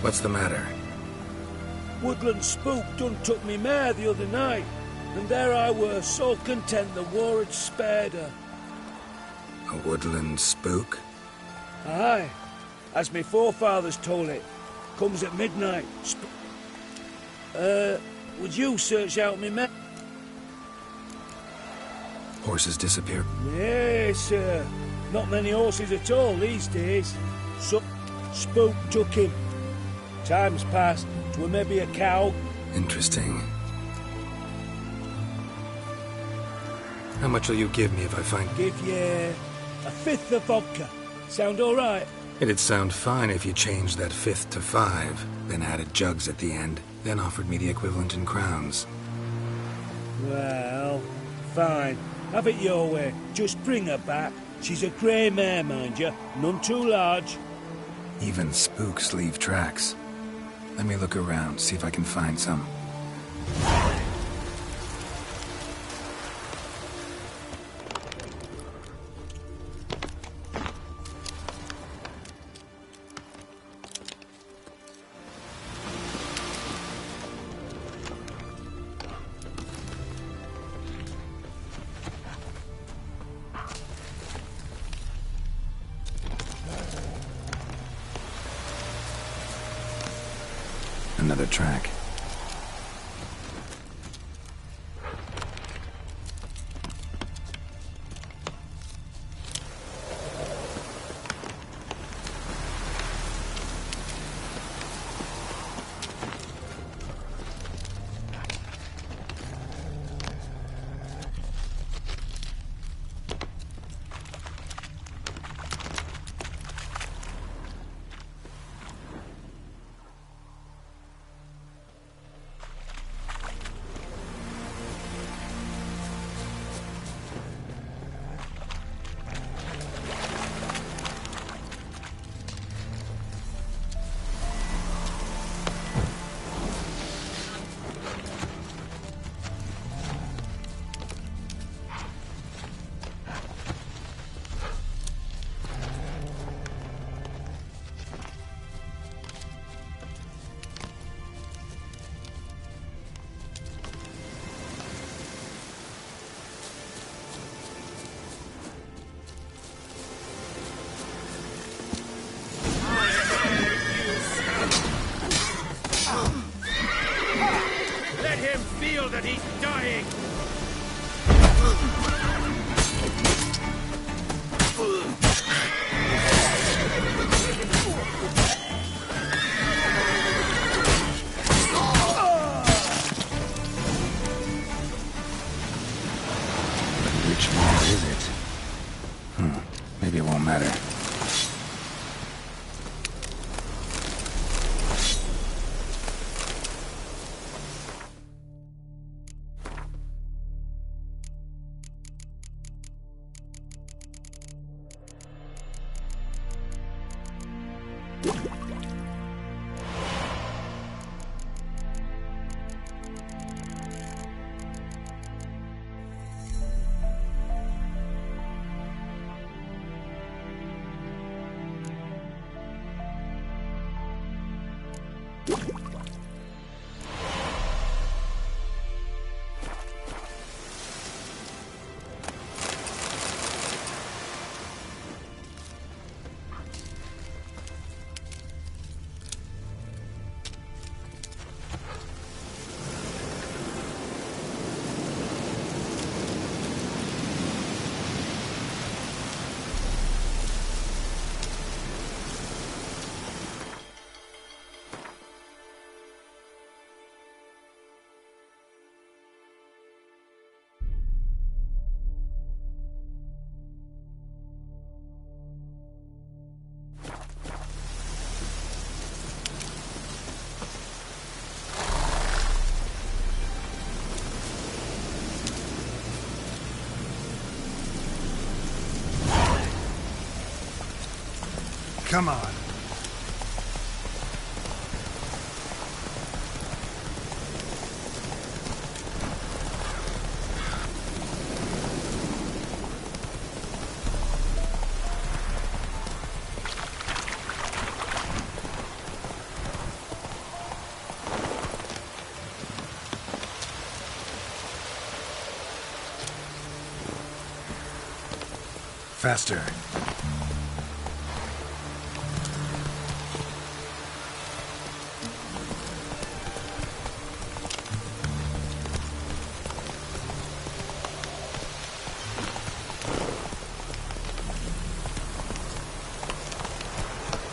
What's the matter? Woodland spook done took me mare the other night, and there I were, so content the war had spared her. A woodland spook? Aye, as me forefathers told it. Comes at midnight. Would you search out me mare? Horses disappear? Yes, sir. Not many horses at all these days. So, spook took him. Time's passed. 'Twere maybe a cow. Interesting. How much will you give me if I find... Give ye a fifth of vodka. Sound all right? It'd sound fine if you changed that fifth to 5, then added jugs at the end, then offered me the equivalent in crowns. Well, fine. Have it your way. Just bring her back. She's a grey mare, mind you. None too large. Even spooks leave tracks. Let me look around, see if I can find some. Another track. That he's dying! Which mare is it? Maybe it won't matter. Come on. Faster.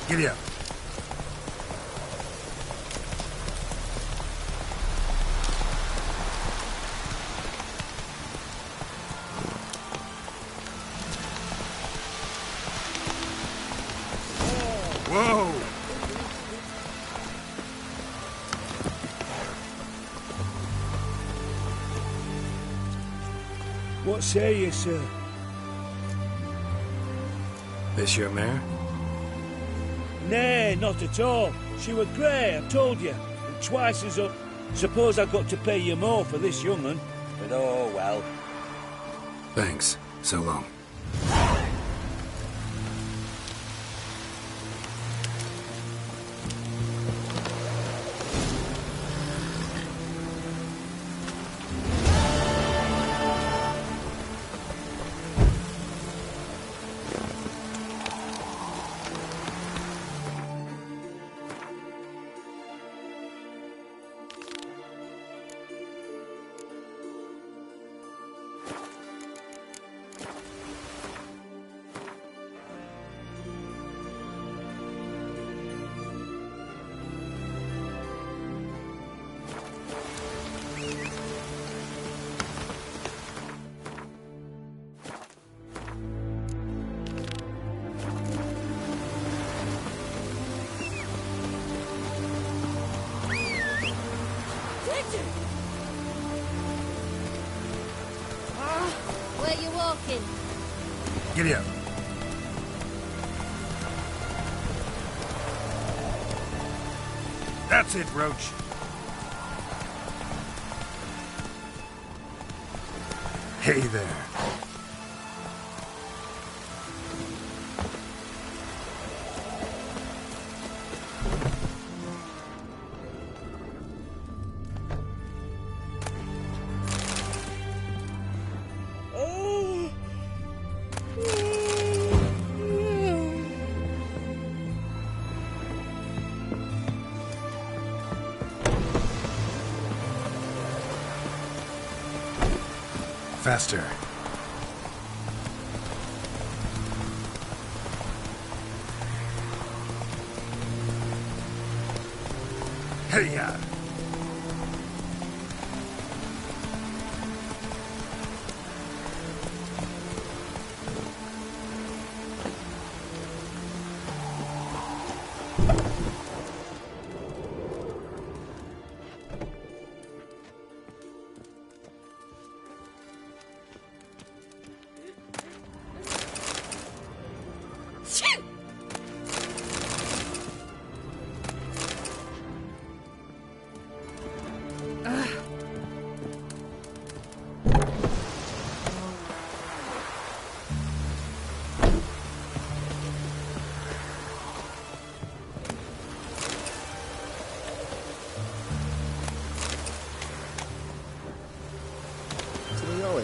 Giddy up. Whoa! What say you, sir? This your mare? Nay, not at all. She were grey, I told you, and twice as up. Suppose I got to pay you more for this young'un, but oh well. Thanks. So long. Where you walking? Giddy up. That's it, Roach. Hey there. Faster. Hey-ya!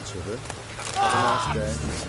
Sugar. Have a nice day.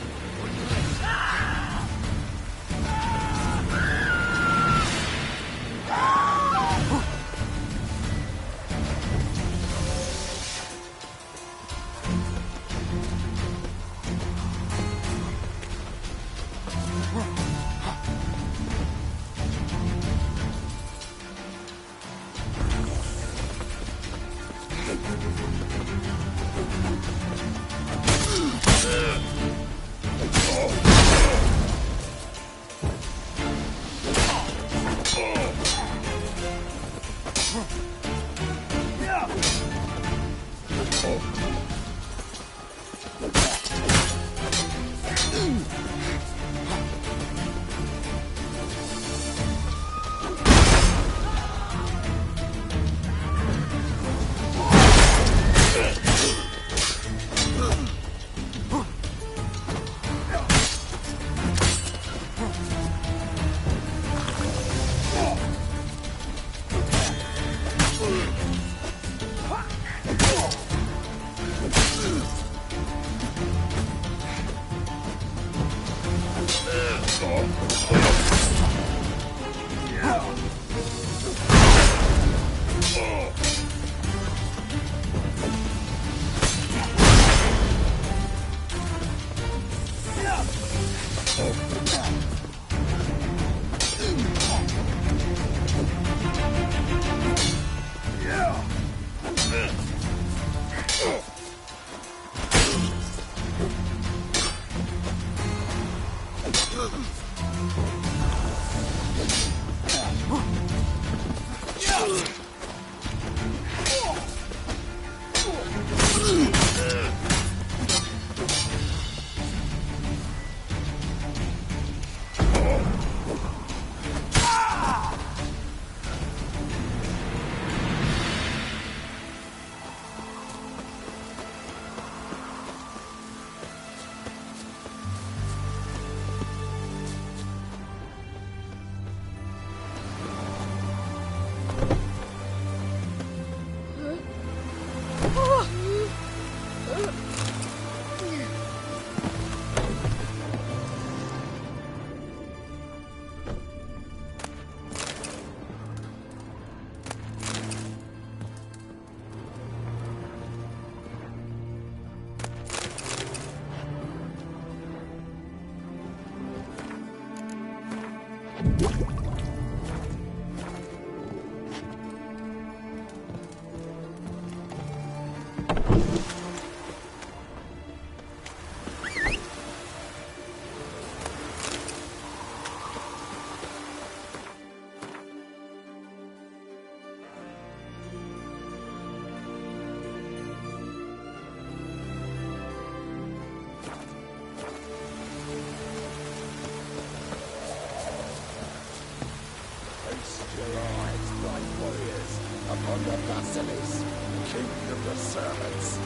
Upon the Basilisk, king of the servants.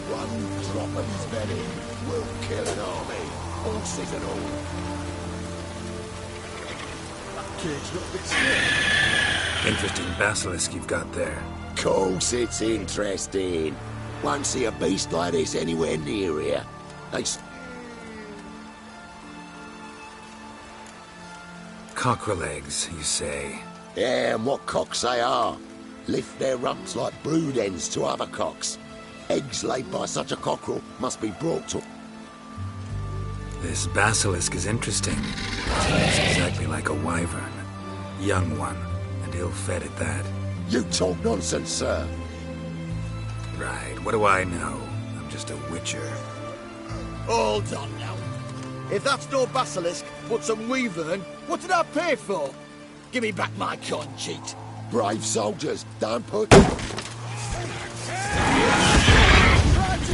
One drop of his venom will kill an army, horses and all. That kid's not a bit scared. Interesting basilisk you've got there. Course it's interesting. Won't see a beast like this anywhere near here. Cockerel eggs, you say? Yeah, and what cocks they are. Lift their rumps like brood hens to other cocks. Eggs laid by such a cockerel must be brought to... This basilisk is interesting. It's exactly like a wyvern. Young one, and ill-fed at that. You talk nonsense, sir. Right, what do I know? I'm just a witcher. Hold on now. If that's no basilisk, but some wyvern, what did I pay for? Give me back my coin, cheat. Brave soldiers, don't put... Try to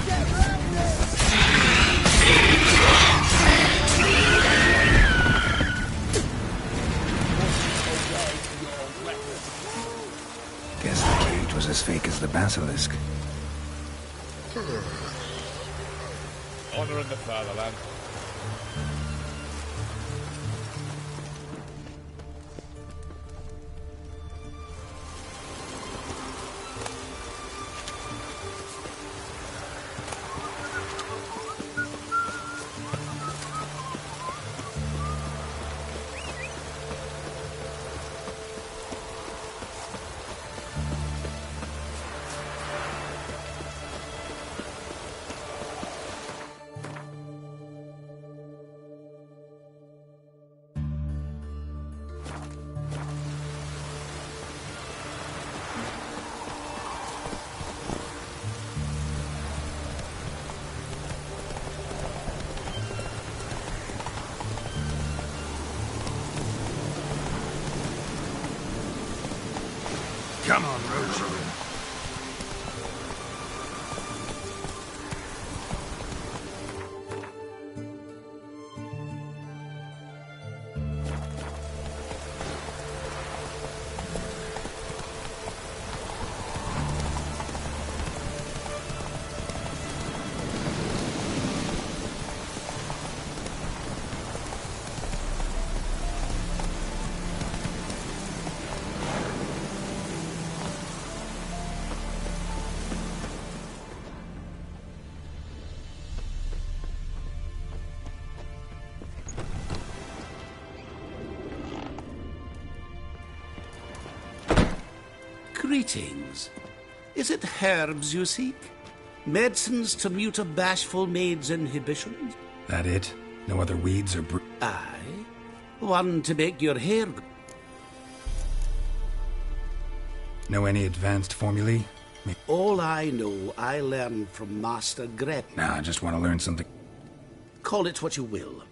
get round it! Guess the cage was as fake as the basilisk. Honor in the fatherland. Come on, Roach. Greetings. Is it herbs you seek? Medicines to mute a bashful maid's inhibitions? That it? No other weeds or Aye. One to make your hair... Know any advanced formulae? All I know, I learned from Master Gret. Nah, I just want to learn something. Call it what you will.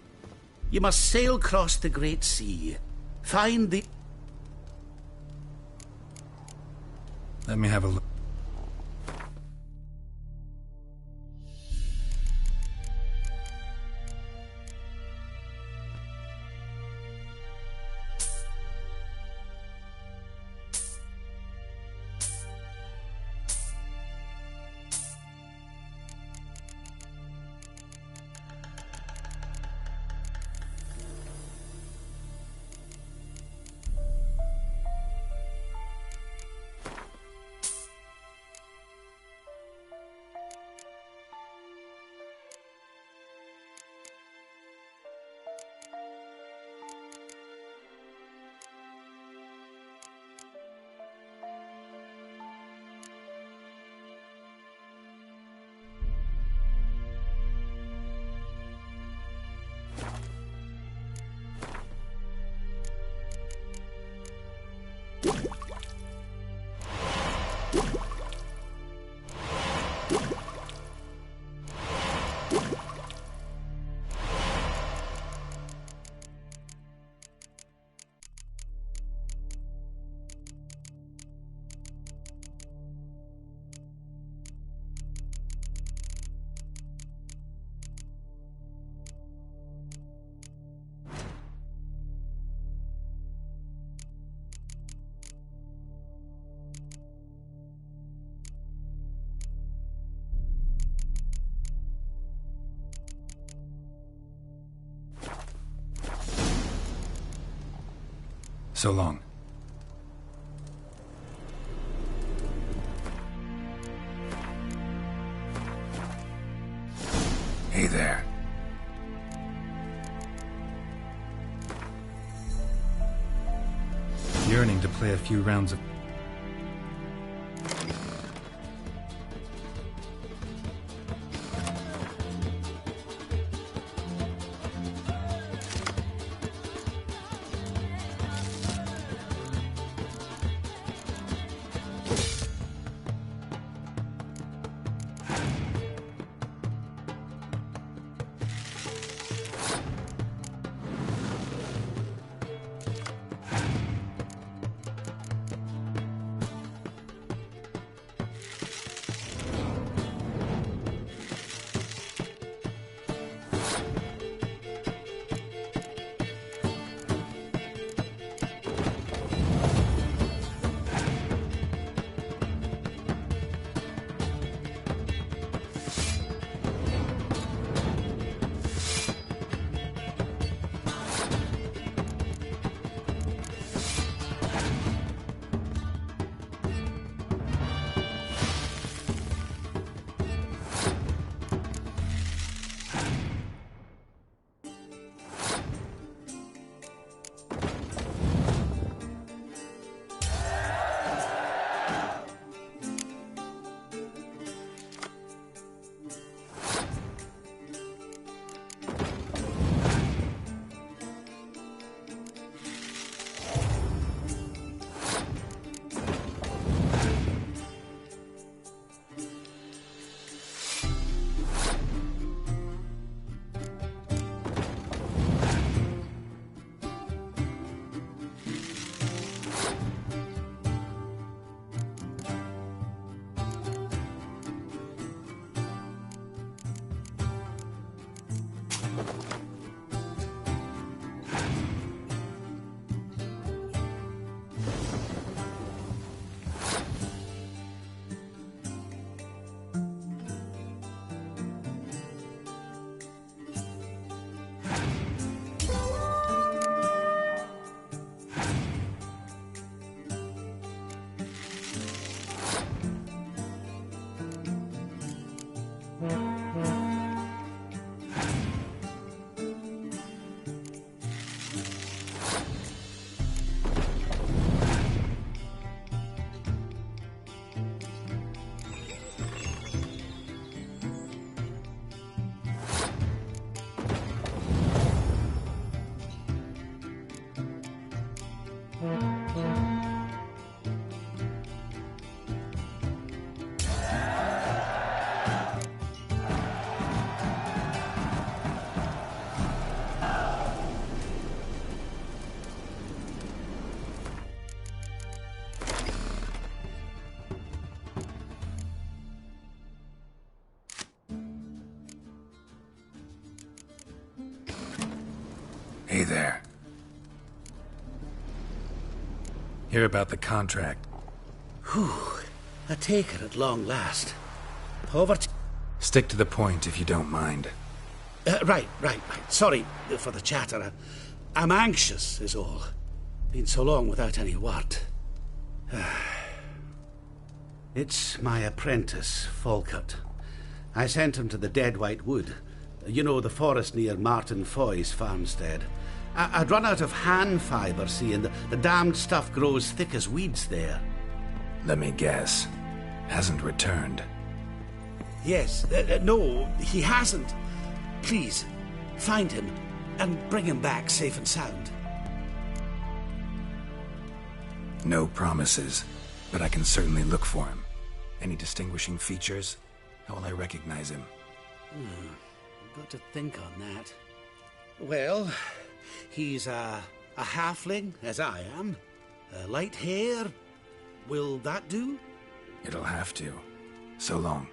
You must sail across the Great Sea. Find the... Let me have a look. So long. Hey there. Yearning to play a few rounds of... Hey there. Hear about the contract. Whew. A taker at long last. Poverty... Stick to the point if you don't mind. Right. Sorry for the chatter. I'm anxious, is all. Been so long without any word. It's my apprentice, Falkert. I sent him to the Dead White Wood. You know, the forest near Martin Foy's farmstead. I'd run out of hand fibre, see, and the damned stuff grows thick as weeds there. Let me guess. Hasn't returned. Yes, no, he hasn't. Please, find him and bring him back safe and sound. No promises, but I can certainly look for him. Any distinguishing features? How will I recognize him? I've got to think on that. Well, he's a halfling, as I am. Light hair. Will that do? It'll have to. So long.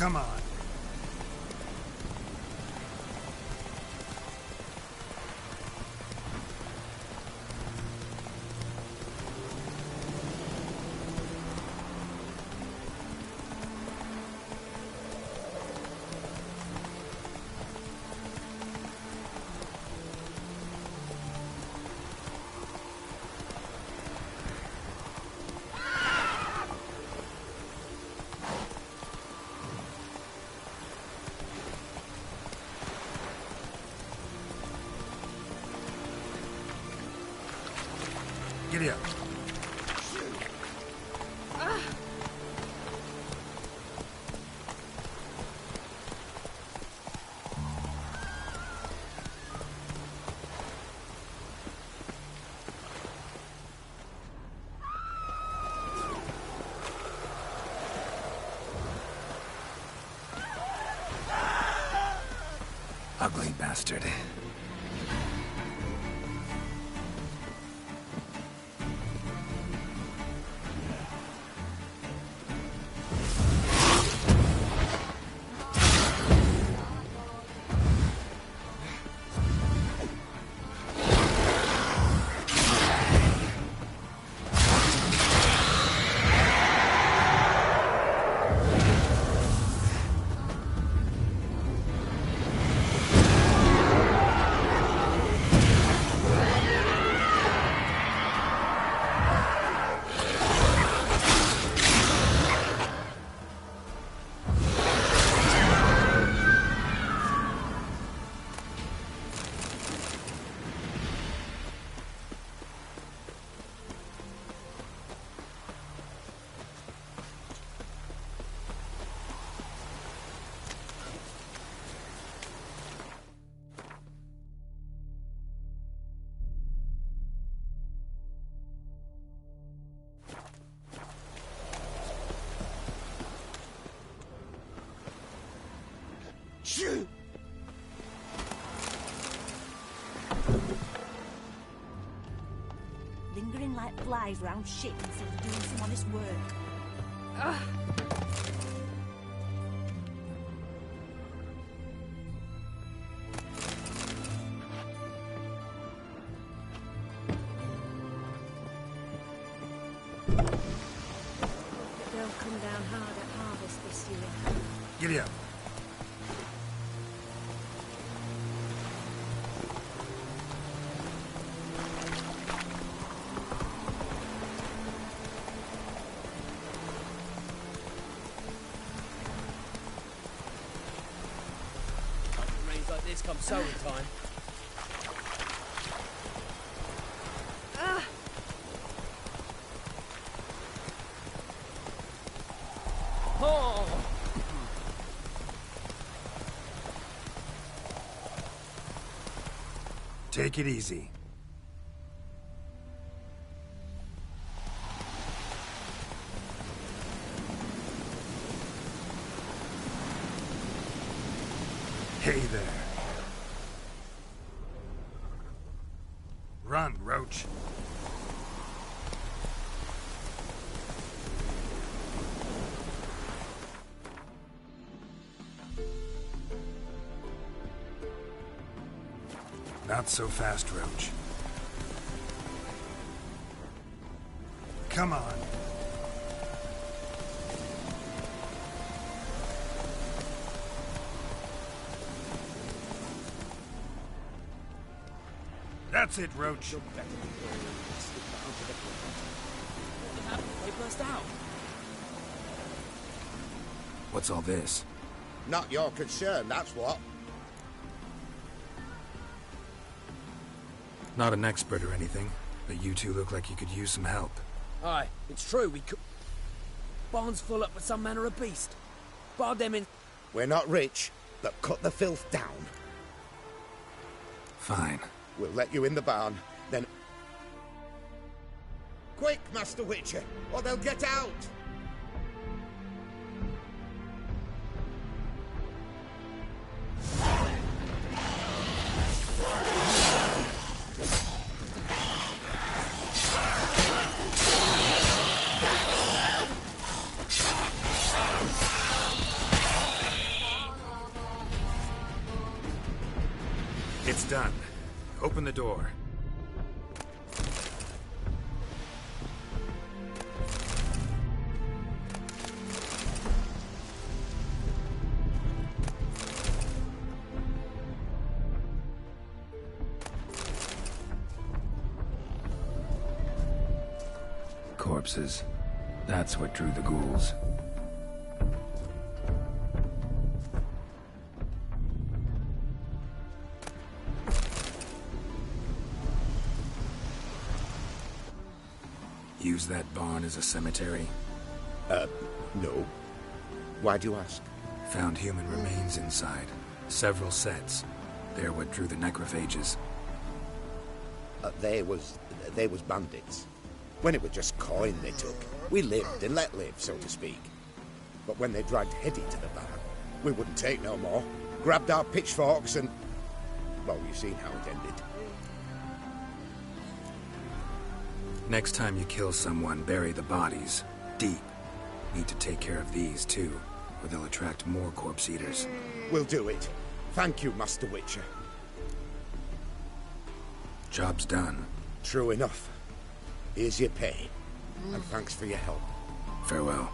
Come on. Giddy up. Ugly bastard. Lingering like flies round shit instead of doing some honest work. Ugh. They'll come down hard at harvest this year. Giddy up. Rains like this come sowing time. Oh! Take it easy. Hey there. Run, Roach. Not so fast, Roach. Come on. That's it, Roach. What happened? They burst out. What's all this? Not your concern, that's what. Not an expert or anything, but you two look like you could use some help. Aye, it's true, we could... Barn's full up with some manner of beast. Barred them in... We're not rich, but cut the filth down. Fine. We'll let you in the barn, then... Quick, Master Witcher, or they'll get out! done. Open the door. Corpses. That's what drew the ghouls. Use that barn as a cemetery? No. Why do you ask? Found human remains inside. Several sets. They're what drew the necrophages. They was bandits. When it was just coin they took, we lived and let live, so to speak. But when they dragged Hetty to the barn, we wouldn't take no more. Grabbed our pitchforks and... well, you've seen how it ended. Next time you kill someone, bury the bodies. Deep. Need to take care of these, too, or they'll attract more corpse eaters. We'll do it. Thank you, Master Witcher. Job's done. True enough. Here's your pay. And thanks for your help. Farewell.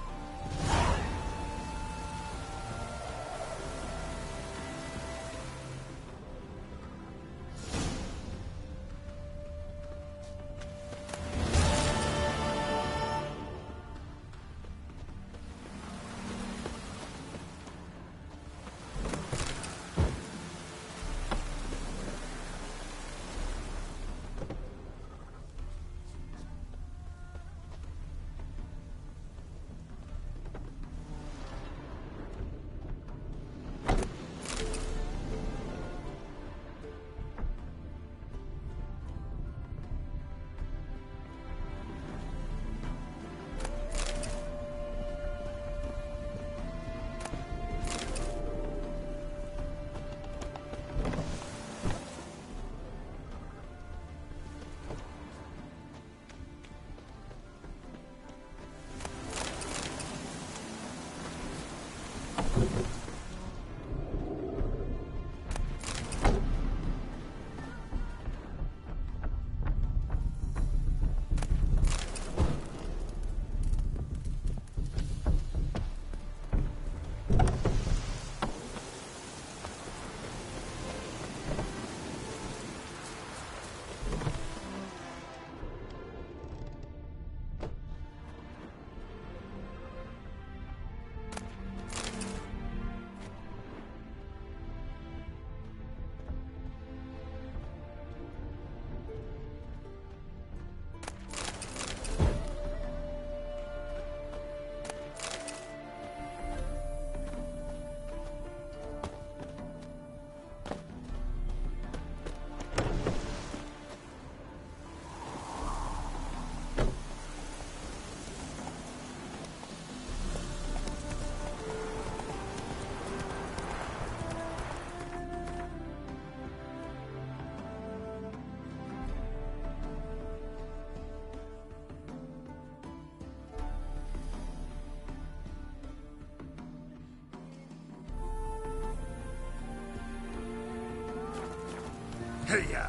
Hey-ya!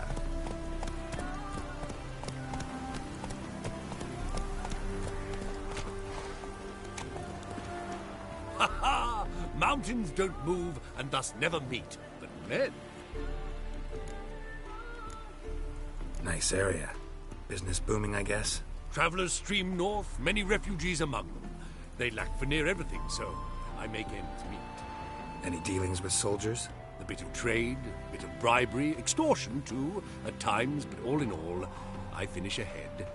Ha ha! Mountains don't move and thus never meet, but men. Nice area. Business booming, I guess? Travelers stream north, many refugees among them. They lack for near everything, so I make ends meet. Any dealings with soldiers? A bit of trade, a bit of bribery, extortion too, at times, but all in all, I finish ahead.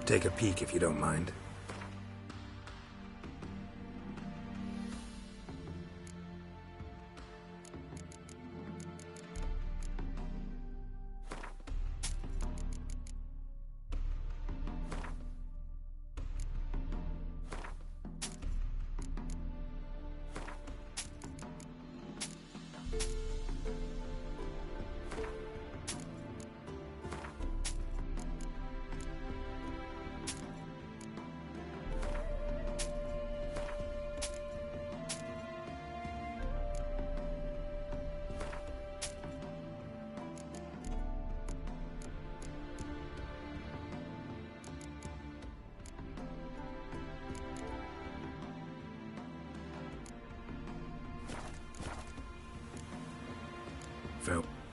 Take a peek if you don't mind.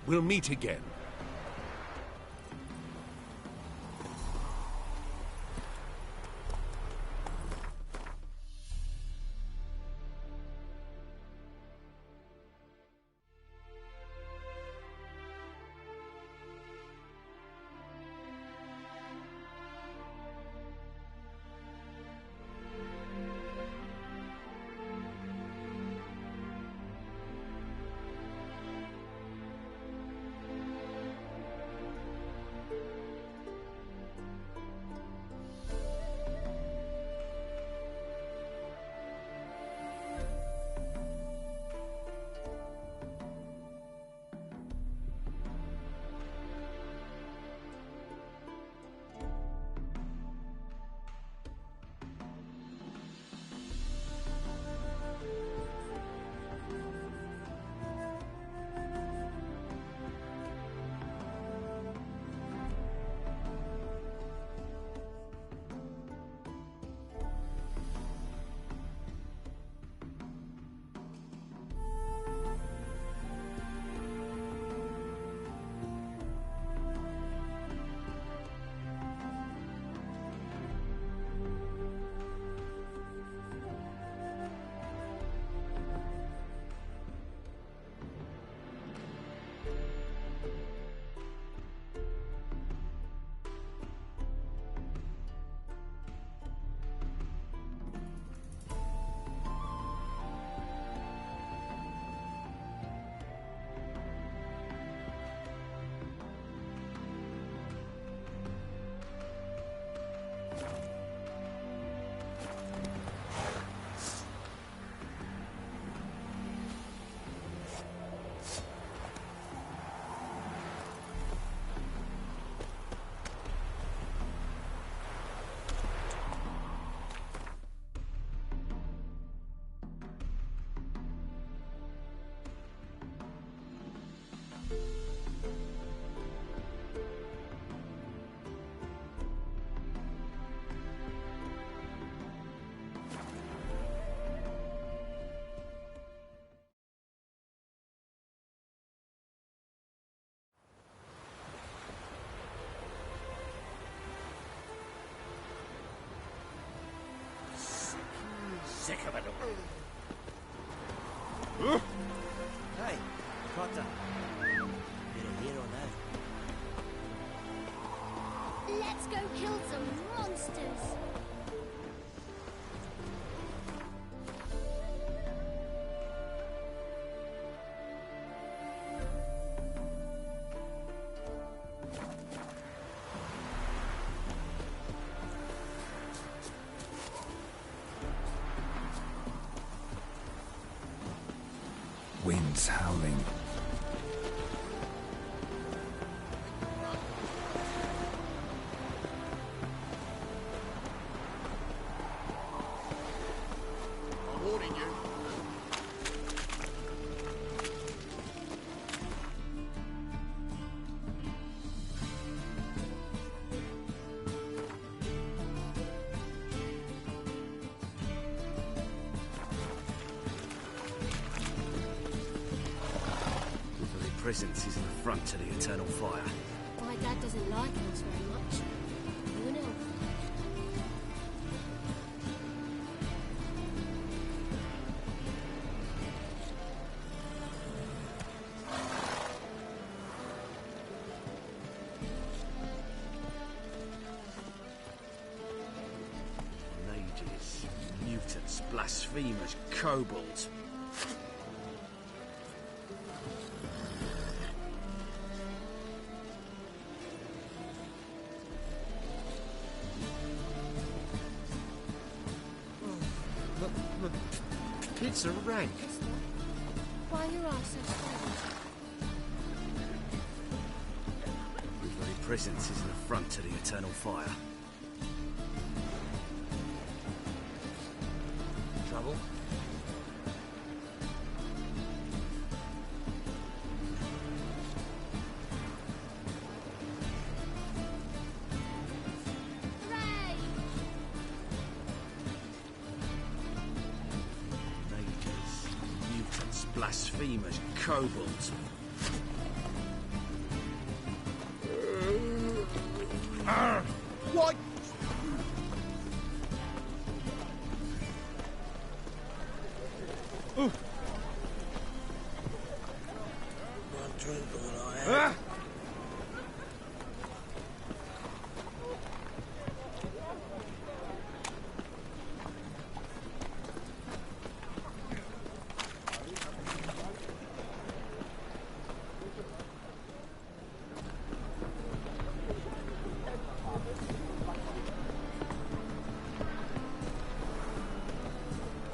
We'll meet again. Sick of it all. Hey, Potter. You're a hero now. Let's go kill some monsters. Wind's howling. I'm warning you. Presence is an affront to the eternal fire. My dad doesn't like us very much. You know. Mages, mutants, blasphemers, kobolds. It's a rank. Why are your eyes so strange? Your very presence is an affront to the eternal fire. Trouble? Blasphemers, kobolds. Why? One drink all I have.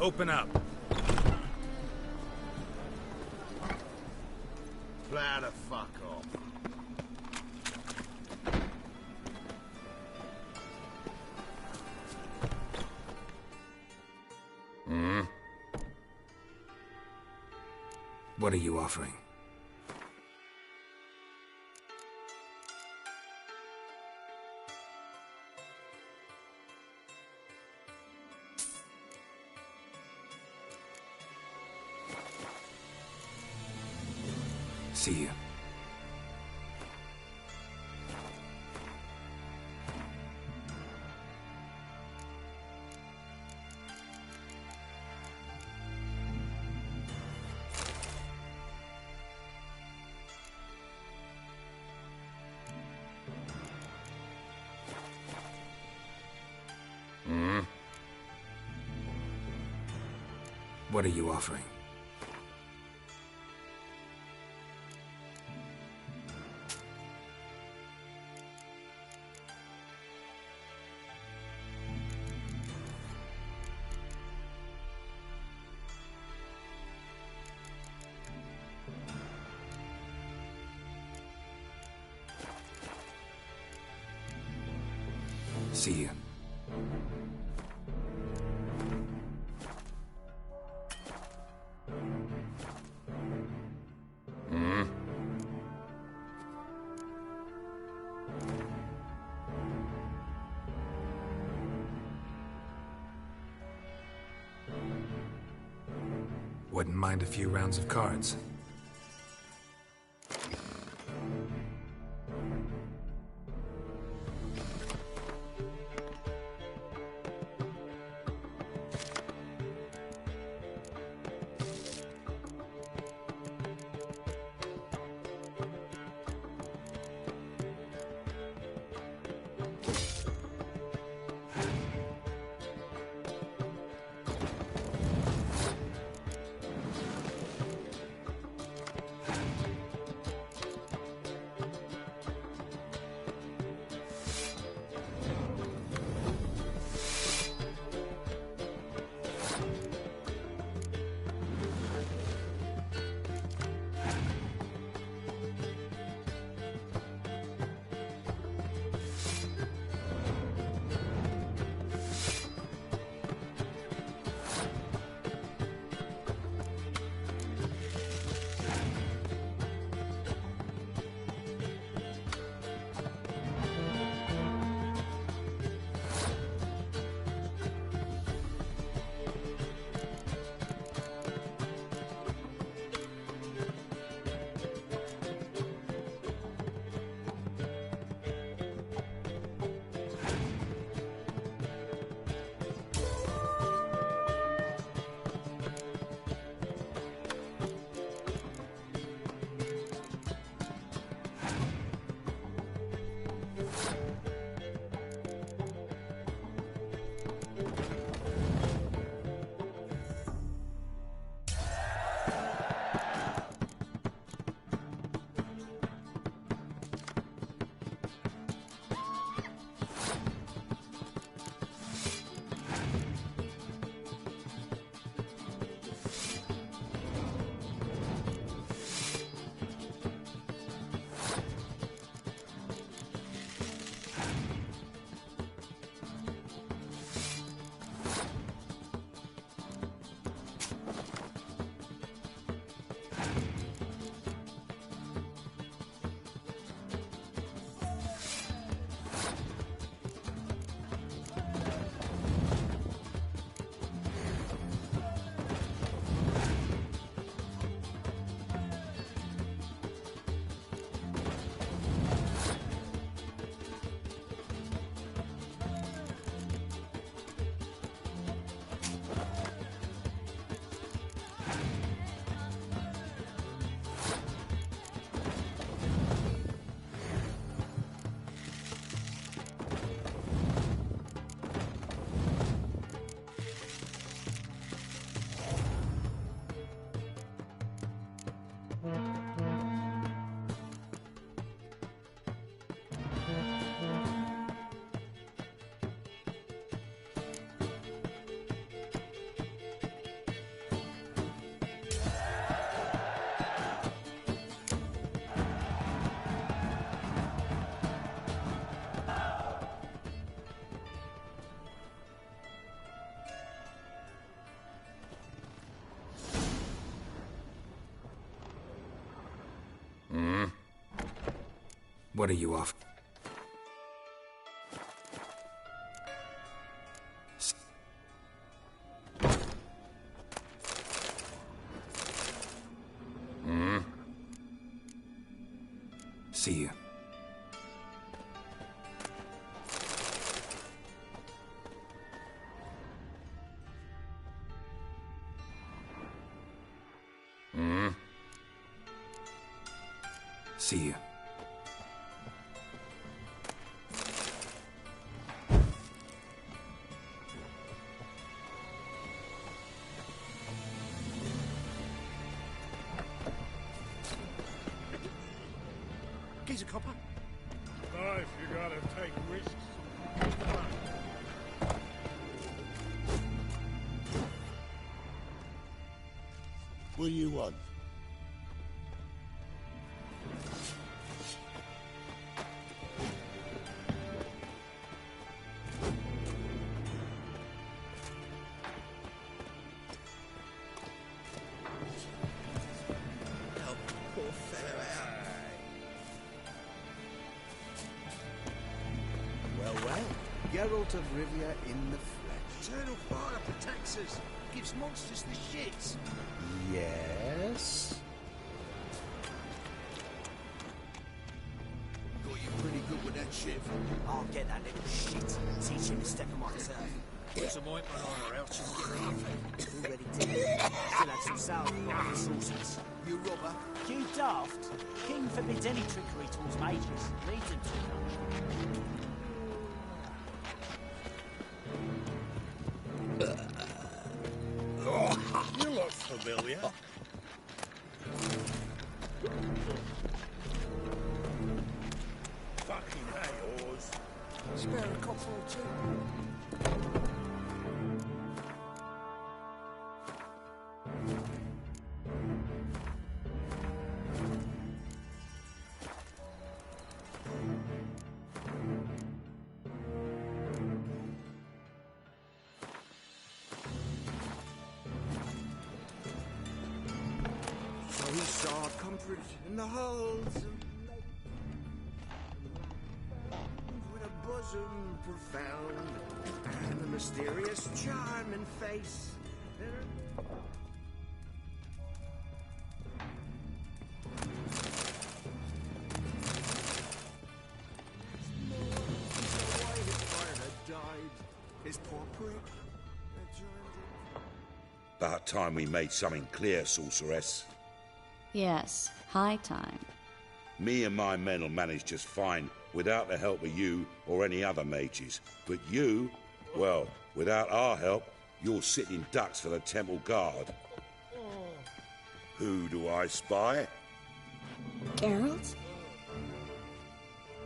Open up. Plow the fuck off. What are you offering? See you. What are you offering? See you. Wouldn't mind a few rounds of cards. What are you off? See you. See you. Geezer copper. Life, you gotta take risks. What do you want? Geralt of Rivia in the flesh. Eternal fire protects us. Gives monsters the shits. Yes? Got you pretty good with that shiv. I'll get that little shit. Teach him to step on my turf. Put some ointment on her, else she'll get nothing. Already did. Still had some sour on the sauces. You robber. You daft. King forbids any trickery towards mages. Leads him to. You look familiar. Fucking hey, Oars. Spare a copper or two. So he saw comfort in the halls of with a bosom profound and a mysterious charm in face. Why his fire had died, his poor prick had joined him. About time we made something clear, sorceress. Yes, high time. Me and my men will manage just fine without the help of you or any other mages. But you, well, without our help, you're sitting ducks for the temple guard. Who do I spy? Geralt?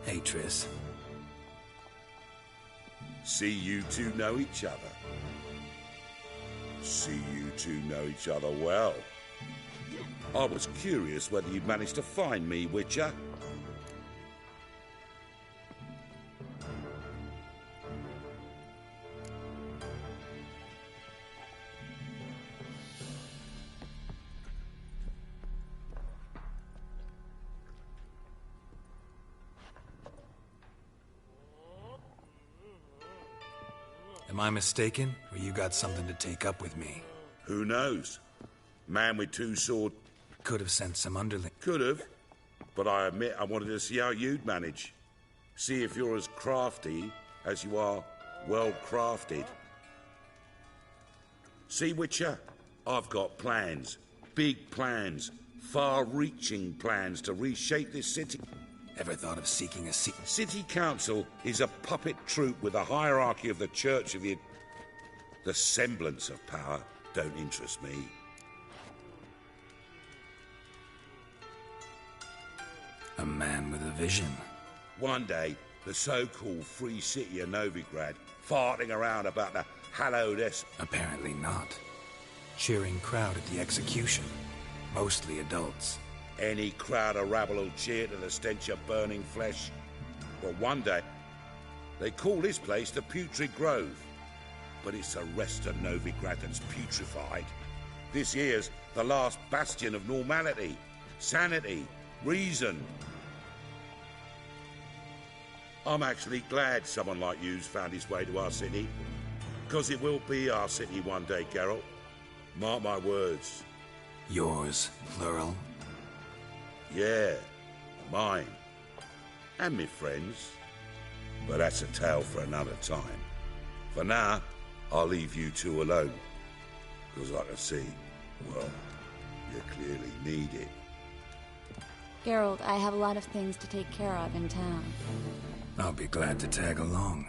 Hey, Triss. See you two know each other. See you two know each other well. I was curious whether you'd managed to find me, Witcher. Am I mistaken, or you got something to take up with me? Who knows? Man with two swords. Could have sent some underling. Could have, but I admit I wanted to see how you'd manage. See if you're as crafty as you are well-crafted. See, Witcher? I've got plans. Big plans. Far-reaching plans to reshape this city. Ever thought of seeking a seat? City Council is a puppet troupe with a hierarchy of the Church of the... The semblance of power don't interest me. A man with a vision. One day, the so-called free city of Novigrad, farting around about the hallowed Apparently not. Cheering crowd at the execution. Mostly adults. Any crowd of rabble will cheer to the stench of burning flesh. But one day, they call this place the Putrid Grove. But it's the rest of Novigrad that's putrefied. This here's the last bastion of normality, sanity, reason. I'm actually glad someone like you's found his way to our city. Because it will be our city one day, Geralt. Mark my words. Yours, plural? Yeah, mine. And me friends. But that's a tale for another time. For now, I'll leave you two alone. Because I can see, well, you clearly need it. Geralt, I have a lot of things to take care of in town. I'll be glad to tag along.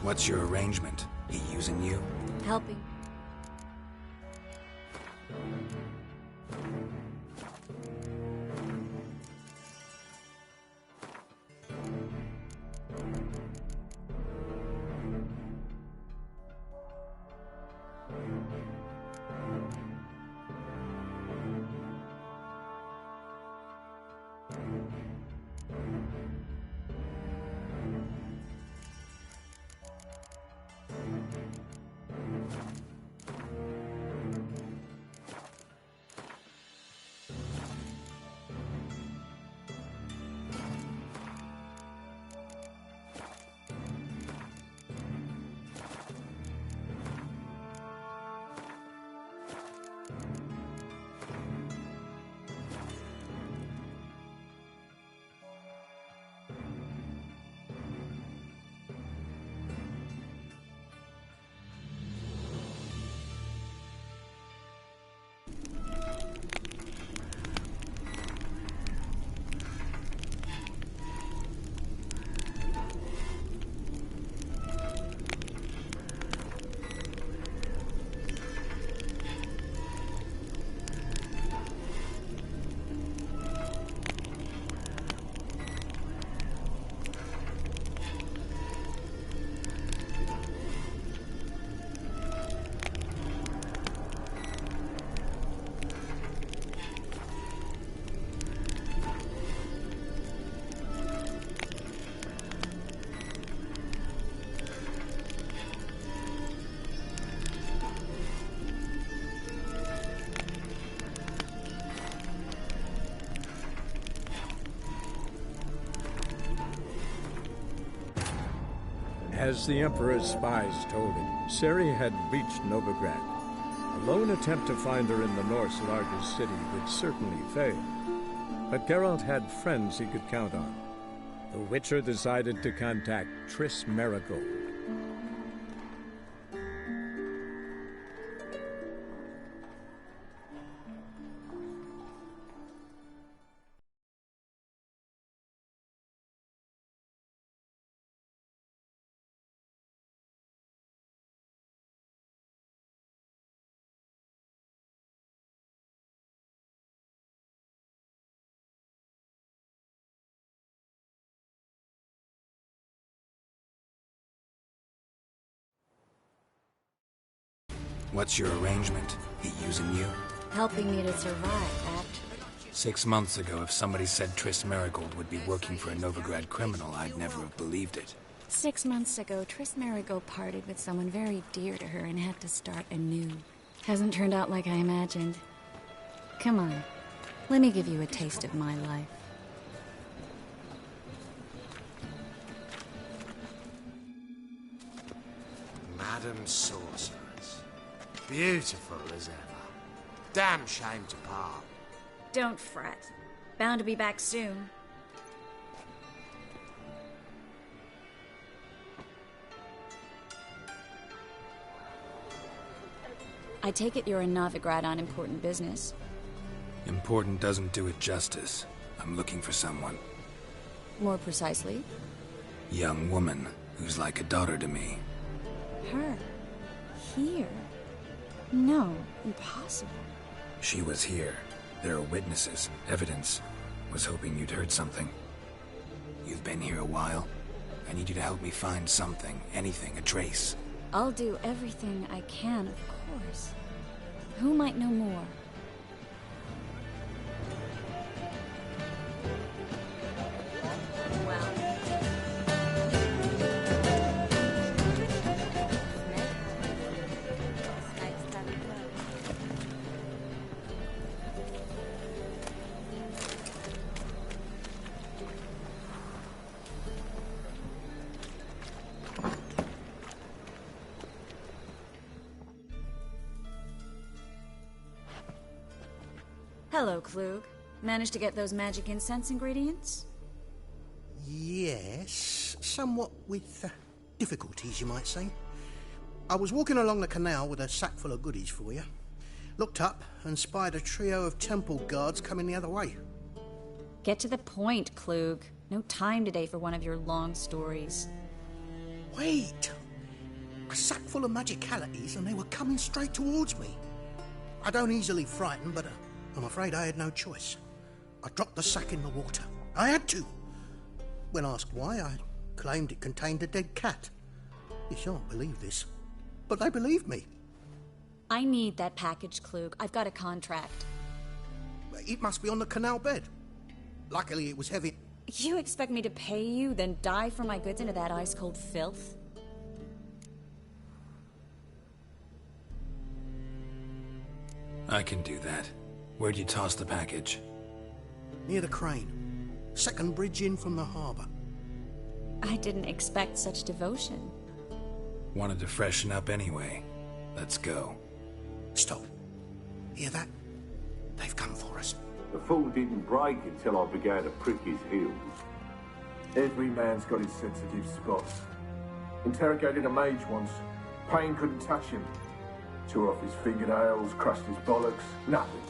What's your arrangement? He using you? Helping. As the Emperor's spies told him, Ciri had reached Novigrad. A lone attempt to find her in the North's largest city would certainly fail. But Geralt had friends he could count on. The Witcher decided to contact Triss Merigold. What's your arrangement? He using you? Helping me to survive, actually. 6 months ago, if somebody said Triss Merigold would be working for a Novigrad criminal, I'd never have believed it. 6 months ago, Triss Merigold parted with someone very dear to her and had to start anew. Hasn't turned out like I imagined. Come on, let me give you a taste of my life. Madam Sorceress. Beautiful as ever. Damn shame to part. Don't fret. Bound to be back soon. I take it you're in Novigrad on important business. Important doesn't do it justice. I'm looking for someone. More precisely? Young woman who's like a daughter to me. Her? Here? No, impossible. She was here. There are witnesses, evidence. Was hoping you'd heard something. You've been here a while. I need you to help me find something, anything, a trace. I'll do everything I can, of course. Who might know more? Hello, Klug. Managed to get those magic incense ingredients? Yes, somewhat with difficulties, you might say. I was walking along the canal with a sack full of goodies for you. Looked up and spied a trio of temple guards coming the other way. Get to the point, Klug. No time today for one of your long stories. Wait! A sack full of magicalities and they were coming straight towards me. I don't easily frighten, but I'm afraid I had no choice. I dropped the sack in the water. I had to. When asked why, I claimed it contained a dead cat. You shan't believe this, but they believed me. I need that package, Klug. I've got a contract. It must be on the canal bed. Luckily, it was heavy. You expect me to pay you, then dive for my goods into that ice-cold filth? I can do that. Where'd you toss the package? Near the crane. Second bridge in from the harbour. I didn't expect such devotion. Wanted to freshen up anyway. Let's go. Stop. Hear that? They've come for us. The fall didn't break until I began to prick his heels. Every man's got his sensitive spots. Interrogated a mage once. Pain couldn't touch him. Tore off his fingernails, crushed his bollocks, nothing.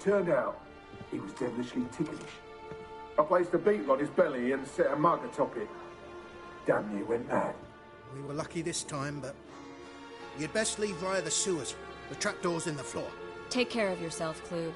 Turned out, he was devilishly ticklish. I placed a beetle on his belly and set a mug atop it. Damn near went mad. We were lucky this time, but you'd best leave via the sewers. The trapdoor's in the floor. Take care of yourself, Klug.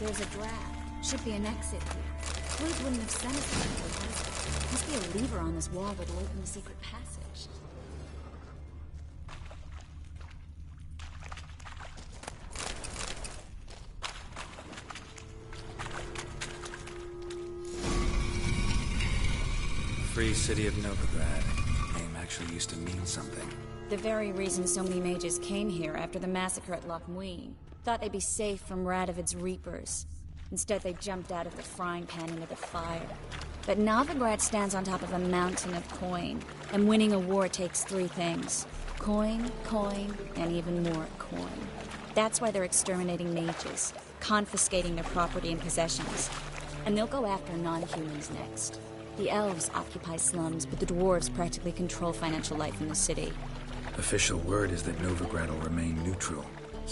There's a draft. Should be an exit here. Klug wouldn't have sent us there. Must be a lever on this wall that'll open the secret passage. Free City of Novigrad. Name actually used to mean something. The very reason so many mages came here after the massacre at Loch Muin. Thought they'd be safe from Radovid's reapers. Instead, they jumped out of the frying pan into the fire. But Novigrad stands on top of a mountain of coin, and winning a war takes three things. Coin, coin, and even more coin. That's why they're exterminating mages, confiscating their property and possessions. And they'll go after non-humans next. The elves occupy slums, but the dwarves practically control financial life in the city. Official word is that Novigrad will remain neutral.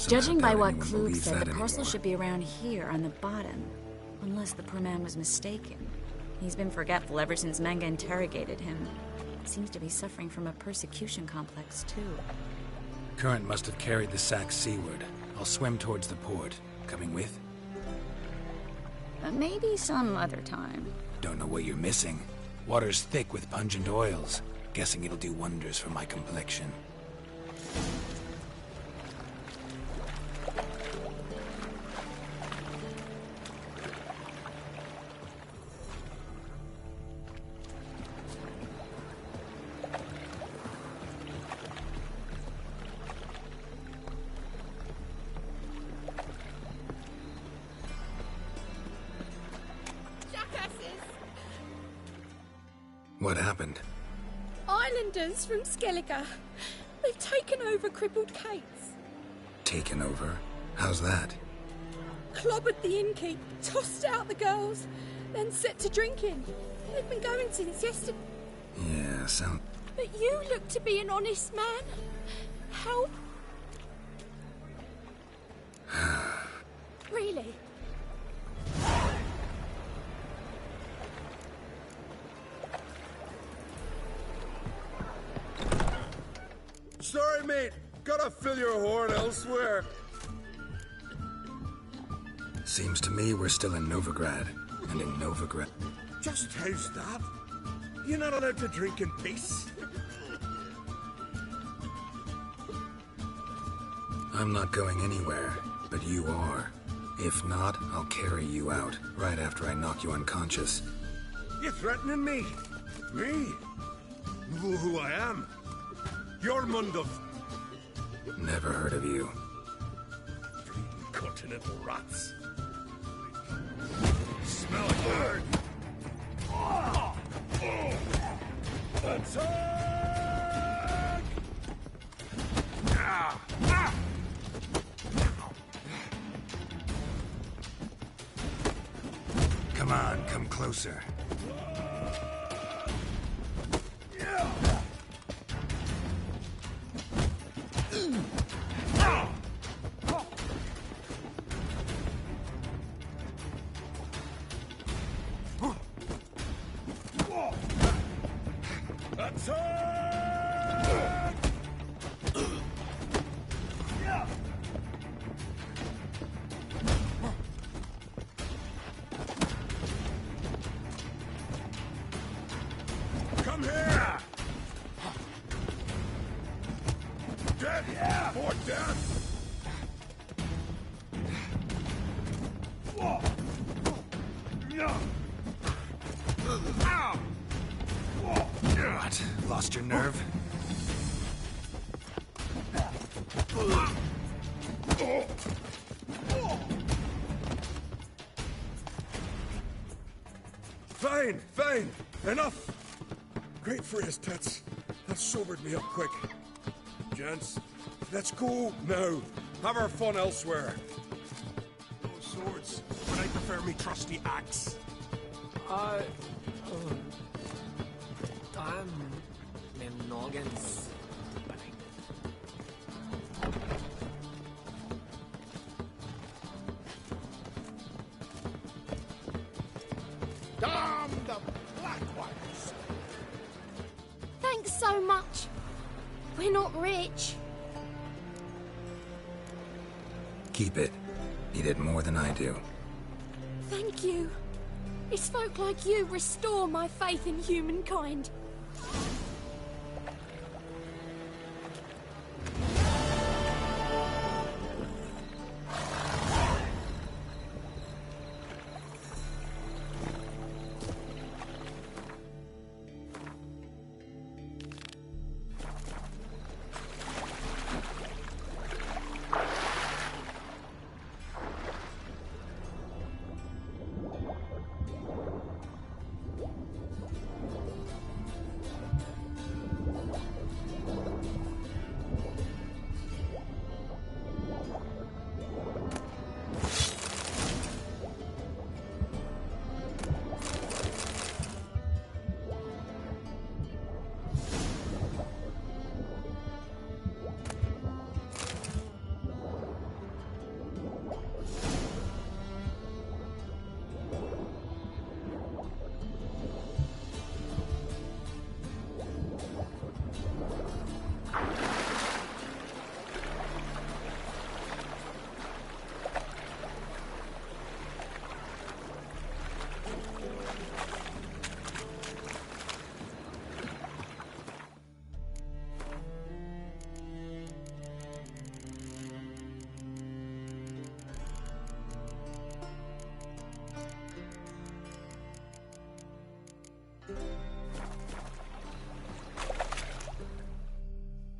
Judging by what Klug said, the parcel should be around here on the bottom. Unless the poor man was mistaken. He's been forgetful ever since Manga interrogated him. Seems to be suffering from a persecution complex, too. Current must have carried the sack seaward. I'll swim towards the port. Coming with? Maybe some other time. Don't know what you're missing. Water's thick with pungent oils. Guessing it'll do wonders for my complexion. What happened? Islanders from Skellige. They've taken over crippled Kate's. taken over? How's that? Clobbered the innkeep, tossed out the girls, then set to drinking. They've been going since yesterday. Yeah, sound... But you look to be an honest man. Help? Really? Sorry, mate. Gotta fill your horn elsewhere. Seems to me we're still in Novigrad. And in Novigrad... Just how's that? You're not allowed to drink in peace? I'm not going anywhere, but you are. If not, I'll carry you out, right after I knock you unconscious. You threatening me? Me? You know who I am? You're Mundov. Never heard of you. Bleeding continental rats. Smell hard. Attack! Come on, come closer. Come here! Death! For death! What? Lost your nerve? Fine, fine. Enough. Great for his tits. That sobered me up quick. Gents, let's go now. Have our fun elsewhere. No swords, but I prefer me trusty axe. I'm Noggins. Damn the black ones! Thanks so much. We're not rich. Keep it. You did more than I do. Thank you. It's folk like you restore my faith in humankind.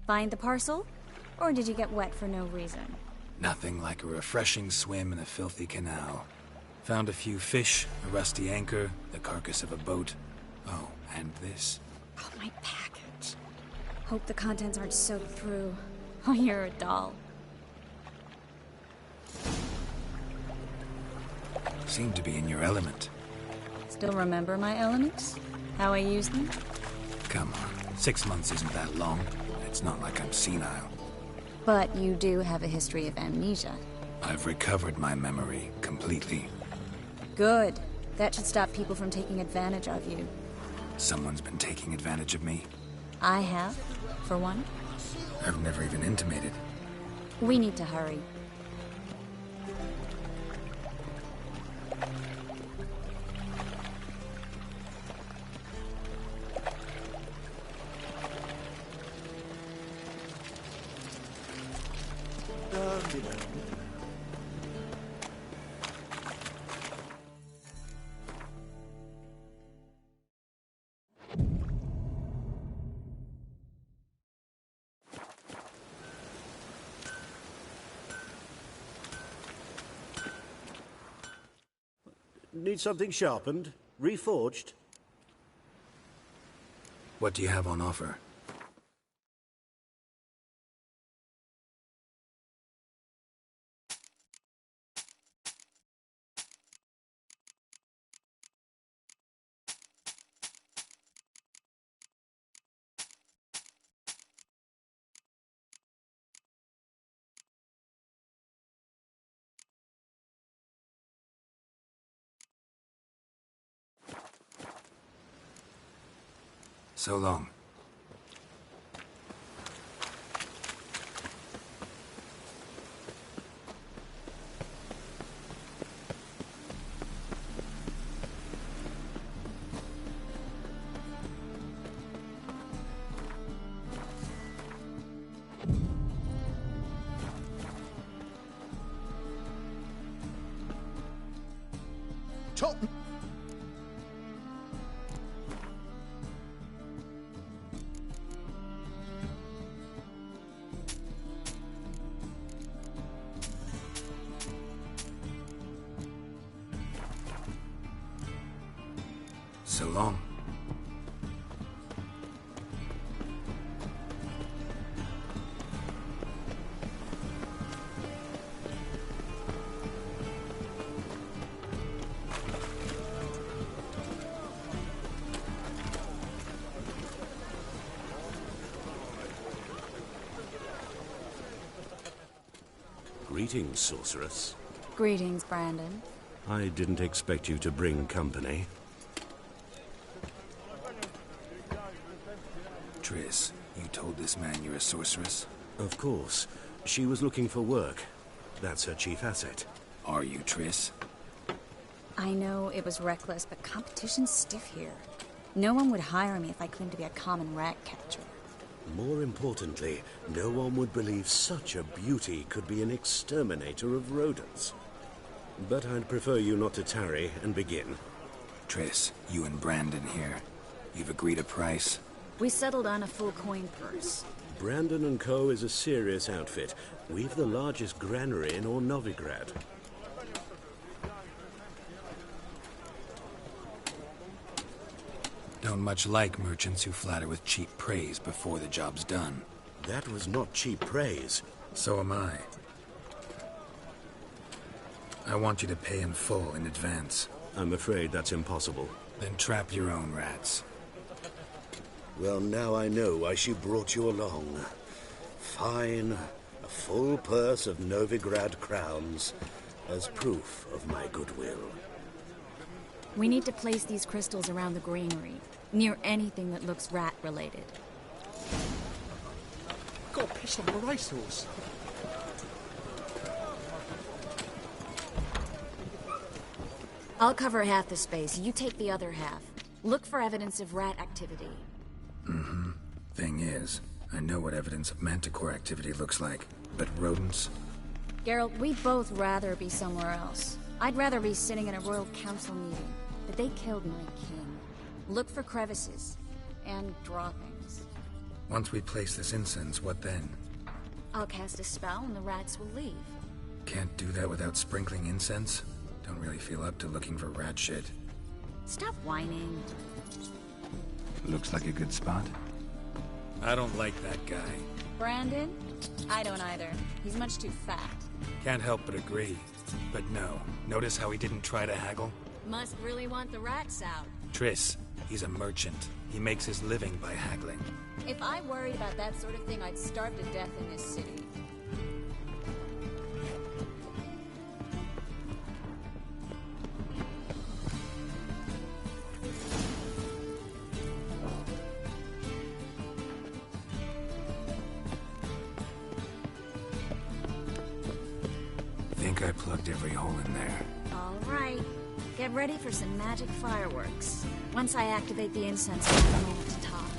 Find the parcel? Or did you get wet for no reason? Nothing like a refreshing swim in a filthy canal. Found a few fish, a rusty anchor, the carcass of a boat. Oh, and this. Oh, my package. Hope the contents aren't soaked through. Oh, you're a doll. Seem to be in your element. Still remember my elements? How I use them? Come on, 6 months isn't that long. It's not like I'm senile. But you do have a history of amnesia. I've recovered my memory completely. Good. That should stop people from taking advantage of you. Someone's been taking advantage of me. I have, for one. I've never even intimated. We need to hurry. Need something sharpened? Reforged? What do you have on offer? So long. Top. So long. Greetings, sorceress. Greetings, Brandon. I didn't expect you to bring company. Triss, you told this man you're a sorceress? Of course. She was looking for work. That's her chief asset. Are you, Triss? I know it was reckless, but competition's stiff here. No one would hire me if I claimed to be a common rat catcher. More importantly, no one would believe such a beauty could be an exterminator of rodents. But I'd prefer you not to tarry and begin. Triss, you and Brandon here. You've agreed a price? We settled on a full coin purse. Brandon & Co. is a serious outfit. We've the largest granary in all Novigrad. Don't much like merchants who flatter with cheap praise before the job's done. That was not cheap praise. So am I. I want you to pay in full in advance. I'm afraid that's impossible. Then trap your own rats. Well, now I know why she brought you along. Fine. A full purse of Novigrad crowns as proof of my goodwill. We need to place these crystals around the granary, near anything that looks rat-related. Got a piss on the racehorse. I'll cover half the space, you take the other half. Look for evidence of rat activity. Mm-hmm. Thing is, I know what evidence of manticore activity looks like, but rodents? Geralt, we'd both rather be somewhere else. I'd rather be sitting in a royal council meeting, but they killed my king. Look for crevices and droppings. Once we place this incense, what then? I'll cast a spell and the rats will leave. Can't do that without sprinkling incense? Don't really feel up to looking for rat shit. Stop whining. Looks like a good spot. I don't like that guy. Brandon? I don't either. He's much too fat. Can't help but agree. But no. Notice how he didn't try to haggle? Must really want the rats out. Triss, he's a merchant. He makes his living by haggling. If I worried about that sort of thing, I'd starve to death in this city. Think I plugged every hole in there. All right. Get ready for some magic fireworks. Once I activate the incense, I'll have a moment to talk.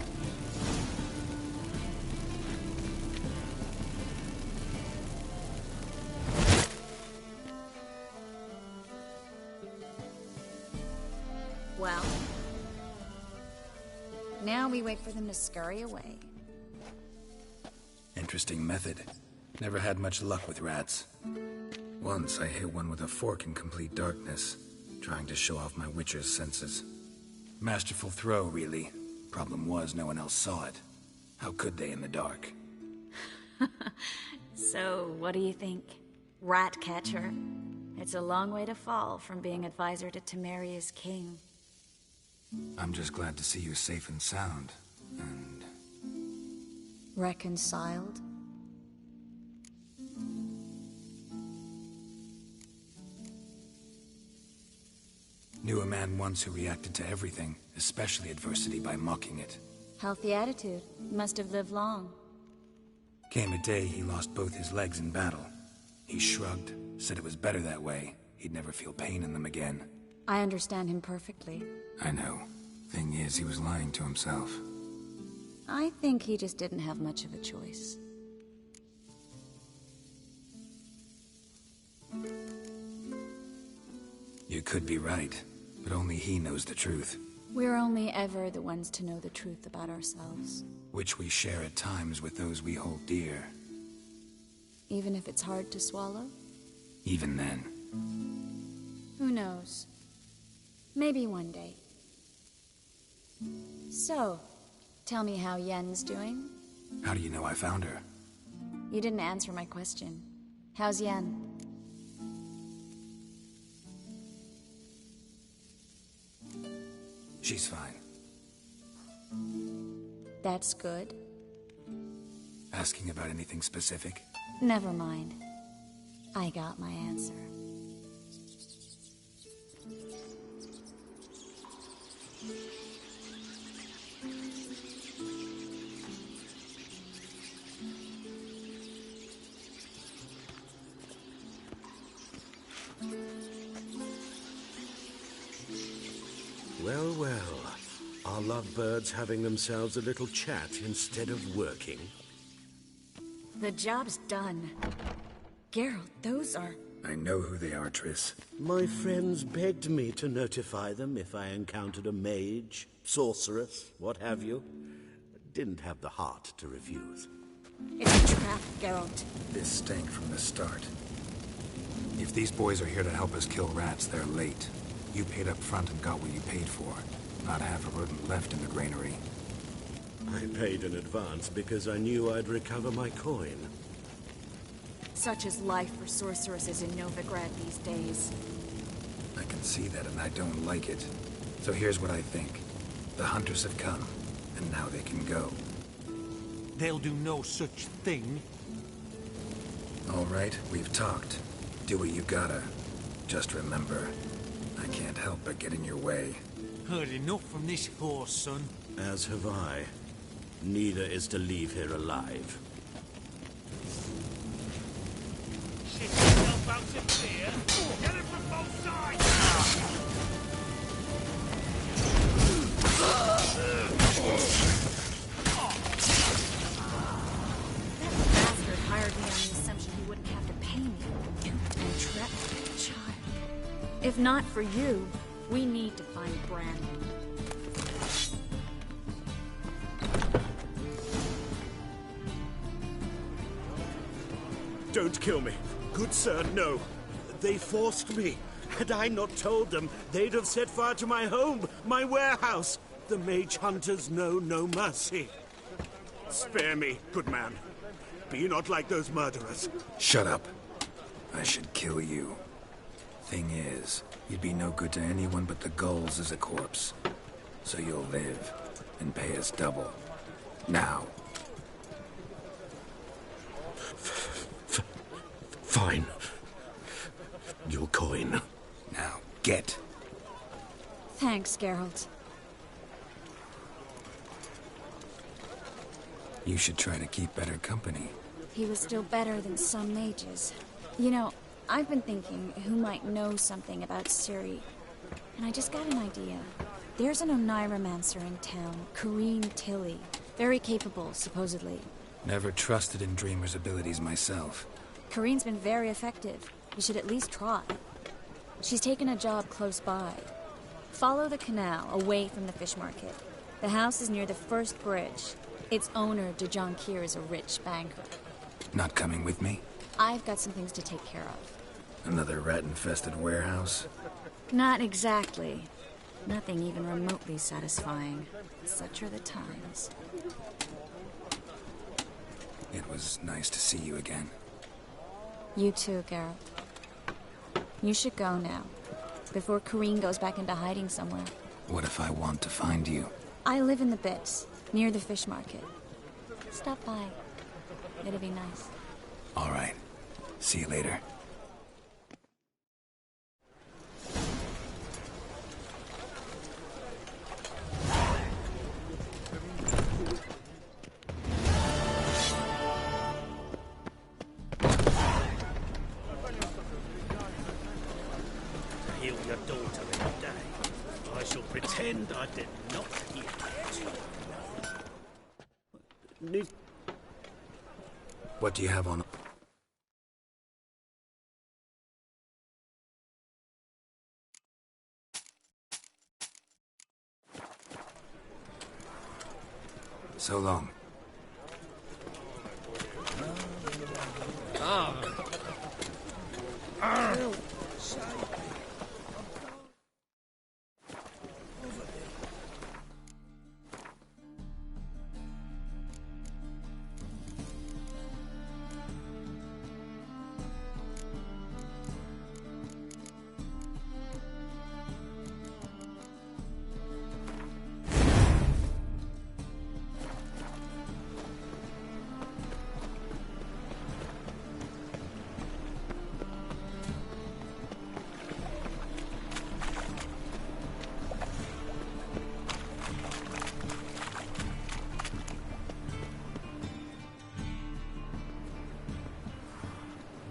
Well, now we wait for them to scurry away. Interesting method. Never had much luck with rats. Once I hit one with a fork in complete darkness, trying to show off my witcher's senses. Masterful throw, really. Problem was, no one else saw it. How could they in the dark? So, what do you think? Rat catcher? It's a long way to fall from being advisor to Temeria's king. I'm just glad to see you safe and sound, and... Reconciled? Knew a man once who reacted to everything, especially adversity, by mocking it. Healthy attitude. Must have lived long. Came a day he lost both his legs in battle. He shrugged, said it was better that way. He'd never feel pain in them again. I understand him perfectly. I know. Thing is, he was lying to himself. I think he just didn't have much of a choice. You could be right, but only he knows the truth. We're only ever the ones to know the truth about ourselves. Which we share at times with those we hold dear. Even if it's hard to swallow? Even then. Who knows? Maybe one day. So, tell me how Yen's doing? How do you know I found her? You didn't answer my question. How's Yen? She's fine. That's good. Asking about anything specific? Never mind. I got my answer. Well, well. Are lovebirds having themselves a little chat instead of working? The job's done. Geralt, those are... I know who they are, Triss. My friends begged me to notify them if I encountered a mage, sorceress, what have you. Didn't have the heart to refuse. It's a trap, Geralt. This stank from the start. If these boys are here to help us kill rats, they're late. You paid up front and got what you paid for. Not half a rodent left in the granary. I paid in advance because I knew I'd recover my coin. Such is life for sorceresses in Novigrad these days. I can see that, and I don't like it. So here's what I think. The hunters have come, and now they can go. They'll do no such thing. All right, we've talked. Do what you gotta. Just remember, I can't help but get in your way. Heard enough from this horse, son. As have I. Neither is to leave here alive. Shit yourself out of fear. Get him from both sides! That bastard hired me on the assumption he wouldn't have to pay me. And trapped a child. If not for you, we need to find Brandon. Don't kill me. Good sir, no. They forced me. Had I not told them, they'd have set fire to my home, my warehouse. The mage hunters know no mercy. Spare me, good man. Be not like those murderers. Shut up. I should kill you. Thing is, you'd be no good to anyone but the gulls as a corpse. So you'll live, and pay us double. Now. Fine. Your coin. Now, get. Thanks, Geralt. You should try to keep better company. He was still better than some mages. You know, I've been thinking who might know something about Ciri. And I just got an idea. There's an Oneiromancer in town, Corrine Tilly. Very capable, supposedly. Never trusted in Dreamer's abilities myself. Corrine's been very effective. You should at least try. She's taken a job close by. Follow the canal, away from the fish market. The house is near the first bridge. Its owner, de Jonquier, is a rich banker. Not coming with me? I've got some things to take care of. Another rat-infested warehouse? Not exactly. Nothing even remotely satisfying. Such are the times. It was nice to see you again. You too, Geralt. You should go now, before Corrine goes back into hiding somewhere. What if I want to find you? I live in the Bits, near the fish market. Stop by. It'll be nice. All right. See you later. Heal your daughter in a day. I shall pretend I did not hear that. What do you have on? So long.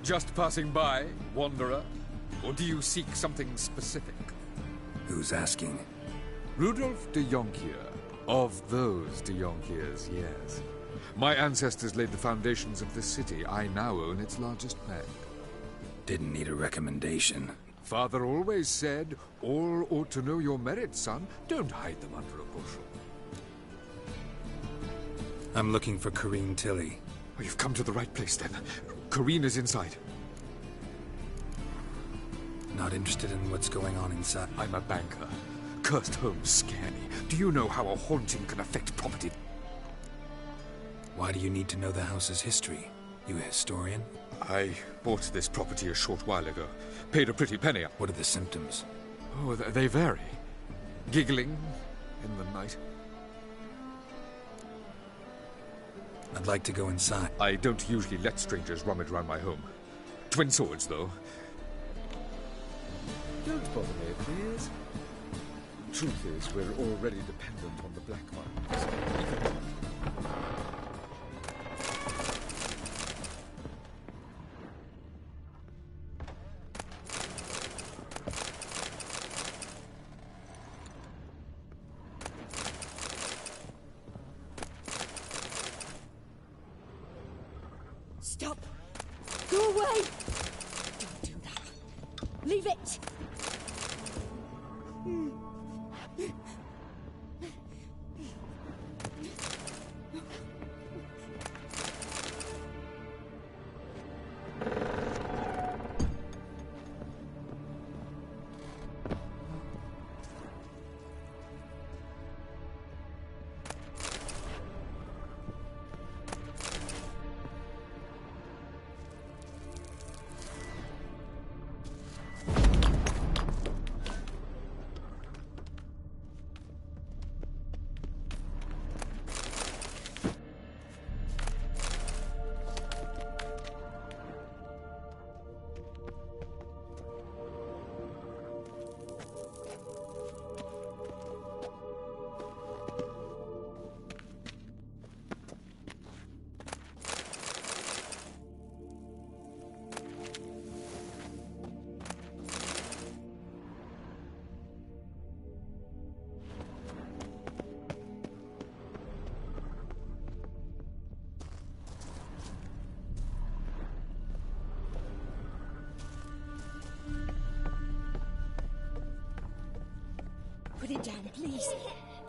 Just passing by, wanderer? Or do you seek something specific? Who's asking? Rudolf de Jonquier. Of those de Jonquiers, yes. My ancestors laid the foundations of this city. I now own its largest bank. Didn't need a recommendation. Father always said, all ought to know your merits, son. Don't hide them under a bushel. I'm looking for Corrine Tilly. Oh, you've come to the right place, then. Corrine is inside. Not interested in what's going on inside. I'm a banker. Cursed homes scare me. Do you know how a haunting can affect property? Why do you need to know the house's history? You a historian? I bought this property a short while ago. Paid a pretty penny. What are the symptoms? Oh, they vary. Giggling in the night. I'd like to go inside. I don't usually let strangers rummage around my home. Twin swords, though. Don't bother me, please. Truth is, we're already dependent on the black market. Stop! Go away! Don't do that. Leave it!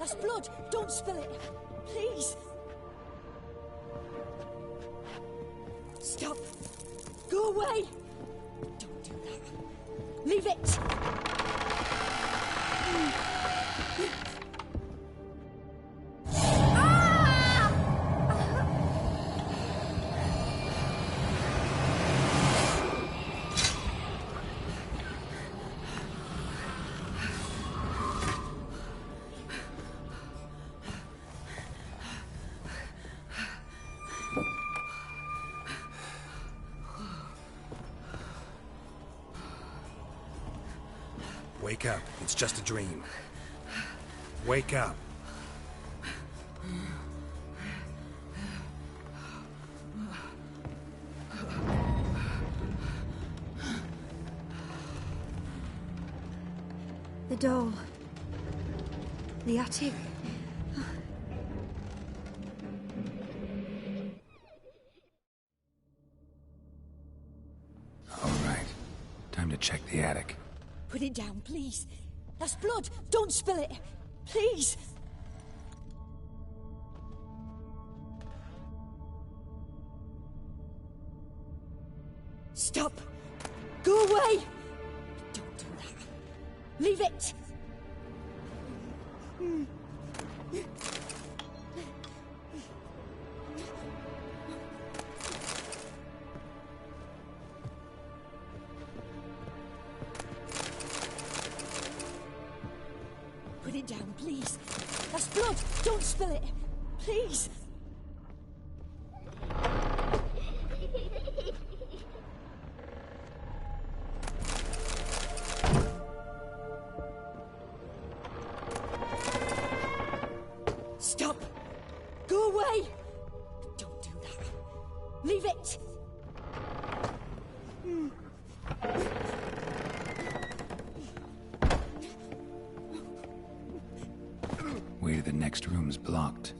That's blood! Don't spill it! Please! Stop! Go away! Don't do that. Leave it! Wake up. It's just a dream. Wake up. The doll. The attic. All right. Time to check the attic. Put it down, please. That's blood. Don't spill it. Please. Stop. Go away. Don't do that. Leave it. Put it down, please. That's blood. Don't spill it. Please. Stop. Go away. Don't do that. Leave it. Way to the next room's blocked.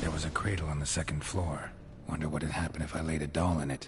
There was a cradle on the second floor. Wonder what had happened if I laid a doll in it.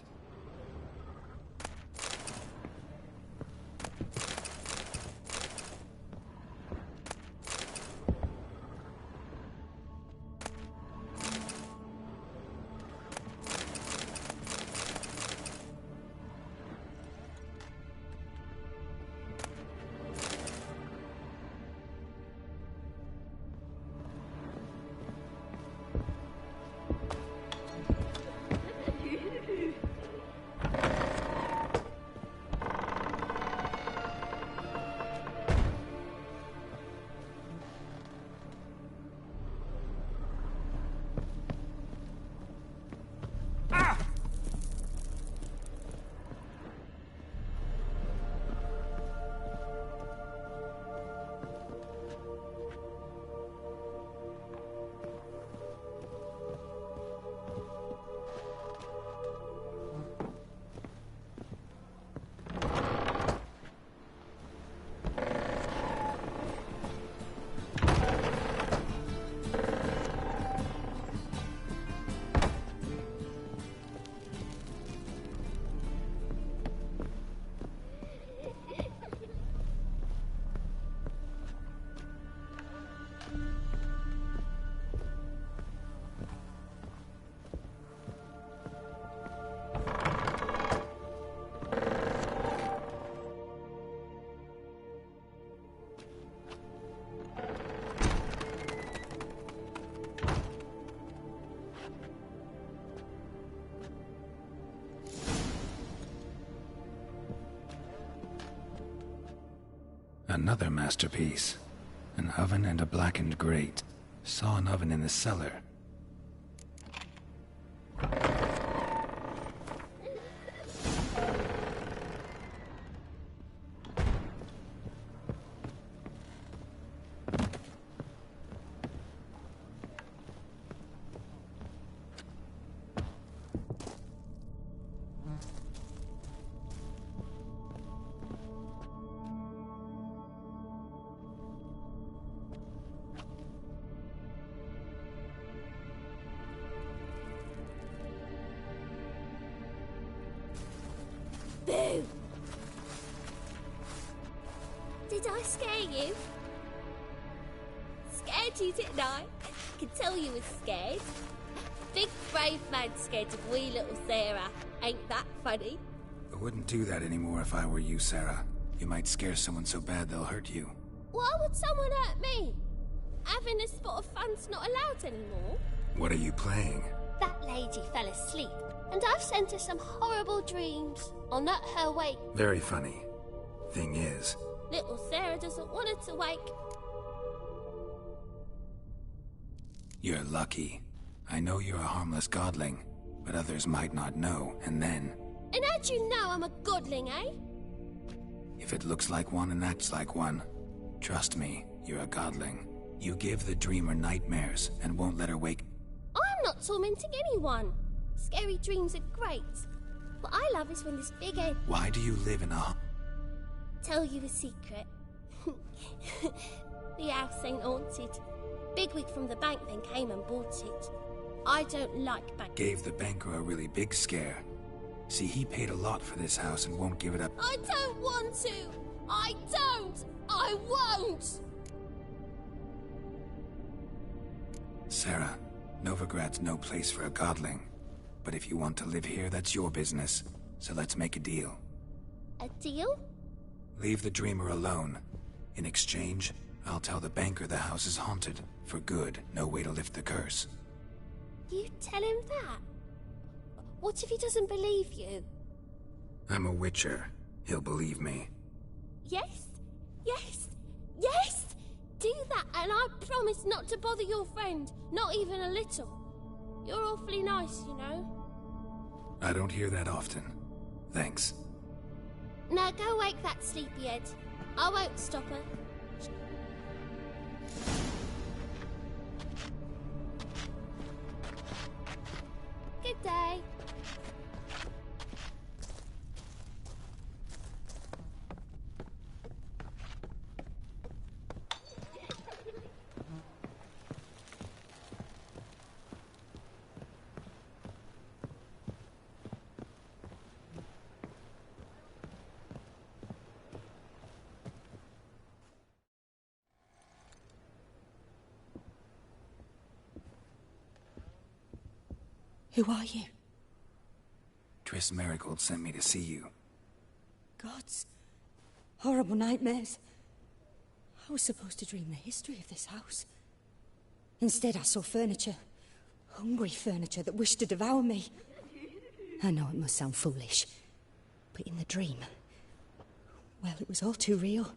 Another masterpiece. An oven and a blackened grate. Saw an oven in the cellar. Boo! Did I scare you? Scared you, didn't I? Could tell you was scared. Big brave man scared of wee little Sarah. Ain't that funny? I wouldn't do that anymore if I were you, Sarah. You might scare someone so bad they'll hurt you. Why would someone hurt me? Having a spot of fun's not allowed anymore. What are you playing? That lady fell asleep, and I've sent her some horrible dreams. I'll nut her wake. Very funny. Thing is... Little Sarah doesn't want her to wake. You're lucky. I know you're a harmless godling, but others might not know, and then... And how'd you know I'm a godling, eh? If it looks like one and acts like one, trust me, you're a godling. You give the dreamer nightmares and won't let her wake... I'm not tormenting anyone. Scary dreams are great. What I love is when this big head... Why do you live in a... Tell you a secret. The house ain't haunted. Bigwig from the bank then came and bought it. I don't like bank. Gave the banker a really big scare. See, he paid a lot for this house and won't give it up. I don't want to! I don't! I won't! Sarah, Novigrad's no place for a godling. But if you want to live here, that's your business. So let's make a deal. A deal? Leave the dreamer alone. In exchange, I'll tell the banker the house is haunted. For good, no way to lift the curse. You tell him that? What if he doesn't believe you? I'm a witcher. He'll believe me. Yes? Yes? Yes! Do that, and I promise not to bother your friend. Not even a little. You're awfully nice, you know. I don't hear that often. Thanks. Now go wake that sleepyhead. I won't stop her. Good day. Who are you? Triss Marigold sent me to see you. Gods. Horrible nightmares. I was supposed to dream the history of this house. Instead, I saw furniture. Hungry furniture that wished to devour me. I know it must sound foolish, but in the dream, well, it was all too real.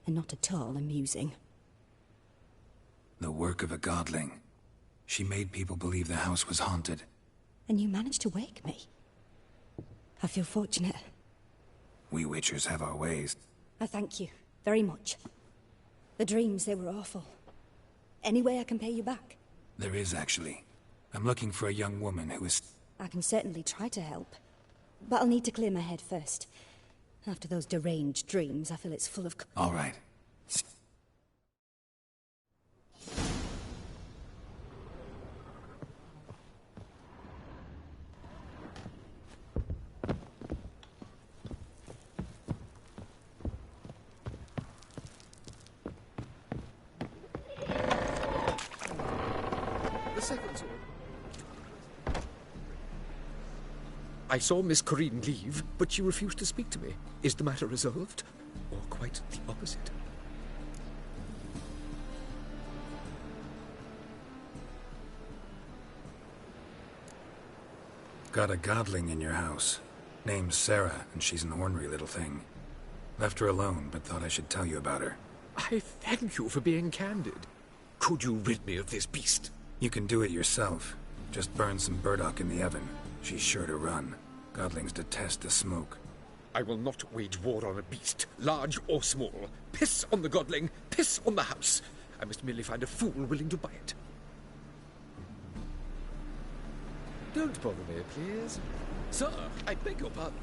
And not at all amusing. The work of a godling. She made people believe the house was haunted. And you managed to wake me. I feel fortunate. We witchers have our ways. I thank you very much. The dreams, they were awful. Any way I can pay you back? There is, actually. I'm looking for a young woman who is... I can certainly try to help. But I'll need to clear my head first. After those deranged dreams, I feel it's full of... All right. I saw Miss Corinne leave, but she refused to speak to me. Is the matter resolved? Or quite the opposite? Got a godling in your house. Name's Sarah, and she's an ornery little thing. Left her alone, but thought I should tell you about her. I thank you for being candid. Could you rid me of this beast? You can do it yourself. Just burn some burdock in the oven. She's sure to run. Godlings detest the smoke. I will not wage war on a beast, large or small. Piss on the godling, piss on the house. I must merely find a fool willing to buy it. Don't bother me, please. Sir, I beg your pardon.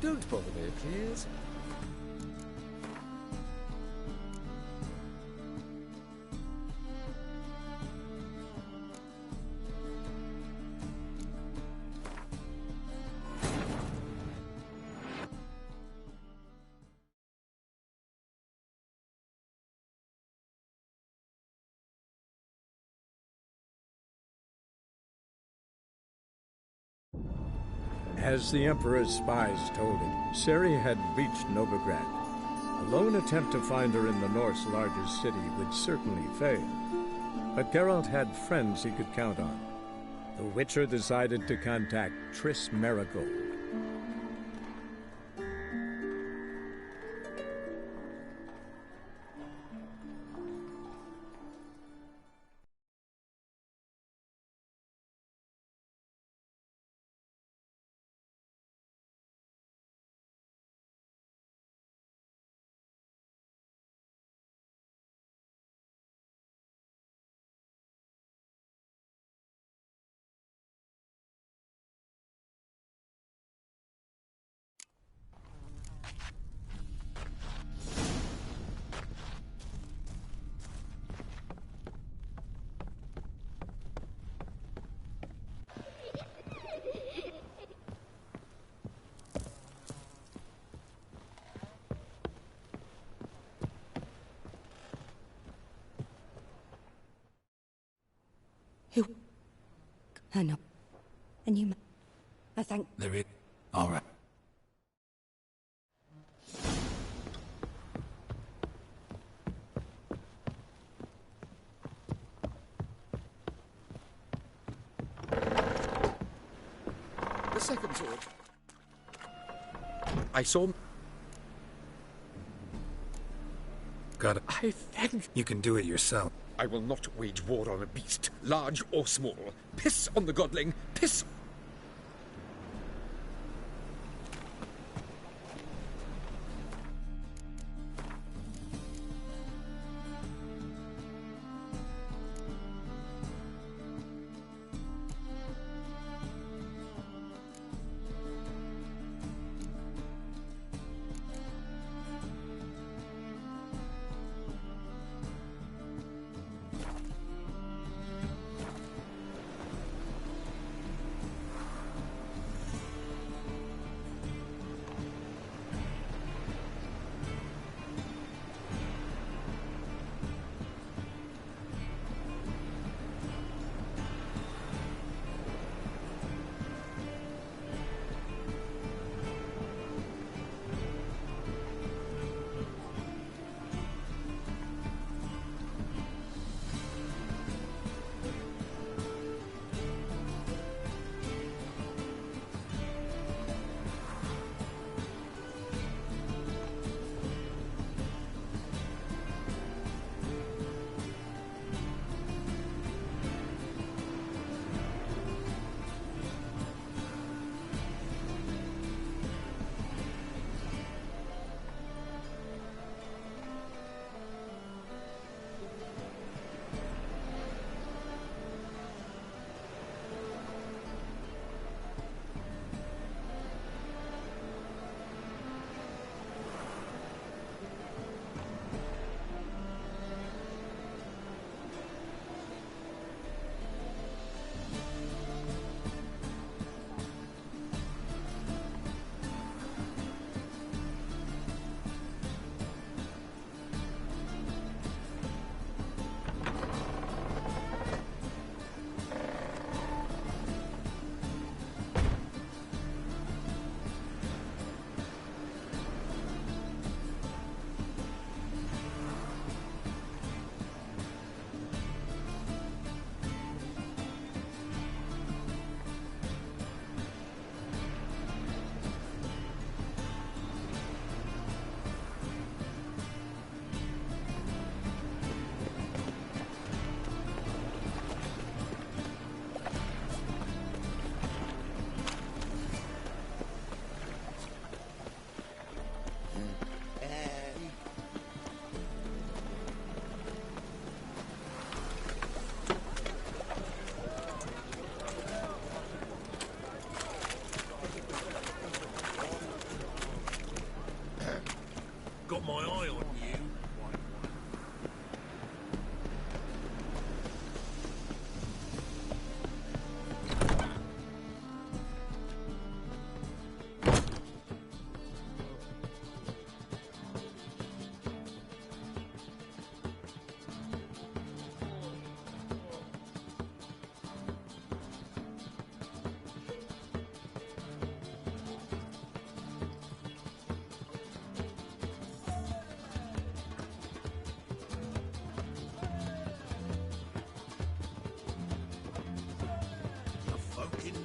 Don't bother me, please. As the Emperor's spies told him, Ciri had reached Novigrad. A lone attempt to find her in the North's largest city would certainly fail. But Geralt had friends he could count on. The Witcher decided to contact Triss Merigold. Who? I know. And you... I thank... There it... All right. The second sword. I saw... Got it. I thank... You can do it yourself. I will not wage war on a beast, large or small. Piss on the godling, piss...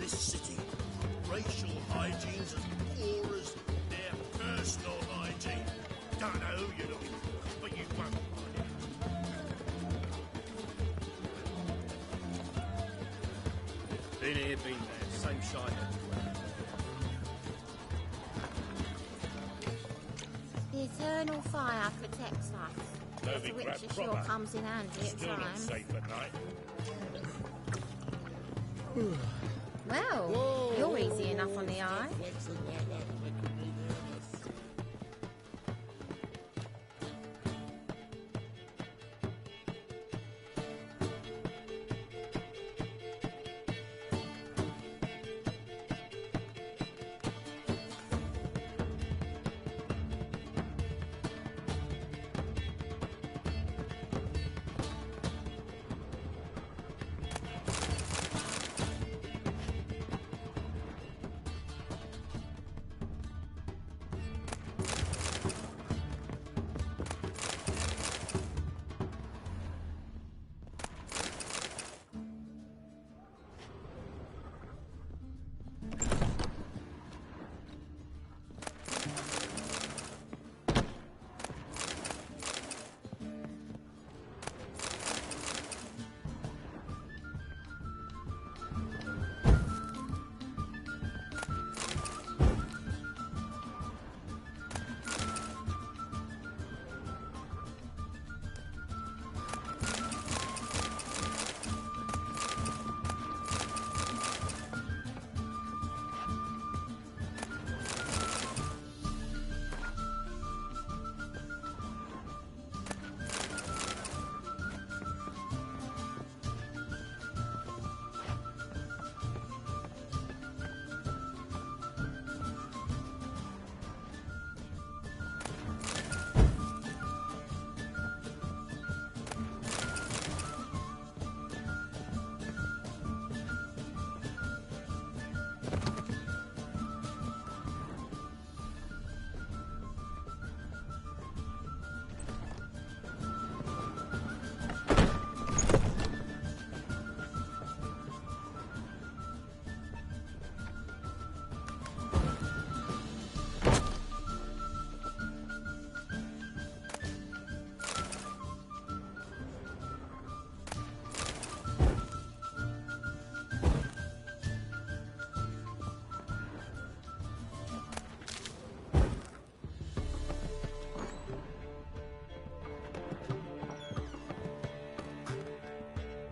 this city. Racial hygiene's as poor as their personal hygiene. Don't know who you're looking for, but you won't find it. Been here, been there. Same side everywhere. The eternal fire protects us. Novi Which Grad sure proper. comes in handy at Still not times. safe at night. Well, you're easy enough on the eye.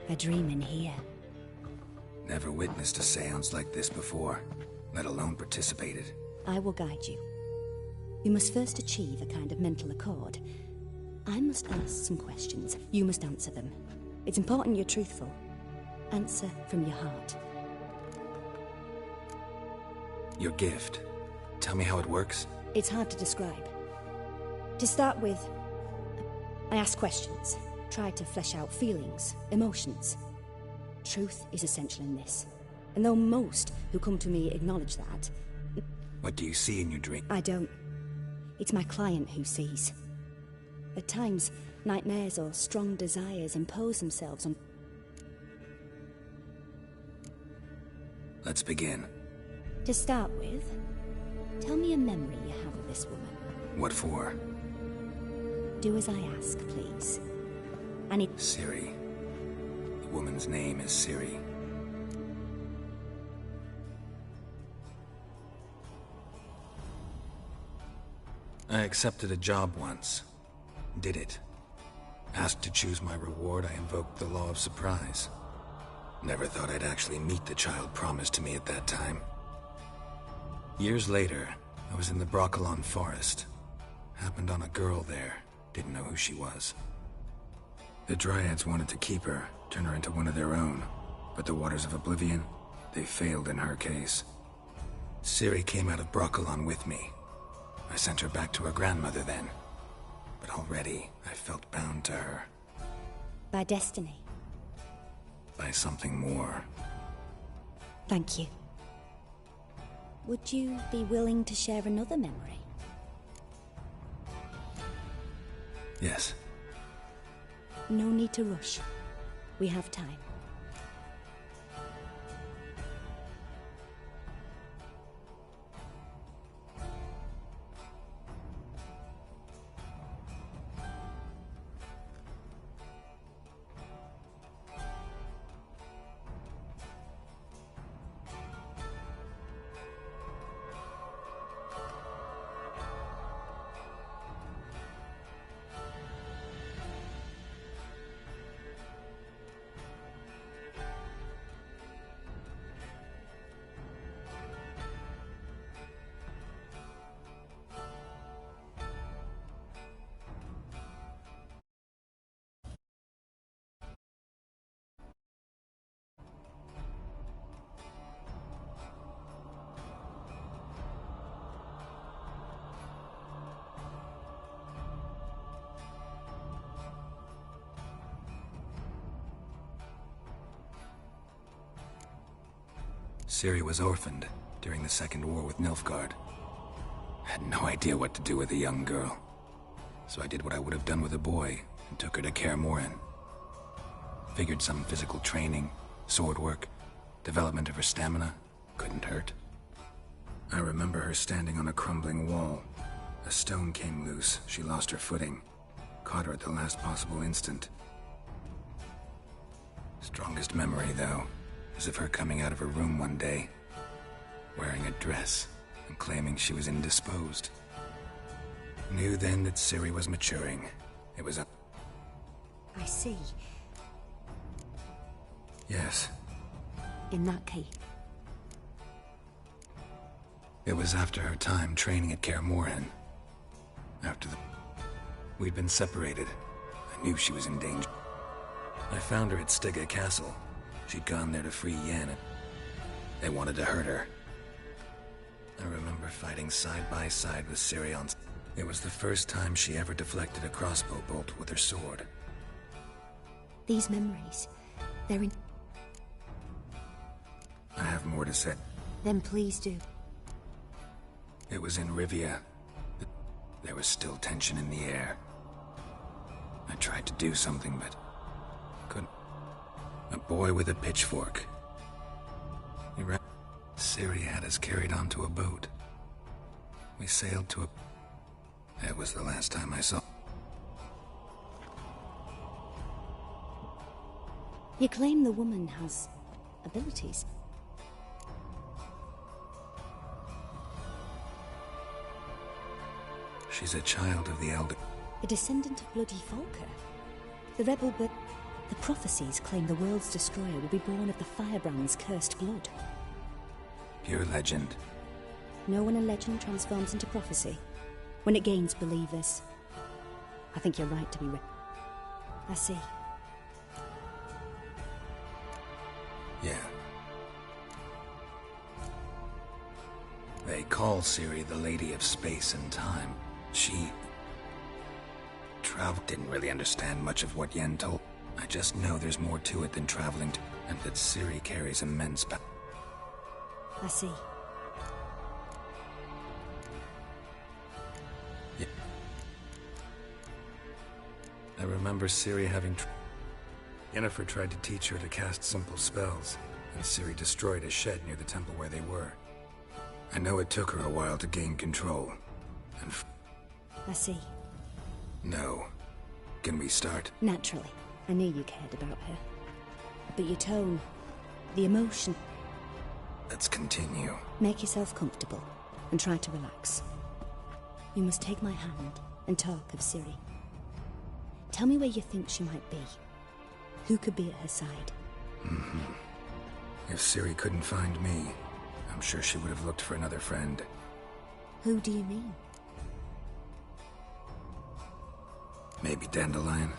A dream in here. Never witnessed a seance like this before, let alone participated. I will guide you. You must first achieve a kind of mental accord. I must ask some questions. You must answer them. It's important you're truthful. Answer from your heart. Your gift. Tell me how it works. It's hard to describe. To start with, I ask questions. Try to flesh out feelings, emotions. Truth is essential in this. And though most who come to me acknowledge that... What do you see in your dream? I don't. It's my client who sees. At times, nightmares or strong desires impose themselves on... Let's begin. To start with, tell me a memory you have of this woman. What for? Do as I ask, please. I need... Ciri. The woman's name is Ciri. I accepted a job once. Did it. Asked to choose my reward, I invoked the law of surprise. Never thought I'd actually meet the child promised to me at that time. Years later, I was in the Broccolon forest. Happened on a girl there. Didn't know who she was. The Dryads wanted to keep her, turn her into one of their own. But the Waters of Oblivion, they failed in her case. Ciri came out of Broccolon with me. I sent her back to her grandmother then. But already, I felt bound to her. By destiny. By something more. Thank you. Would you be willing to share another memory? Yes. No need to rush. We have time. Ciri was orphaned during the Second War with Nilfgaard. I had no idea what to do with a young girl. So I did what I would have done with a boy and took her to Kaer Morhen. Figured some physical training, sword work, development of her stamina couldn't hurt. I remember her standing on a crumbling wall. A stone came loose, she lost her footing. Caught her at the last possible instant. Strongest memory, though, is of her coming out of her room one day, wearing a dress and claiming she was indisposed. Knew then that Ciri was maturing. It was a... I see. Yes. In that case. It was after her time training at Kaer Morhen. After the... We'd been separated. I knew she was in danger. I found her at Stygga Castle. She'd gone there to free Yen, and they wanted to hurt her. I remember fighting side by side with Ciri on... It was the first time she ever deflected a crossbow bolt with her sword. These memories, they're in... I have more to say. Then please do. It was in Rivia. There was still tension in the air. I tried to do something, but couldn't. A boy with a pitchfork. He ran. Ciri had us carried onto a boat. We sailed to a... That was the last time I saw... You claim the woman has abilities. She's a child of the Elder... A descendant of bloody Falker. The rebel, but the prophecies claim the world's destroyer will be born of the Firebrand's cursed blood. Pure legend. Know when a legend transforms into prophecy? When it gains believers. I think you're right to be... I see. Yeah. They call Ciri the Lady of Space and Time. She... didn't really understand much of what Yen told. I just know there's more to it than traveling to... and that Ciri carries immense power. I see. Yeah. I remember Ciri having... Yennefer tried to teach her to cast simple spells, and Ciri destroyed a shed near the temple where they were. I know it took her a while to gain control, and... I see. No. Can we start? Naturally. I knew you cared about her. But your tone, the emotion... Let's continue. Make yourself comfortable, and try to relax. You must take my hand and talk of Ciri. Tell me where you think she might be. Who could be at her side? If Ciri couldn't find me, I'm sure she would have looked for another friend. Who do you mean? Maybe Dandelion.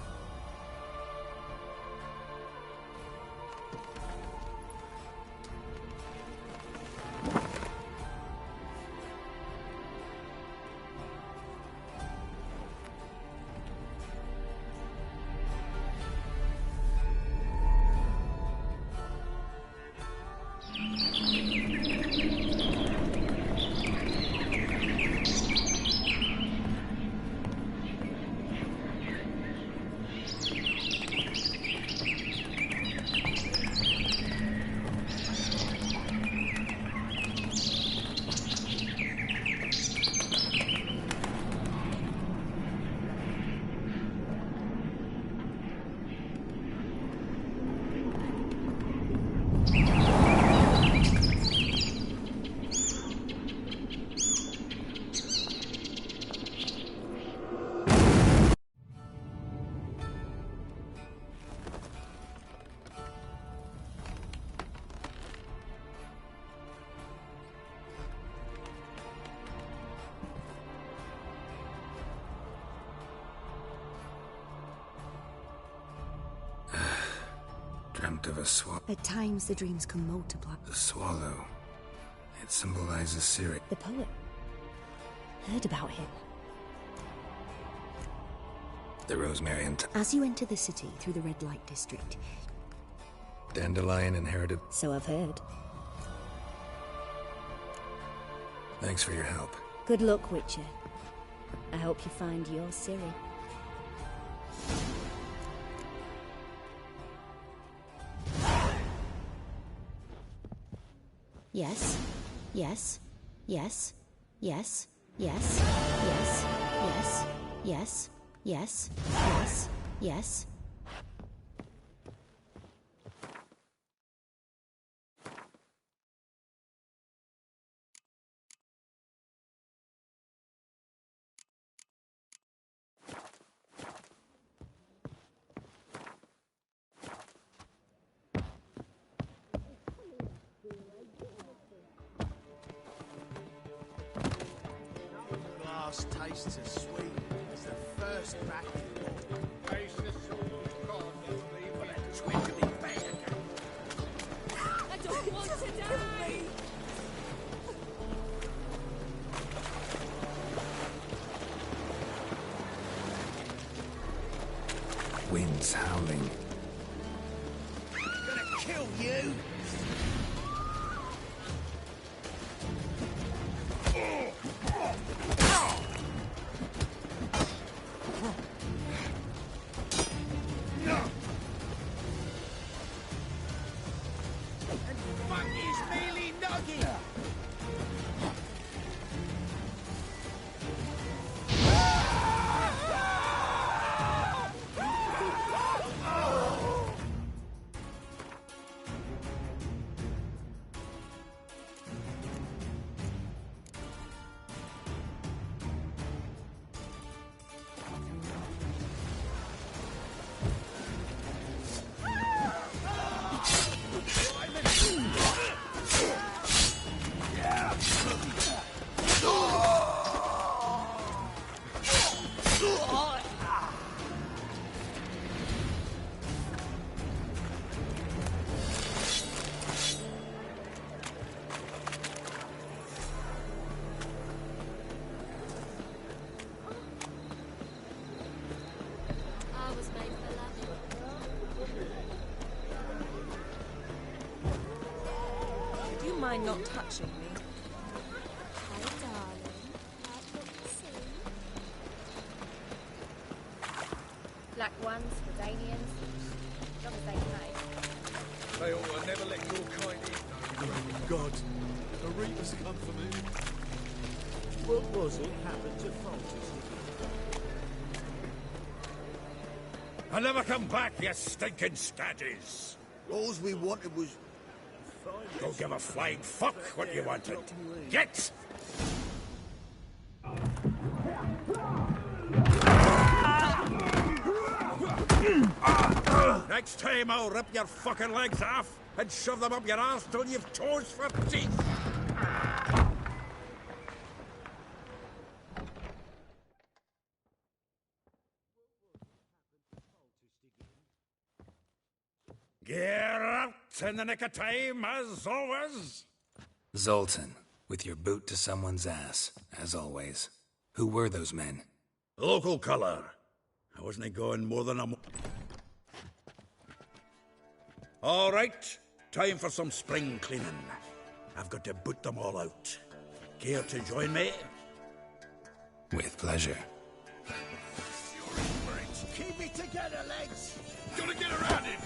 Dreamt of a swallow. At times the dreams can multiply. The swallow. It symbolizes Ciri. The poet. Heard about him. The Rosemary and... As you enter the city through the red light district... Dandelion inherited... So I've heard. Thanks for your help. Good luck, Witcher. I hope you find your Ciri. Yes. Yes. Yes. Yes. Yes. Yes. Yes. Yes. Yes. Yes. Yes. Last tastes as sweet as the first vacuum. I don't want to die! Wind's howling. Gonna kill you! I was made for love. Do you mind not touching me? Hey, darling. Like what you see? Black ones, Redanians, long as they pay. They ought to never let your kind eat. God, the Reapers come for me. What was it happened to Francis? I'll never come back, you stinking staggies! All we wanted was... Don't give a flying fuck what you wanted. Get! Next time I'll rip your fucking legs off and shove them up your arse till you've toes for teeth! Get out in the nick of time, as always! Zoltan, with your boot to someone's ass, as always. Who were those men? Local colour. I wasn't going more than a... All right, time for some spring cleaning. I've got to boot them all out. Care to join me? With pleasure. Keep it together, lads! Gotta get around him!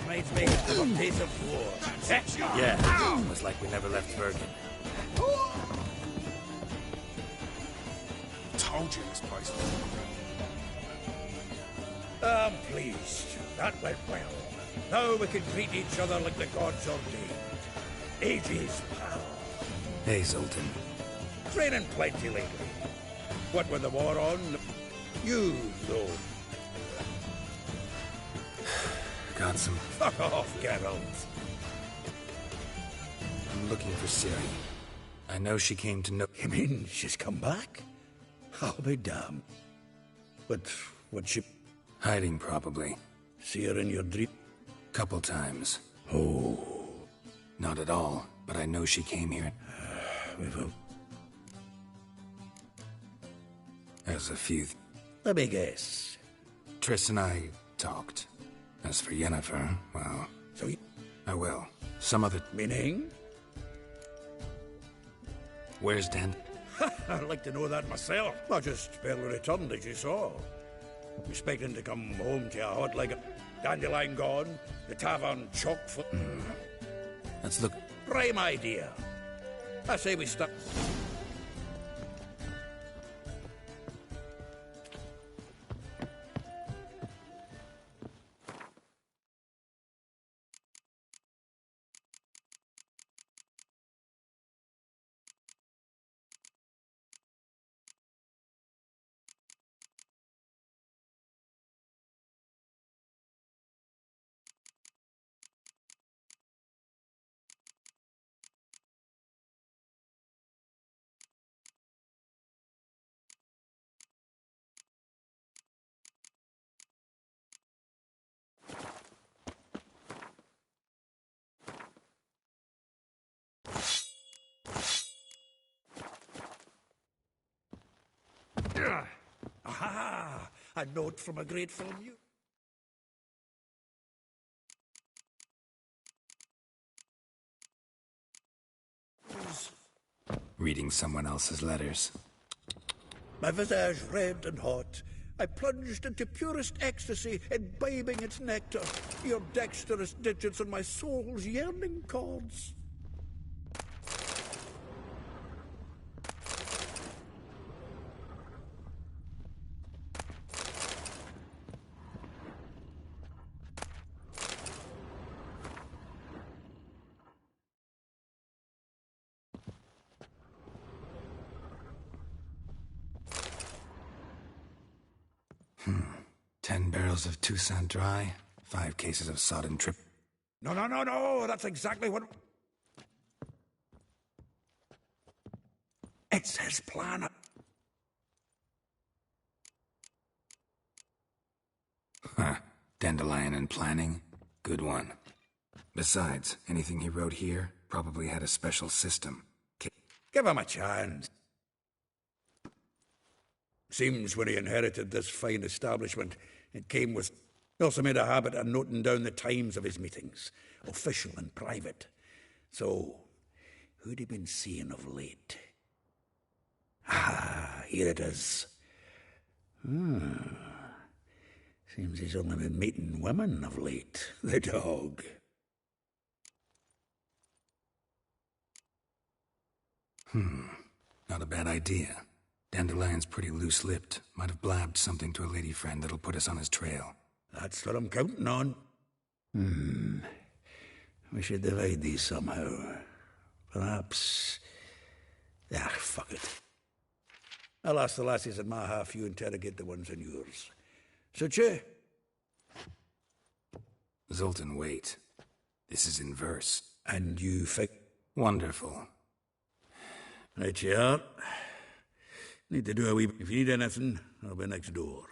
Reminds me of a piece of war. Yeah, almost like we never left Bergen. Told you this place was... I'm pleased. That went well. Now we can greet each other like the gods ordained. Ages, pal. Hey, Zoltan. Training plenty lately. What with the war on? You, though. Got some... Fuck off, Geralt. I'm looking for Ciri. I know she came to know... You mean she's come back? I'll be damned. But would she... Hiding, probably. See her in your dream? Couple times. Oh. Not at all, but I know she came here. We will. There's a few... Let me guess. Triss and I talked. As for Yennefer, well... So I will. Some other... Meaning? Where's Dan? I'd like to know that myself. I just barely returned, as you saw. Expecting to come home to a hot like a dandelion gone, the tavern chock full... Let's look... Prime idea. I say we stop... Aha! A note from a grateful muse. Reading someone else's letters. My visage red and hot, I plunged into purest ecstasy, imbibing its nectar, your dexterous digits on my soul's yearning chords. Hmm. 10 barrels of Toussaint Dry, 5 cases of sodden trip. No, no, no, no! That's exactly what... It's his plan. Huh. Dandelion and planning? Good one. Besides, anything he wrote here probably had a special system. Give him a chance. Seems when he inherited this fine establishment, it came with... He also made a habit of noting down the times of his meetings, official and private. So, who'd he been seeing of late? Ah, here it is. Seems he's only been meeting women of late, the dog. Not a bad idea. Dandelion's pretty loose-lipped. Might have blabbed something to a lady friend that'll put us on his trail. That's what I'm counting on. We should divide these somehow. Perhaps... Ah, fuck it. I'll ask the lassies in my half, you interrogate the ones in yours. Suche? Zoltan, wait. This is in verse. And you Wonderful. Right you are. Need to do a wee... If you need anything, I'll be next door.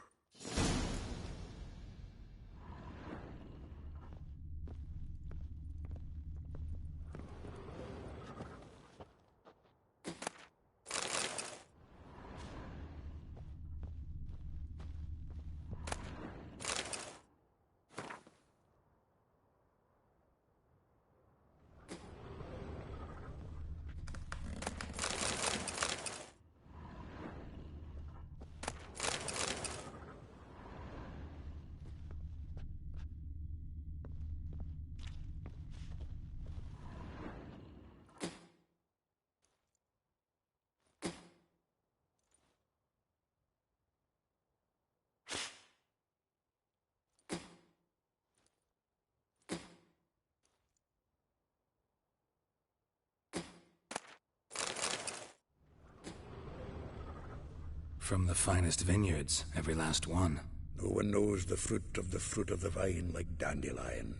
From the finest vineyards, every last one. No one knows the fruit of the vine like Dandelion.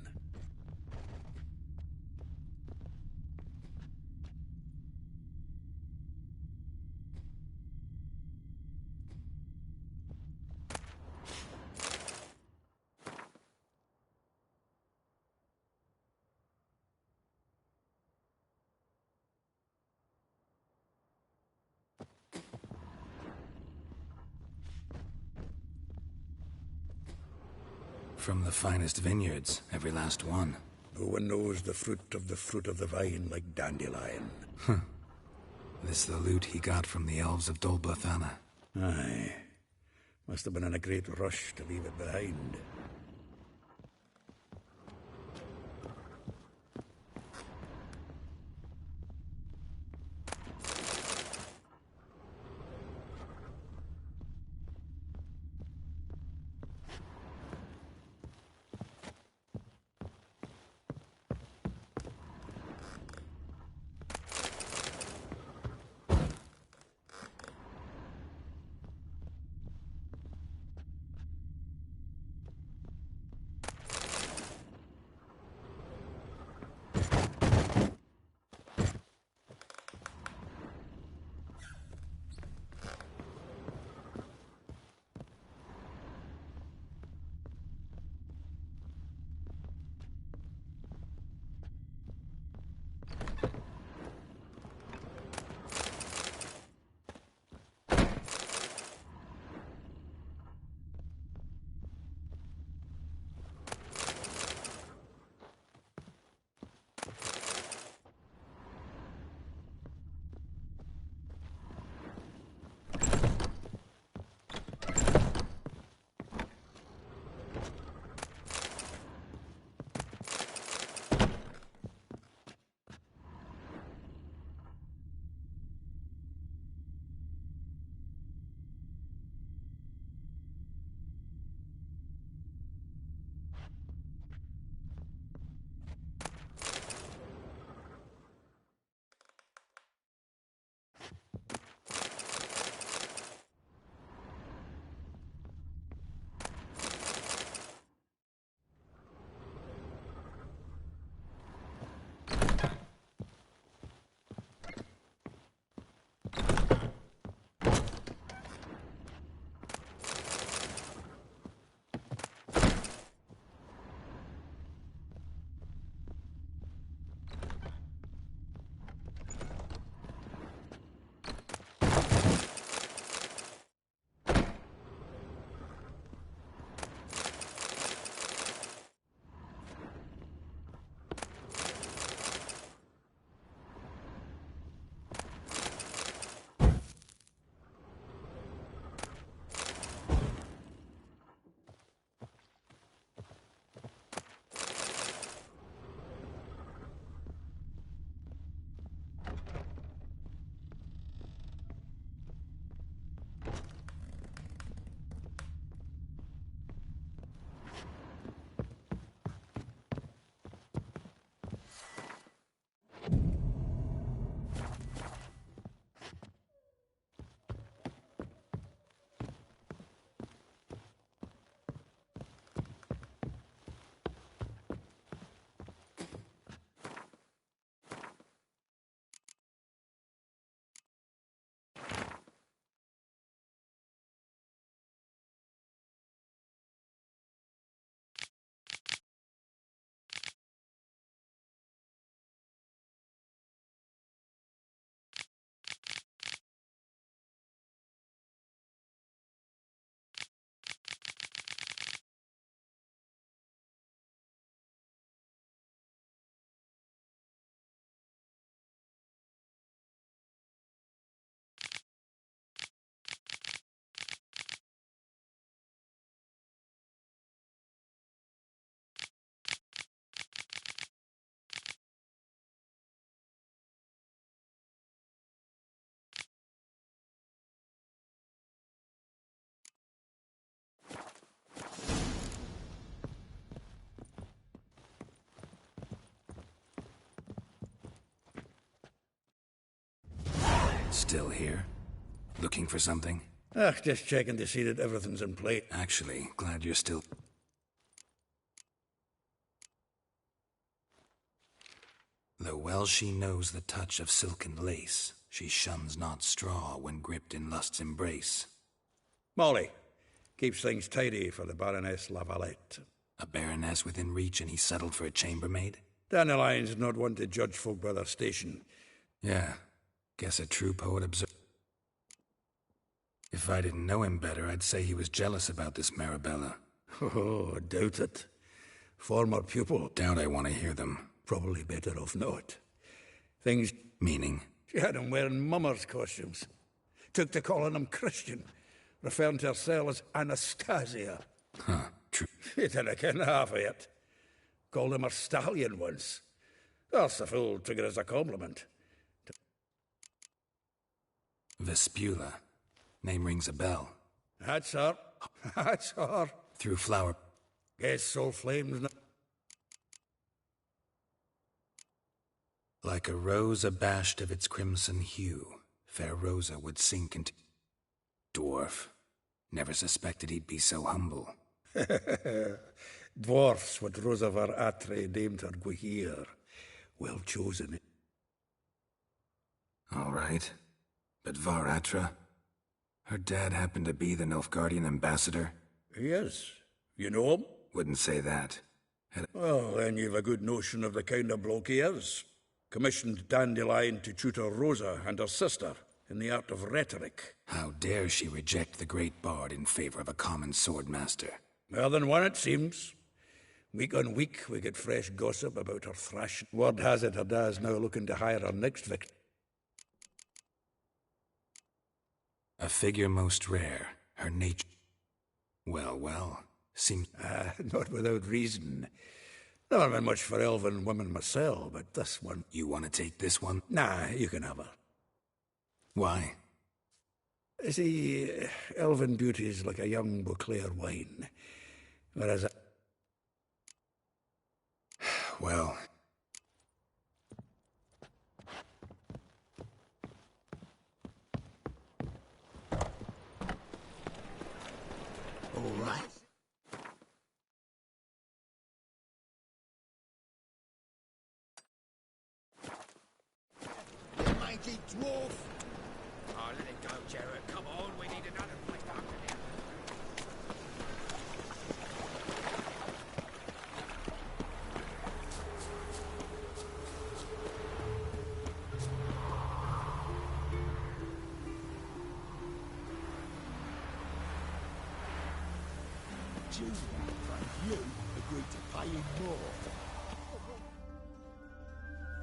from the finest vineyards, every last one. No one knows the fruit of the vine like Dandelion. This the loot he got from the elves of Dol Blathanna. Aye. Must have been in a great rush to leave it behind. Still here? Looking for something? Just checking to see that everything's in place. Actually, glad you're still... Though well she knows the touch of silken lace, she shuns not straw when gripped in lust's embrace. Molly, keeps things tidy for the Baroness Lavalette. A baroness within reach and he settled for a chambermaid? Dandelion's not one to judge folk by their station. Yeah, guess a true poet observed. If I didn't know him better, I'd say he was jealous about this Marabella. Oh, I doubt it. Former pupil. Doubt I want to hear them. Probably better off not. Things... Meaning? She had them wearing mummers' costumes. Took to calling them Christian, referring to herself as Anastasia. Huh, true. You didn't ken half of it. Called him her stallion once. That's a fool took it as a compliment. Vespula. Name rings a bell. That's her. That's her. Through flower. Guess soul flames. Like a rose abashed of its crimson hue, fair Rosa would sink into... Dwarf. Never suspected he'd be so humble. Dwarfs what Rosa var Atre named her Guihir. Well chosen. All right. But Var Atra? Her dad happened to be the Nilfgaardian ambassador? Yes. You know him? Wouldn't say that. Well, then you've a good notion of the kind of bloke he is. Commissioned Dandelion to tutor Rosa and her sister in the art of rhetoric. How dare she reject the great bard in favor of a common swordmaster? More than one, it seems. Week on week, we get fresh gossip about her thrash. Word has it her dad's now looking to hire her next victim. A figure most rare, her nature... Well, seems... Not without reason. Never been much for elven women myself, but this one... You want to take this one? Nah, you can have her. Why? See, elven beauty is like a young Beauclair wine, whereas... Well... All right. Mighty dwarf! Oh, let it go, Jarrett. Come on, we need another place to hunt it. You agreed to pay him more.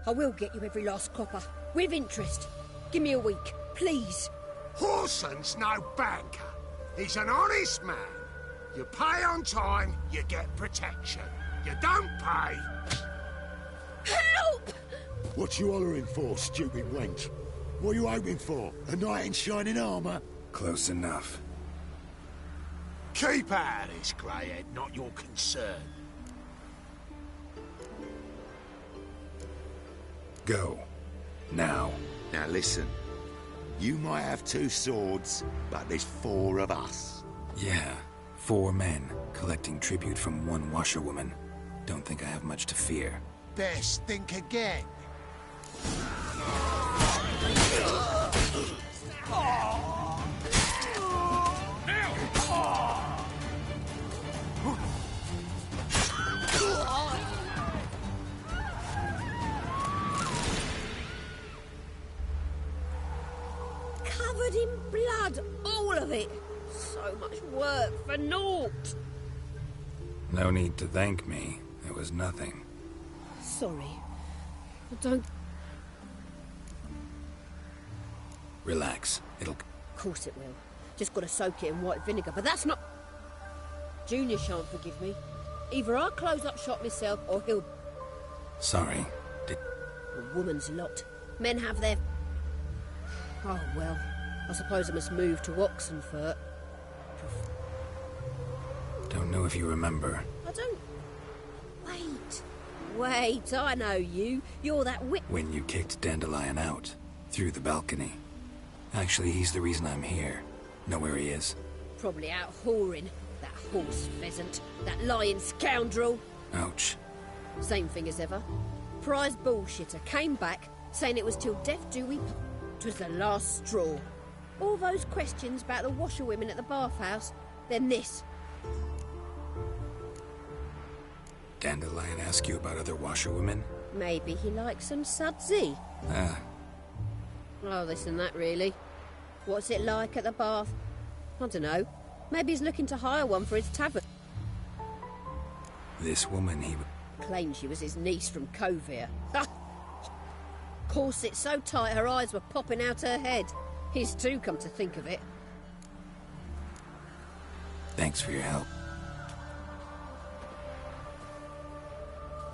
I will get you every last copper, with interest. Give me a week, please. Horson's no banker. He's an honest man. You pay on time, you get protection. You don't pay... Help! What you hollering for, stupid wench? What are you hoping for? A knight in shining armour? Close enough. Keep out of this, greyhead, not your concern. Go. Now. Now listen. You might have 2 swords, but there's 4 of us. Yeah, 4 men, collecting tribute from 1 washerwoman. Don't think I have much to fear. Best think again. Covered in blood, all of it. So much work for naught. No need to thank me. It was nothing. Sorry. I don't... Relax. It'll... Of course it will. Just gotta soak it in white vinegar, but that's not... Junior shan't forgive me. Either I'll close up shop myself, or he'll... Sorry. A woman's lot. Men have their... Oh, well. I suppose I must move to Oxenfurt. Don't know if you remember. I don't... Wait, I know you. You're that When you kicked Dandelion out. Through the balcony. Actually, he's the reason I'm here. Know where he is? Probably out whoring. That horse pheasant. That lying scoundrel. Ouch. Same thing as ever. Prize bullshitter came back, saying it was till death do we... 'Twas the last straw. All those questions about the washerwomen at the bathhouse, then this. Dandelion ask you about other washerwomen? Maybe he likes some sudsy. Ah. Oh, this and that, really. What's it like at the bath? I don't know. Maybe he's looking to hire one for his tavern. This woman he... Claimed she was his niece from Kovir. Corset so tight her eyes were popping out her head. His too, come to think of it. Thanks for your help.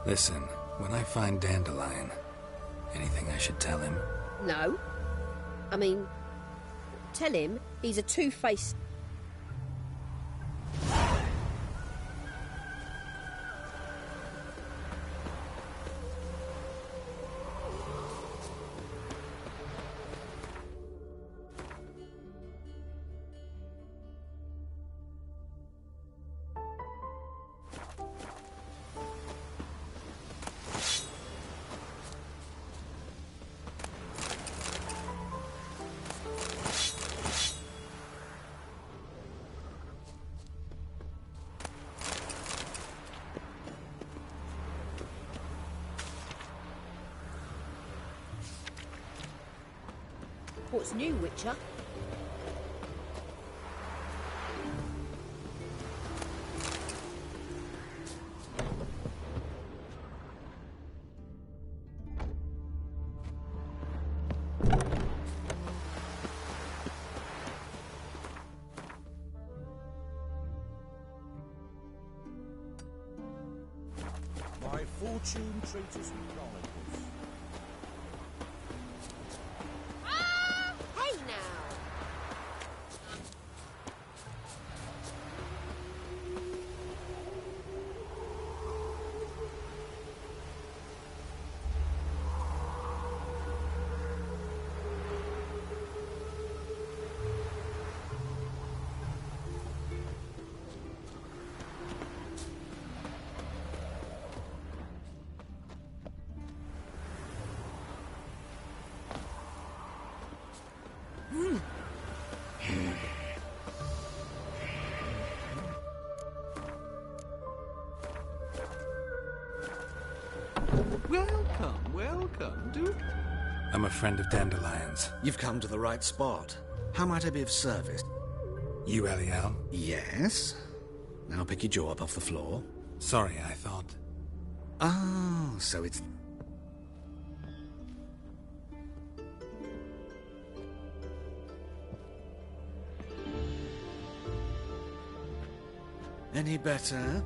Listen, when I find Dandelion, anything I should tell him? No. I mean, tell him he's a two-faced... What's new, Witcher? My fortune treatise chronicles. Hey now! Welcome, welcome. I'm a friend of Dandelion's. You've come to the right spot. How might I be of service? You, Eliel? Yes. Now pick your jaw up off the floor. Sorry, I thought... Oh, so it's... Any better?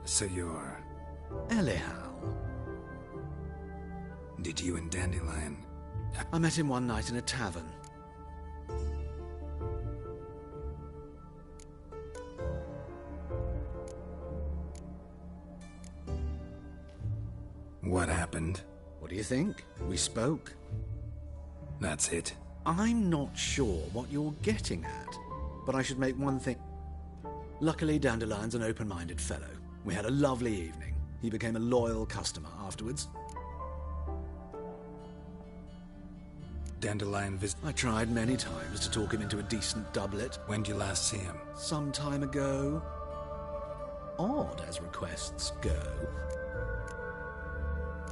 So you're... Eliel. Did you and Dandelion... I met him one night in a tavern. What happened? What do you think? We spoke. That's it. I'm not sure what you're getting at, but I should make one thing. Luckily, Dandelion's an open-minded fellow. We had a lovely evening. He became a loyal customer afterwards. Dandelion I tried many times to talk him into a decent doublet. When did you last see him? Some time ago. Odd as requests go.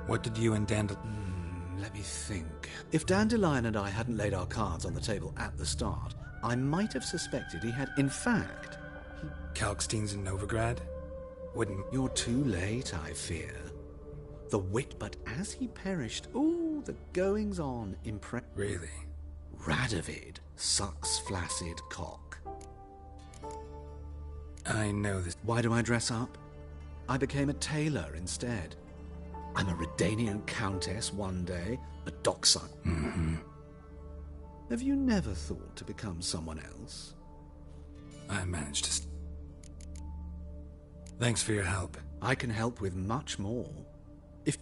What did you and Dandelion... Let me think. If Dandelion and I hadn't laid our cards on the table at the start, I might have suspected he had, in fact... Kalkstein's in Novigrad? Wouldn't... You're too late, I fear. The wit, but as he perished, ooh, the goings-on Really? Radovid sucks flaccid cock. I know this. Why do I dress up? I became a tailor instead. I'm a Redanian countess one day, a dockside. Have you never thought to become someone else? I managed to... Thanks for your help. I can help with much more. If...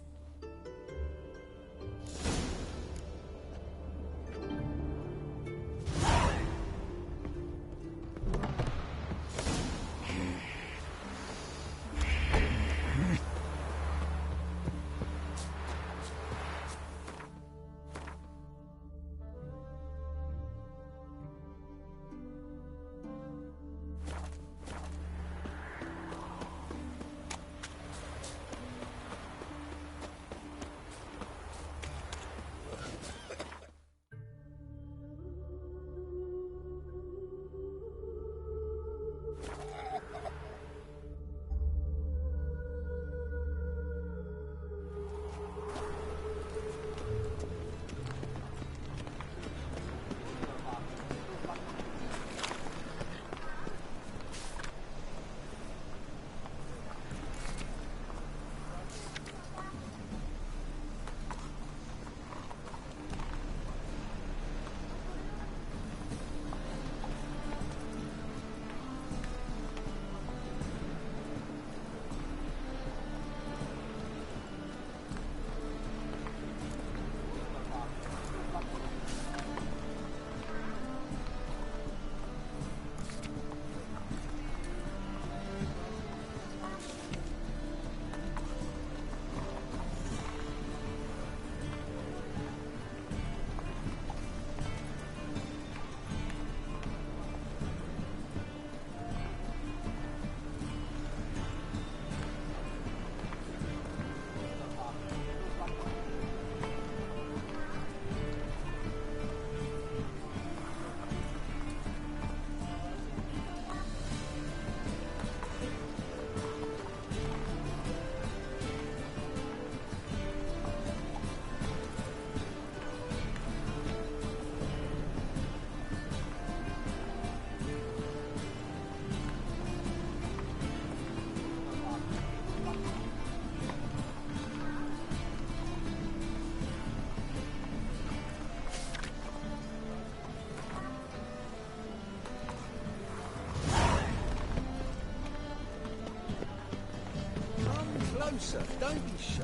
sir. Don't be shy.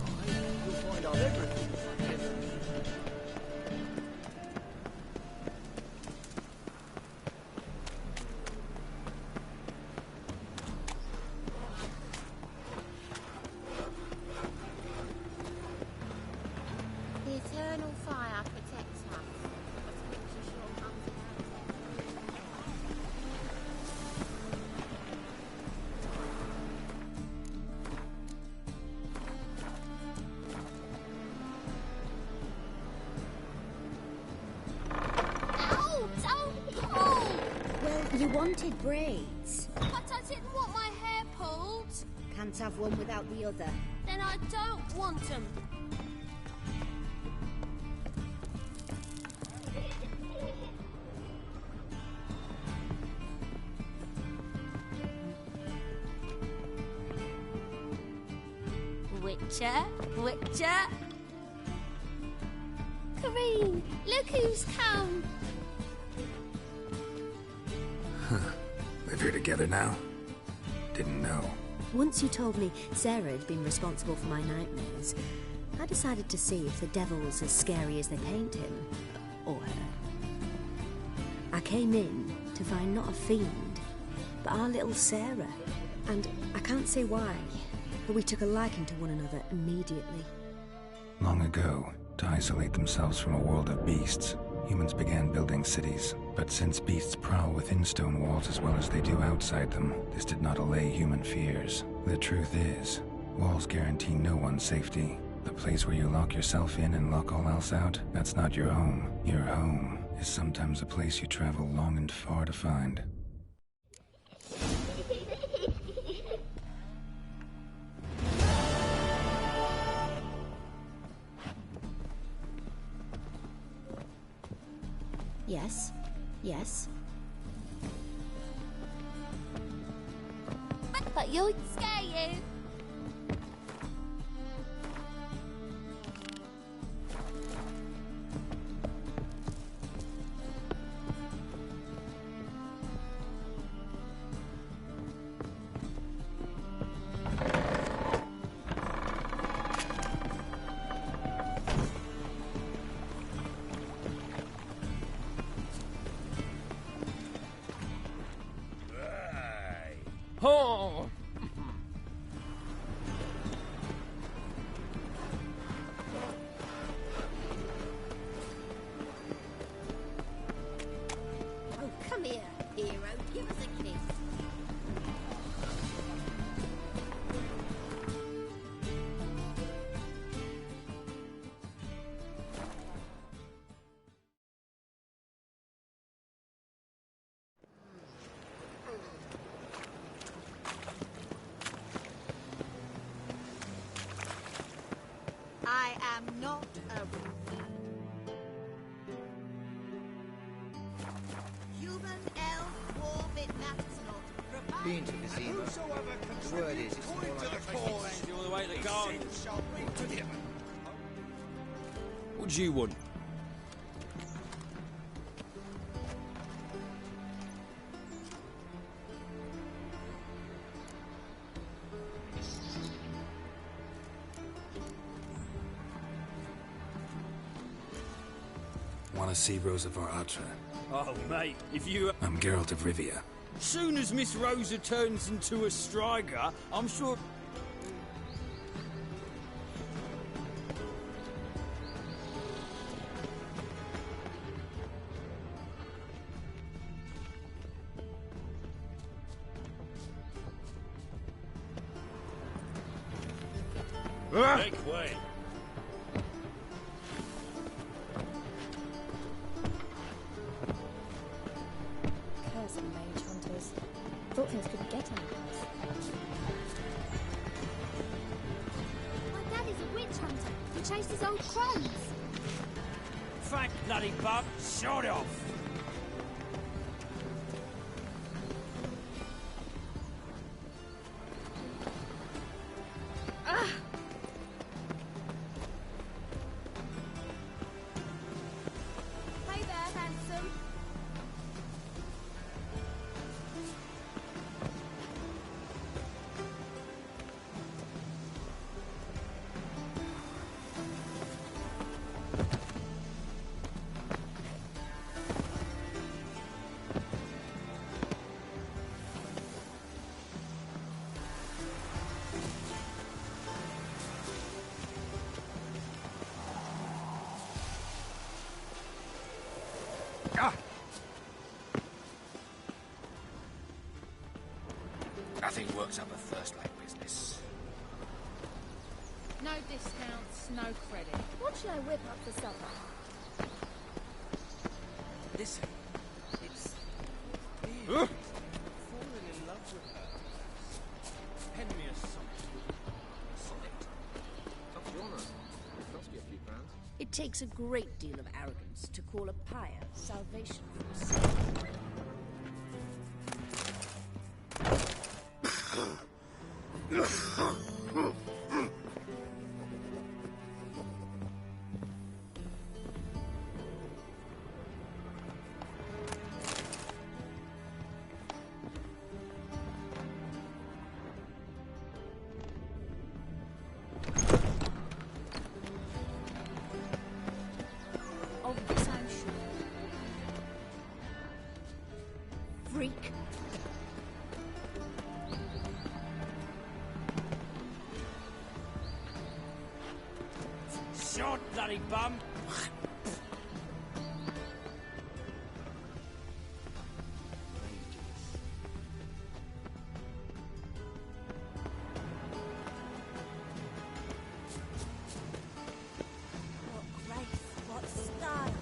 You'll find out everything. The eternal fire protects us. But the picture sure comes without Ow! Don't pull! Well, you wanted braids. But I didn't want my hair pulled. Can't have one without the other. Then I don't want them. Witcher, Witcher. Kareen, look who's come. Live here together now? Didn't know. Once you told me Sarah had been responsible for my nightmares, I decided to see if the devil's as scary as they paint him. Or her. I came in to find not a fiend, but our little Sarah. And I can't say why, but we took a liking to one another immediately. Long ago, to isolate themselves from a world of beasts, humans began building cities. But since beasts prowl within stone walls as well as they do outside them, this did not allay human fears. The truth is, walls guarantee no one's safety. The place where you lock yourself in and lock all else out, that's not your home. Your home is sometimes a place you travel long and far to find. Yes, yes. But you'd scare you. Oh! Oh, come here, hero. Give us a kiss. I am not a human, elf, dwarf, it matters not. Being to deceiver. The word is, it's more like a coin. You're the way to go. What do you want? Want to see Rosa Atra? Oh, mate, if you... I'm Geralt of Rivia. Soon as Miss Rosa turns into a striker, I'm sure... Make way. Cursed mage hunters. Thought things couldn't get any worse. My dad is a witch hunter who chases old crones. Frank, bloody bug, shut off. Hey there, handsome. Nothing works up a thirst like business. No discounts, no credit. What should I whip up for supper? Listen, it's... falling in love with her. Pen me a sonnet. Tough genre. Cost you a few pounds. It takes a great deal of arrogance to call a pyre salvation for a Of this I'm sure. Freak. Short, bloody bum! What grace, what style.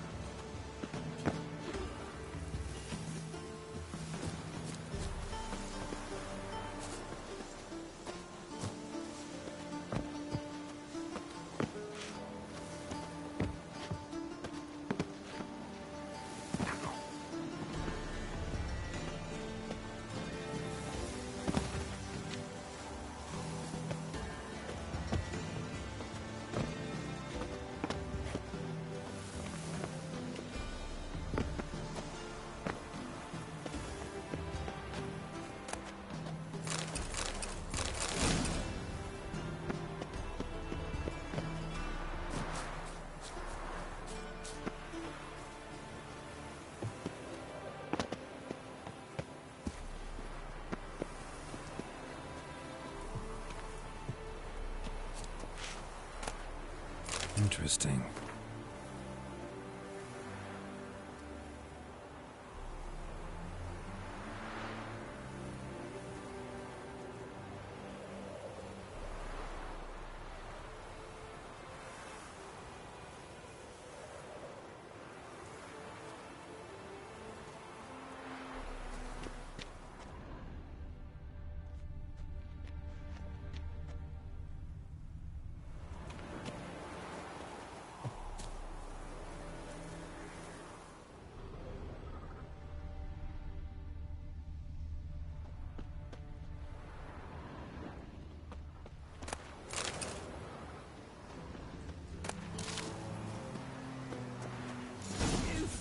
Interesting.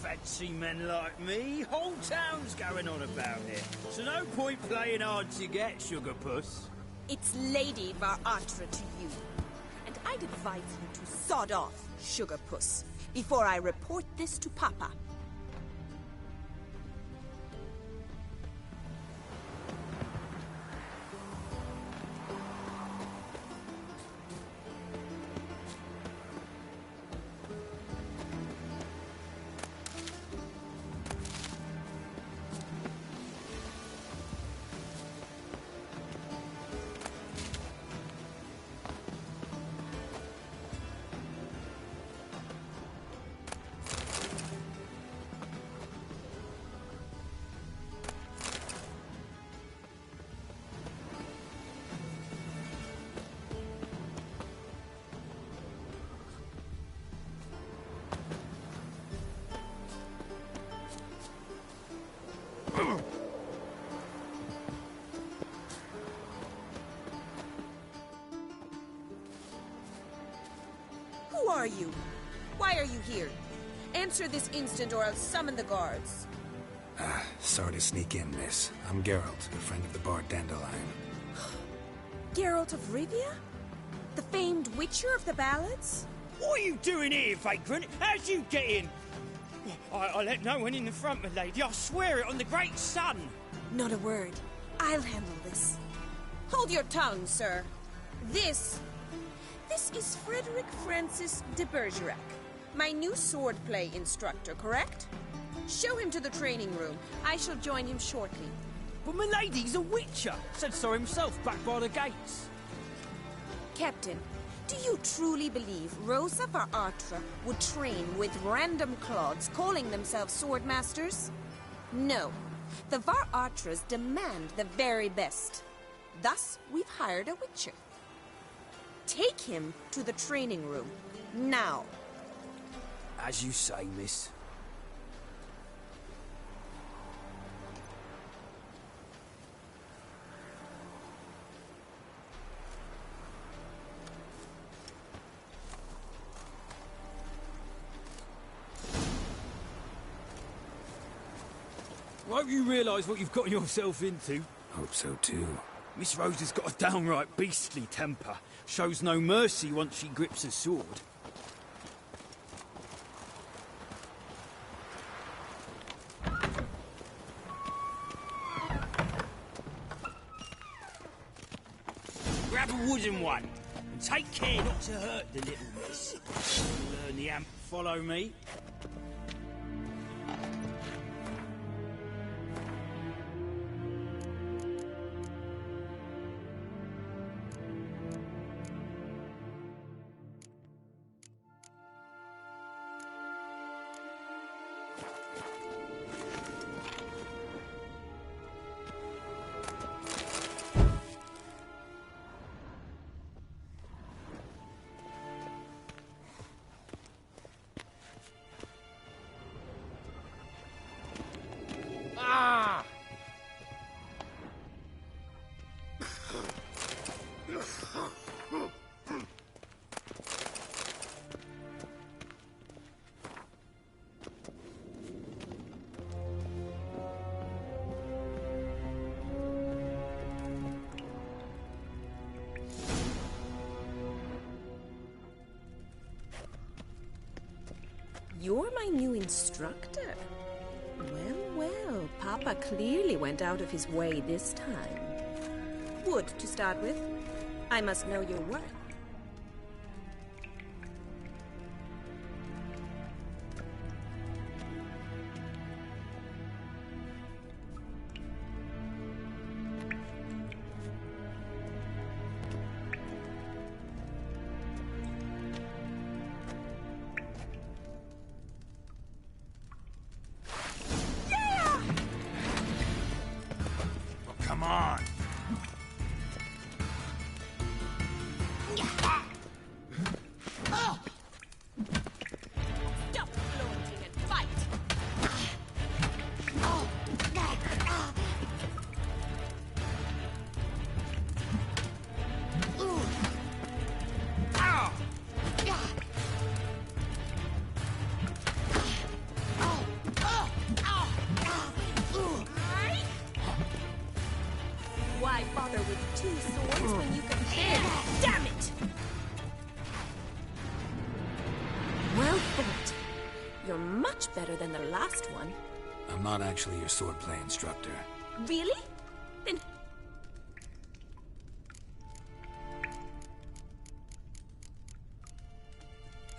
Fancy men like me, whole town's going on about it. So no point playing hard to get, sugar puss. It's Lady Varatra to you. And I'd advise you to sod off, sugar puss, before I report this to Papa. Who are you? Why are you here? Answer this instant or I'll summon the guards. Sorry to sneak in, miss. I'm Geralt, the friend of the bard Dandelion. Geralt of Rivia? The famed witcher of the ballads? What are you doing here, vagrant? How'd you get in? I let no one in the front, my lady. I swear it on the great sun. Not a word. I'll handle this. Hold your tongue, sir. This is Frederick Francis de Bergerac, my new swordplay instructor, correct? Show him to the training room. I shall join him shortly. But milady's a witcher. Said so himself back by the gates. Captain, do you truly believe Rosa var Artra would train with random clods calling themselves swordmasters? No. The var Artras demand the very best. Thus, we've hired a witcher. Take him to the training room. Now. As you say, miss. Won't you realise what you've got yourself into? Hope so too. Miss Rose has got a downright beastly temper. Shows no mercy once she grips a sword. Grab a wooden one, and take care not to hurt the little miss. Learn the amp, follow me. You're my new instructor. Well, Papa clearly went out of his way this time. Wood, to start with. I must know your worth. Come on. Stop flaunting and fight! Why bother with two swords when you can share? Damn it! Well fought. You're much better than the last one. I'm not actually your swordplay instructor. Really? Then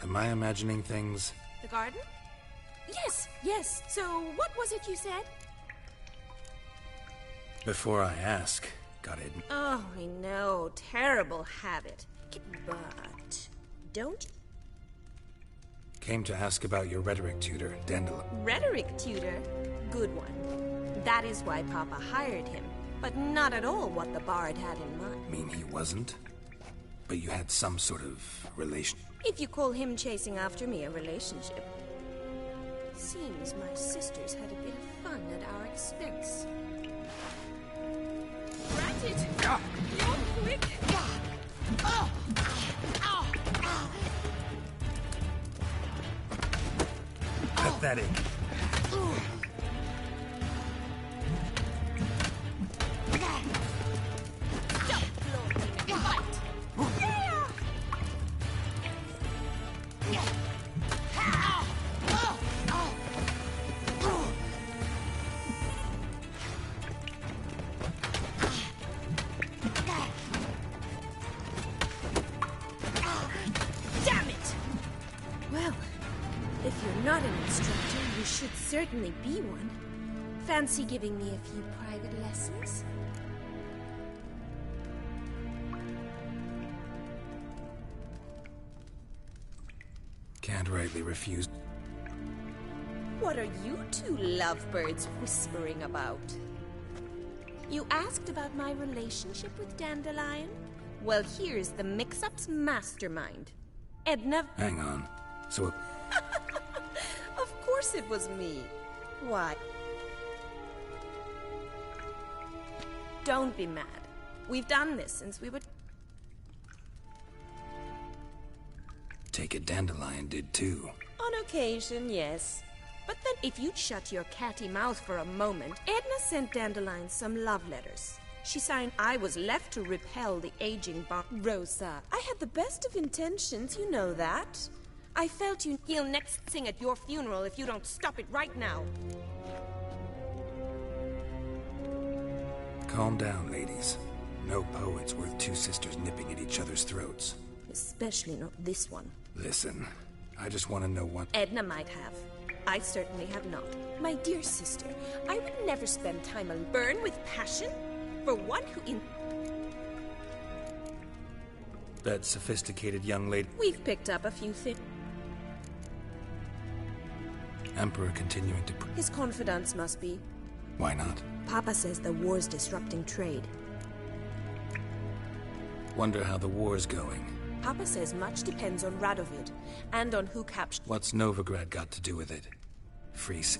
Am I imagining things? the garden? Yes. So what was it you said? Before I ask, got it. Oh, I know. Terrible habit. But don't Came to ask about your rhetoric tutor, Dandelion. Rhetoric tutor? Good one. That is why Papa hired him, but not at all what the bard had in mind. Mean he wasn't? But you had some sort of relation. If you call him chasing after me a relationship. Seems my sisters had a bit of fun at our expense. Rat it! You're quick! Pathetic. Stop flaunting and fight! Damn it! Well, if you're not an instructor, you should certainly be one. Fancy giving me a few private lessons? Can't rightly refuse. What are you two lovebirds whispering about? You asked about my relationship with Dandelion? Well, here's the mix-up's mastermind. Edna... Hang on. So... Of course it was me. Why? Don't be mad. We've done this since we were... Take it Dandelion did too. On occasion, yes. But then if you'd shut your catty mouth for a moment, Edna sent Dandelion some love letters. She signed, I was left to repel the aging Rosa, I had the best of intentions, you know that. I felt he'll next sing at your funeral if you don't stop it right now. Calm down, ladies. No poet's worth two sisters nipping at each other's throats. Especially not this one. Listen, I just want to know what... Edna might have. I certainly have not. My dear sister, I would never spend time alone. Burn with passion? For one who That sophisticated young lady... We've picked up a few things. Emperor continuing to... His confidants must be. Why not? Papa says the war's disrupting trade. Wonder how the war's going. Papa says much depends on Radovid, and on who captured... What's Novigrad got to do with it?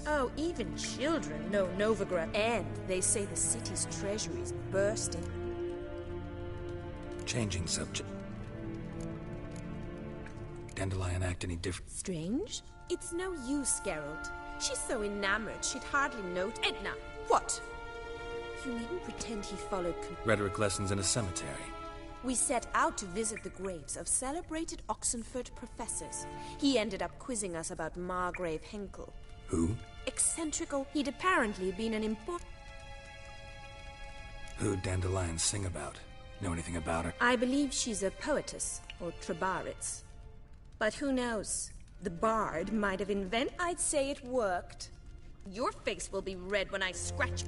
Oh, even children know Novigrad, and they say the city's treasury's bursting. Changing subject. Dandelion act any different? Strange? It's no use, Geralt. She's so enamored she'd hardly note... Edna! What? You needn't pretend he followed... Rhetoric lessons in a cemetery. We set out to visit the graves of celebrated Oxenford professors. He ended up quizzing us about Margrave Henkel. Who? Eccentrical. He'd apparently been an important... Who'd Dandelion sing about? Know anything about her? I believe she's a poetess, or Trebaritz. But who knows? The bard might have invented... I'd say it worked. Your face will be red when I scratch...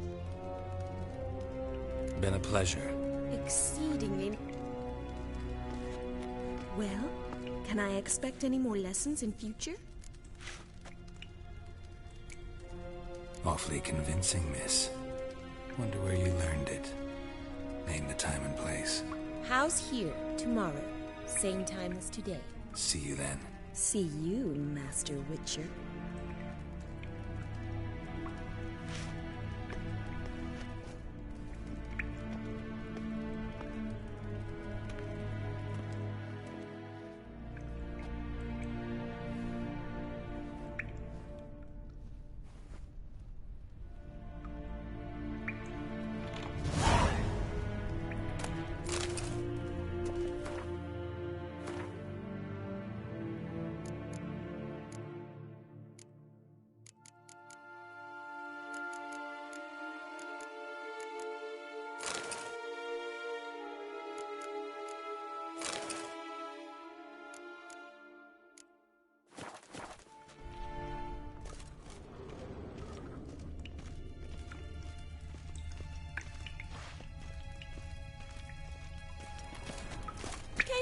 Been a pleasure. Exceedingly... Well, can I expect any more lessons in future? Awfully convincing, miss. Wonder where you learned it. Name the time and place. House here, tomorrow. Same time as today. See you then. See you, Master Witcher.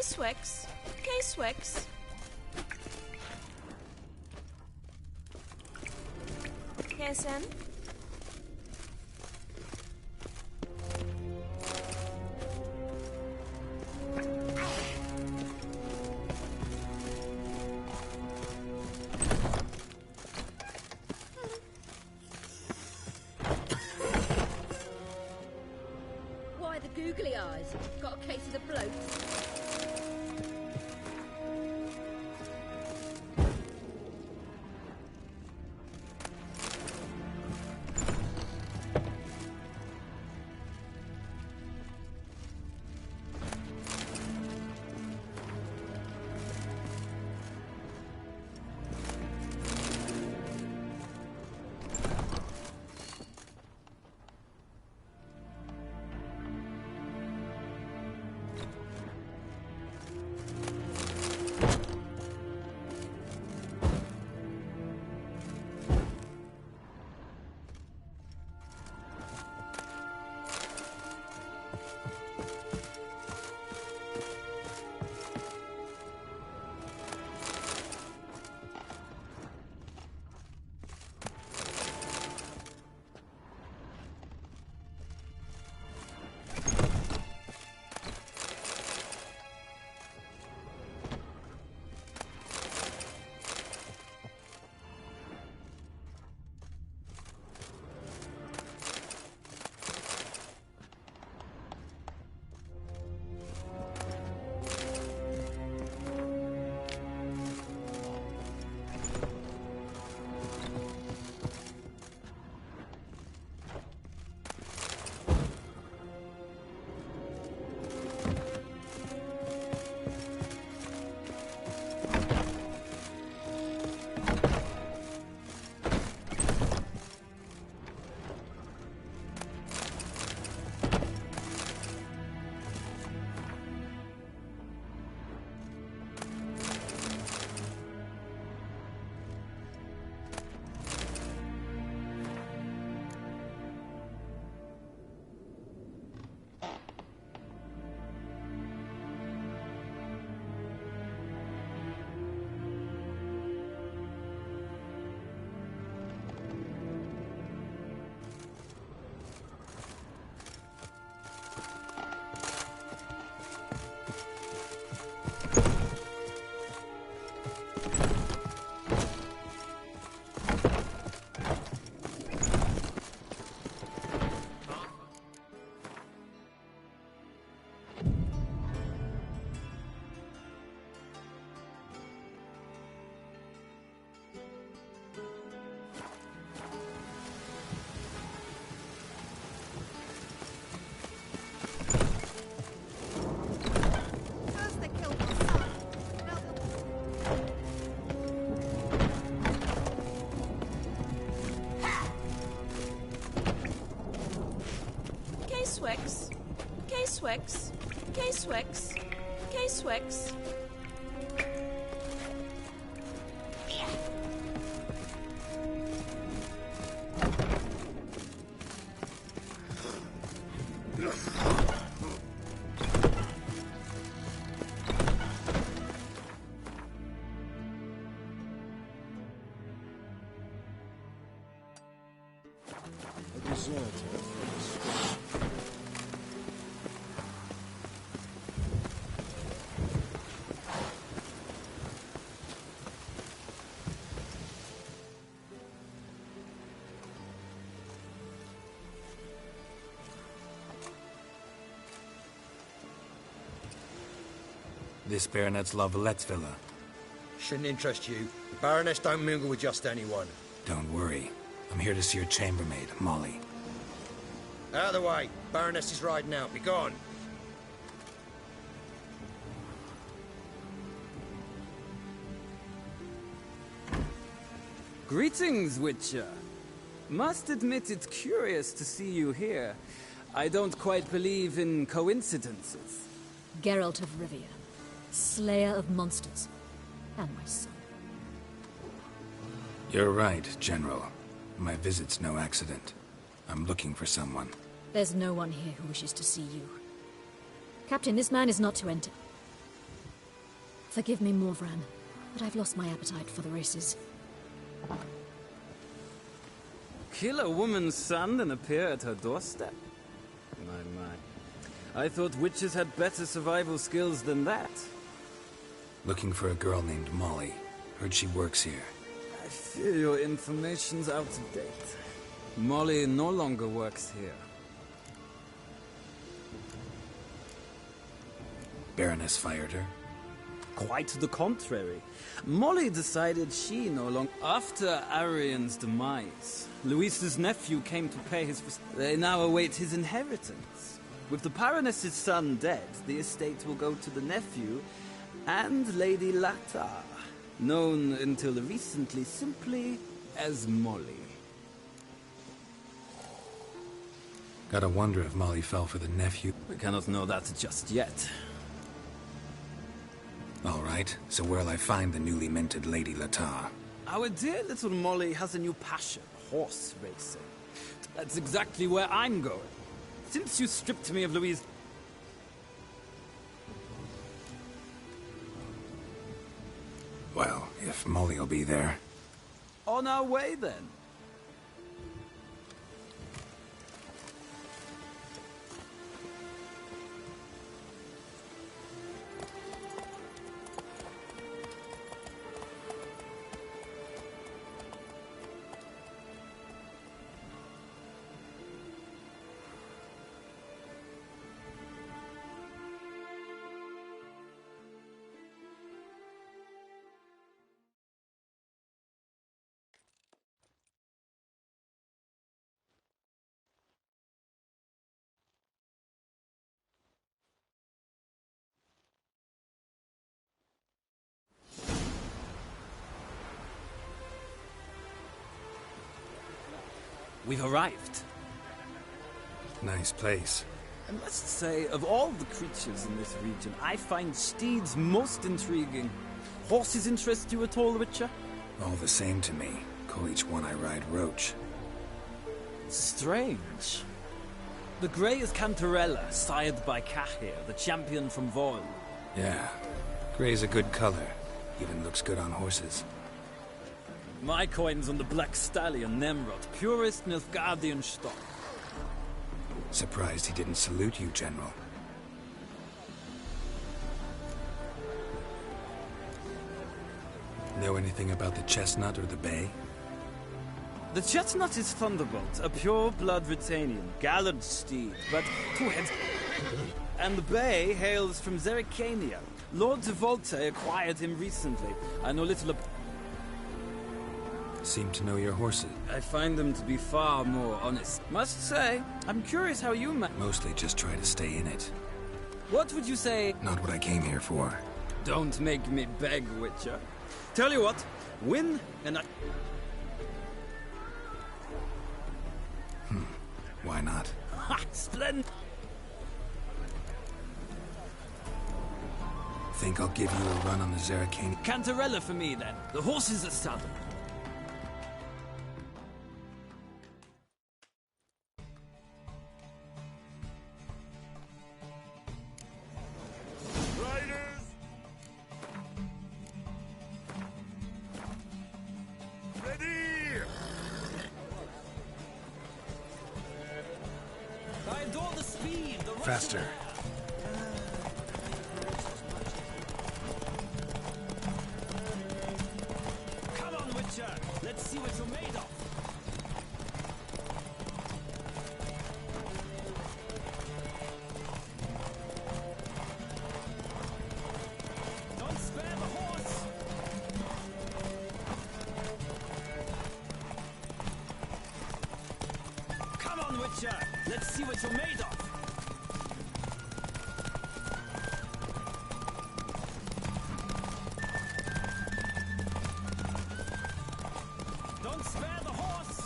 K-Swix. K-Swix. KSN. Why the googly eyes? Got a case of the bloats? K-Swix. K-Swix. K-Swix. K-Swix. This Baronet's Lavallette's villa. Shouldn't interest you. The Baroness don't mingle with just anyone. Don't worry. I'm here to see your chambermaid, Molly. Out of the way. Baroness is riding out. Be gone. Greetings, Witcher. Must admit it's curious to see you here. I don't quite believe in coincidences. Geralt of Rivia, Slayer of Monsters, and my son. You're right, General. My visit's no accident. I'm looking for someone. There's no one here who wishes to see you. Captain, this man is not to enter. Forgive me, Morvran, but I've lost my appetite for the races. Kill a woman's son and appear at her doorstep? My. I thought witches had better survival skills than that. Looking for a girl named Molly. Heard she works here. I fear your information's out of date. Molly no longer works here. Baroness fired her? Quite the contrary. Molly decided she no longer... After Arian's demise, Luis's nephew came to pay his... They now await his inheritance. With the Baroness's son dead, the estate will go to the nephew and Lady Latar, known until recently simply as Molly. Gotta wonder if Molly fell for the nephew. We cannot know that just yet. All right, so where'll I find the newly minted Lady Latar? Our dear little Molly has a new passion, horse racing. That's exactly where I'm going. Since you stripped me of Louise... Well, if Molly'll be there... On our way, then. We've arrived. Nice place. I must say, of all the creatures in this region, I find steeds most intriguing. Horses interest you at all, Witcher? All the same to me. Call each one I ride Roach. Strange. The grey is Cantarella, sired by Cahir, the champion from Voil. Yeah. Grey's a good color. Even looks good on horses. My coin's on the Black Stallion, Nemrod, purest Nilfgaardian stock. Surprised he didn't salute you, General. Know anything about the Chestnut or the Bay? The Chestnut is Thunderbolt, a pure-blood Britannian, gallant steed, but two heads... And the Bay hails from Zericania. Lord de Volte acquired him recently. I know little about... Seem to know your horses. I find them to be far more honest. Must say, I'm curious how you Mostly just try to stay in it. What would you say? Not what I came here for. Don't make me beg, Witcher. Tell you what, win and I... Why not? Ha! Splendid! Think I'll give you a run on the Zerrikanian? Cantarella for me, then. The horses are saddled. Riders! Ready! I adore the speed, the rush. Faster. Come on, Witcher. Let's see what you're made of. Don't spare the horse. Come on, Witcher. Let's see what you're made of. Don't spare the horse!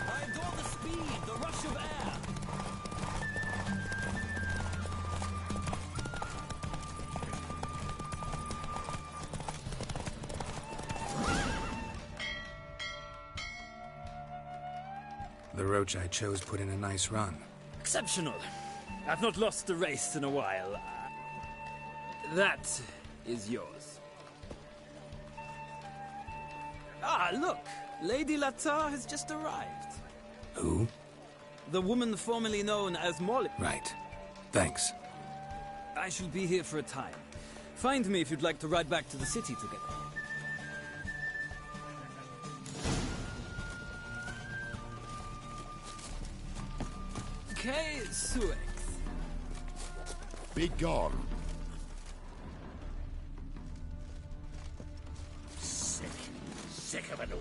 I adore the speed, the rush of air! The roach I chose put in a nice run. Exceptional. I've not lost a race in a while. That is yours. Ah, look! Lady Latar has just arrived. Who? The woman formerly known as Molly. Right. Thanks. I shall be here for a time. Find me if you'd like to ride back to the city together. Okay, Suex. Be gone. Sick of it all.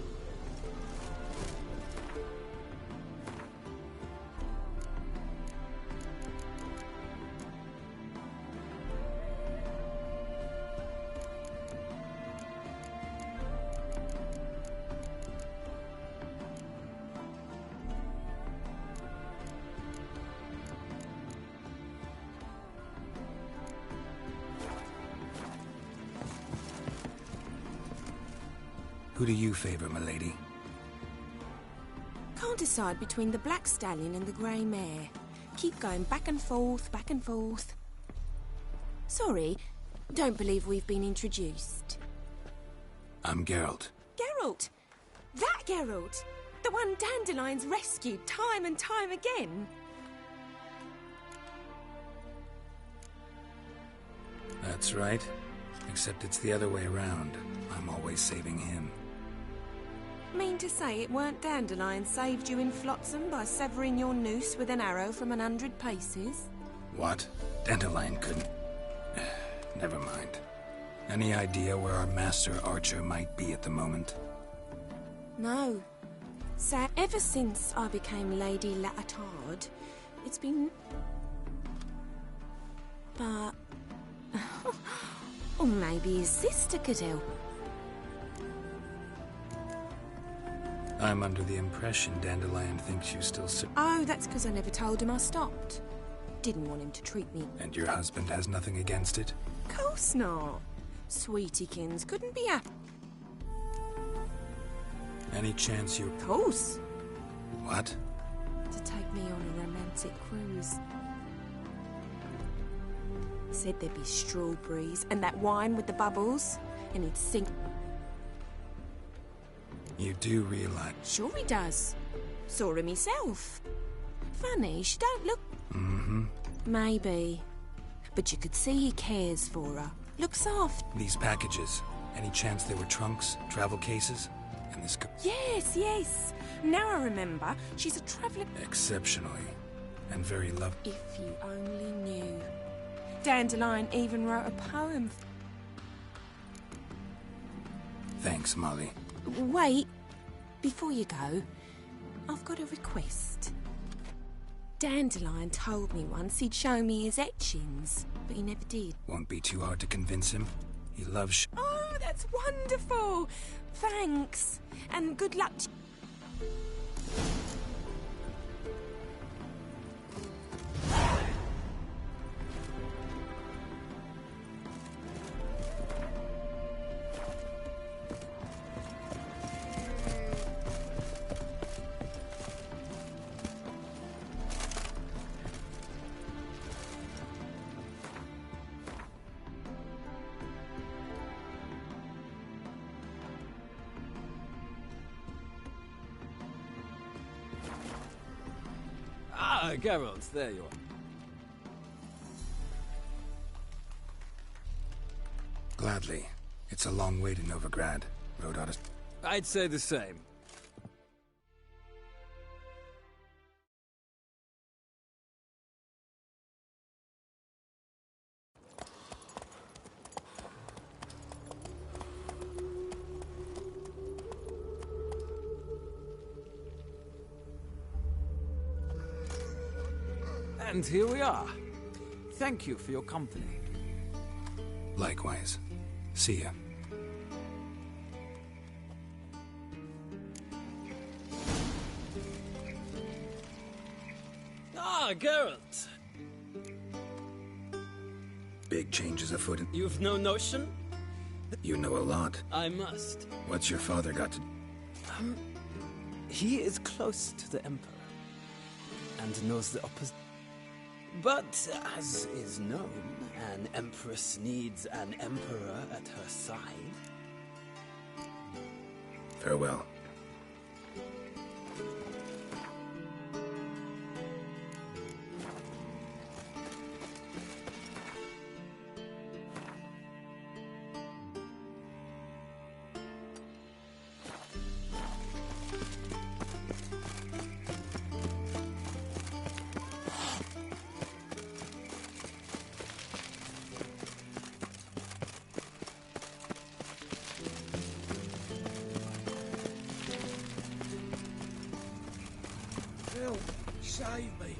Who do you favor, milady? Can't decide between the black stallion and the grey mare. Keep going back and forth, back and forth. Sorry, don't believe we've been introduced. I'm Geralt. Geralt! That Geralt! The one Dandelion's rescued time and time again. That's right. Except it's the other way around. I'm always saving him. Mean to say it weren't Dandelion saved you in Flotsam by severing your noose with an arrow from 100 paces? What? Dandelion couldn't... Never mind. Any idea where our master archer might be at the moment? No. So, ever since I became Lady Latard, it's been... But... or maybe his sister could help. I'm under the impression Dandelion thinks you still... Oh, that's because I never told him I stopped. Didn't want him to treat me. And your husband has nothing against it? Course not. Sweetiekins couldn't be happy. Any chance you... Course. What? To take me on a romantic cruise. Said there'd be strawberries and that wine with the bubbles, and he'd sing... You do realize... Sure he does. Saw him himself. Funny, she don't look... Mm-hmm. Maybe. But you could see he cares for her. Looks after... These packages. Any chance they were trunks, travel cases? And this... Yes, yes. Now I remember. She's a traveller... Exceptionally. And very lovely. If you only knew. Dandelion even wrote a poem. Thanks, Molly. Wait. Before you go, I've got a request. Dandelion told me once he'd show me his etchings, but he never did. Won't be too hard to convince him. He loves... Oh, that's wonderful! Thanks. And good luck to... Geralt, there you are. Gladly. It's a long way to Novigrad. Road ought to... I'd say the same. And here we are. Thank you for your company. Likewise. See ya. Ah, Geralt. Big changes afoot. You've no notion? You know a lot. I must. What's your father got to... He is close to the Emperor. And knows the opposite. But, as is known, an Empress needs an Emperor at her side. Farewell. Help! Save me!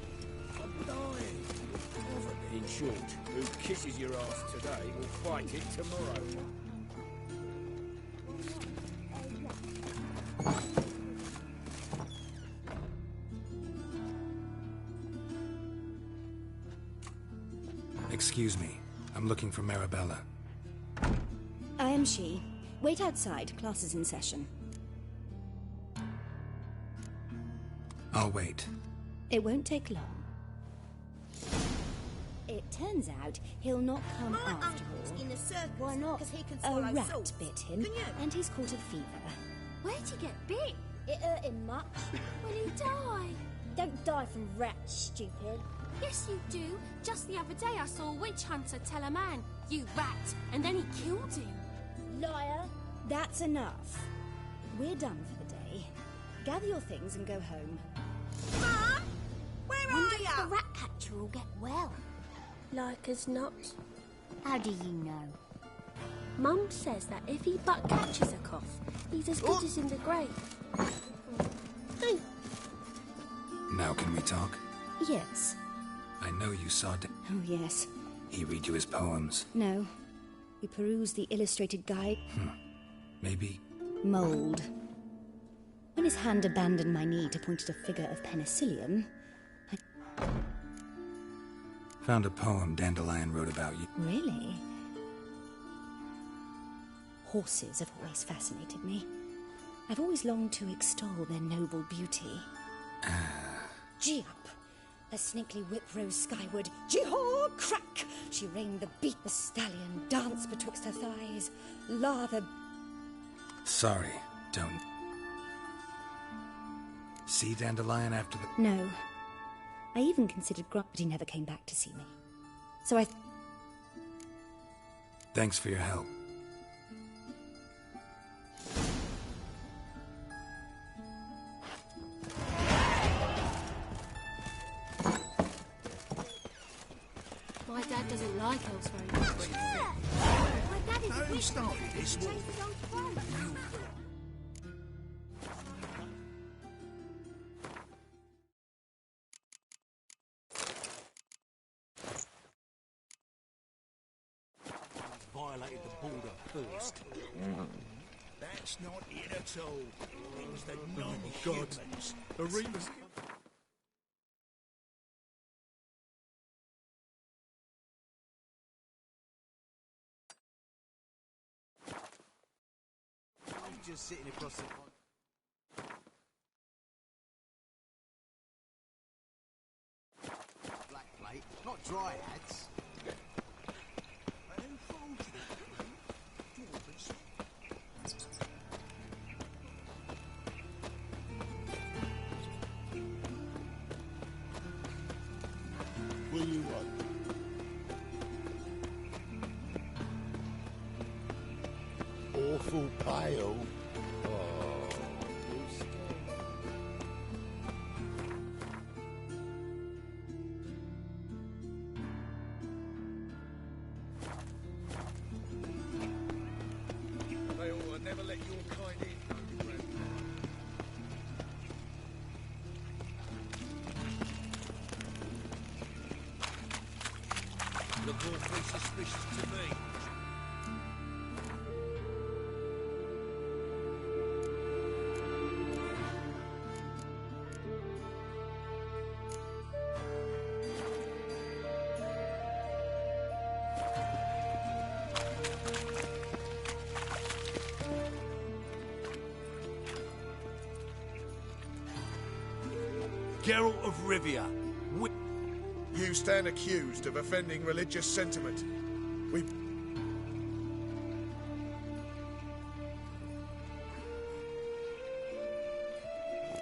I'm dying! In short, who kisses your ass today will fight it tomorrow. Excuse me. I'm looking for Marabella. I am she. Wait outside. Class is in session. I'll wait. It won't take long. It turns out he'll not come after all. In a circus. Why not? Because he can A swallow rat salt. bit him, Can you? and he's caught a fever. Where'd he get bit? It hurt him much. Will he die? Don't die from rats, stupid. Yes, you do. Just the other day I saw a witch hunter tell a man, "You rat," and then he killed him. Liar. That's enough. We're done for the day. Gather your things and go home. Mum! Where Wonder are if the you? rat catcher will get well. Like as not. How do you know? Mum says that if he but catches a cough, he's as good as in the grave. Hey, Now can we talk? Yes. I know you saw Oh, yes. he read you his poems. No. We perused the illustrated guide. Maybe... Mould. When his hand abandoned my knee to point at a figure of penicillium, I... Found a poem Dandelion wrote about you. Really? Horses have always fascinated me. I've always longed to extol their noble beauty. Gee up! A snakely whip rose skyward. Gee-haw! Crack! She reined the beat. The stallion danced betwixt her thighs. Lather... Sorry, don't... See Dandelion after the... No. I even considered Grunt, but he never came back to see me. So I... Thanks for your help. my dad doesn't like elves very much. My dad is a Who witch. started this He war? chased his old throne. Violated the border first. That's not it at all. It was the non-humans. Arenas. I'm just sitting across the pond. Black plate, not dryads. awful pale. Oh, they ought to never let your kind in. Look awfully suspicious to me. Geralt of Rivia. You stand accused of offending religious sentiment. We...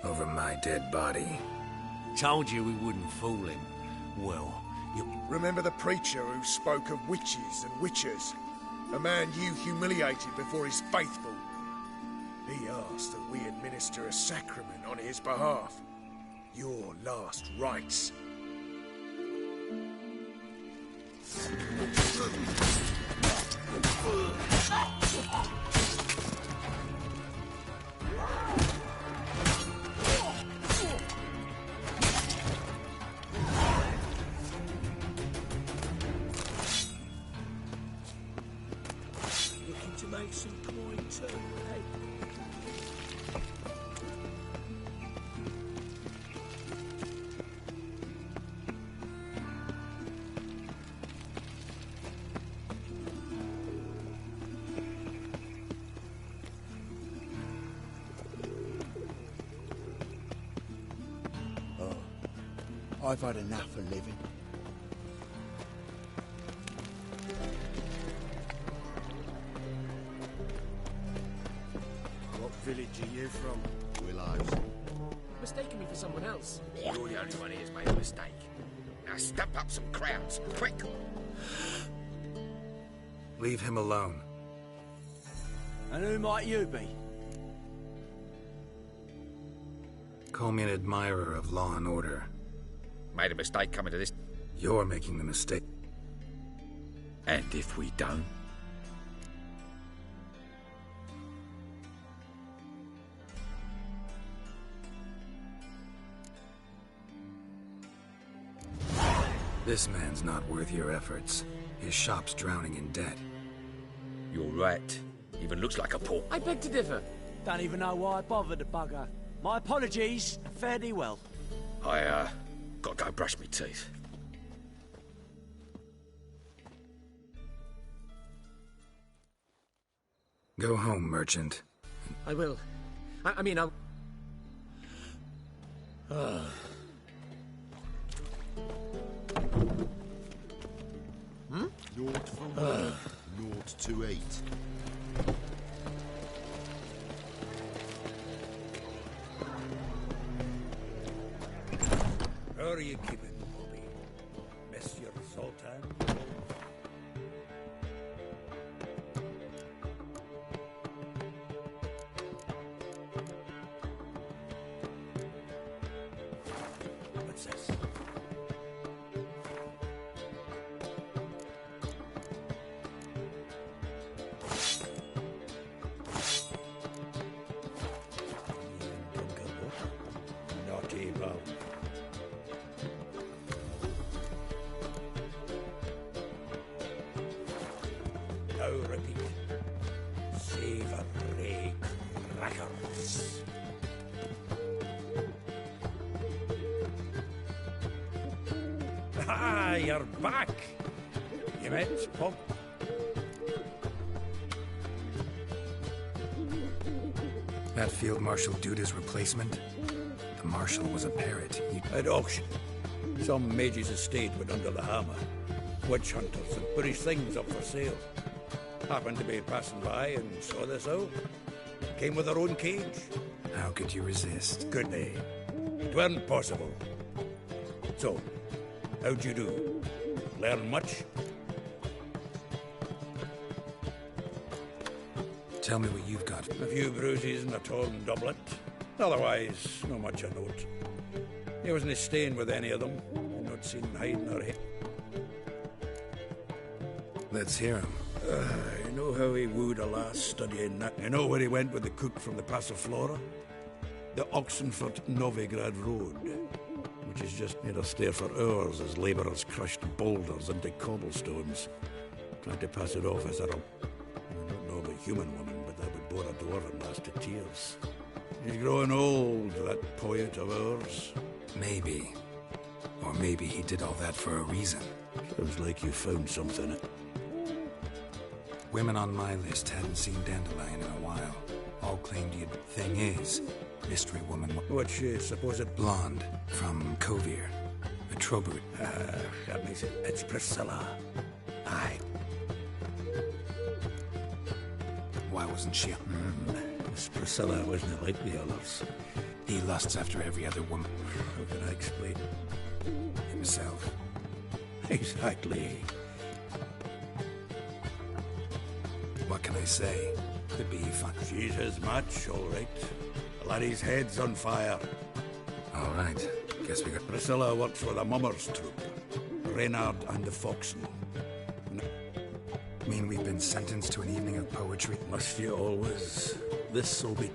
Over my dead body. Told you we wouldn't fool him. Well, you... Remember the preacher who spoke of witches and witchers? A man you humiliated before his faithful. He asked that we administer a sacrament on his behalf. Your last rites. Looking to make some coin too, hey? I've had enough of living. What village are you from? Willows. Mistaken me for someone else. You're the only one here's made a mistake. Now stump up some crowds, quick! Leave him alone. And who might you be? Call me an admirer of law and order. Made a mistake coming to this. You're making the mistake. And if we don't? This man's not worth your efforts. His shop's drowning in debt. You're right. Even looks like a pawn. I beg to differ. Don't even know why I bothered the bugger. My apologies. Fare thee well. I, gotta go brush my teeth. Go home, merchant. I will. I mean, I'll... Naught for one, naught to eat. How are you keeping, Bobby? Monsieur Sultan? What's this? Naughty bow. Now repeat. Savory crackers. Ah, you're back. You met Pop. That Field Marshal Duda's replacement? The Marshal was a parrot. At auction, some mage's estate went under the hammer. Witch hunters and British things up for sale. Happened to be passing by and saw this out. Came with their own cage. How could you resist? Couldn't they? It weren't possible. So, how'd you do? Learn much? Tell me what you've got. A few bruises and a torn doublet. Otherwise, not much of note. He wasn't staying with any of them. I've not seen him hiding or hit. Let's hear him. You know how he wooed a lass studying that? You know where he went with the cook from the Passiflora? The Oxenfurt-Novigrad Road, which is just made us stare for hours as labourers crushed boulders into cobblestones, trying to pass it off as a... I don't know of a human woman, but that would bore a dwarven lass to tears. He's growing old, that poet of ours. Maybe. Or maybe he did all that for a reason. Sounds like you found something. Women on my list hadn't seen Dandelion in a while. All claimed he'd... Thing is, mystery woman... What's she, supposed... Blonde, from Kovir. A Trobert. That makes it... It's Priscilla. Aye. Why wasn't she... Miss Priscilla wasn't like the others. He lusts after every other woman. How can I explain? Himself. Exactly. What can I say? Could be fun. She's his match, all right. The laddie's head's on fire. All right. Guess we got... Priscilla works for the Mummers troupe. Reynard and the Foxen. Mean we've been sentenced to an evening of poetry? Must you always? This'll be...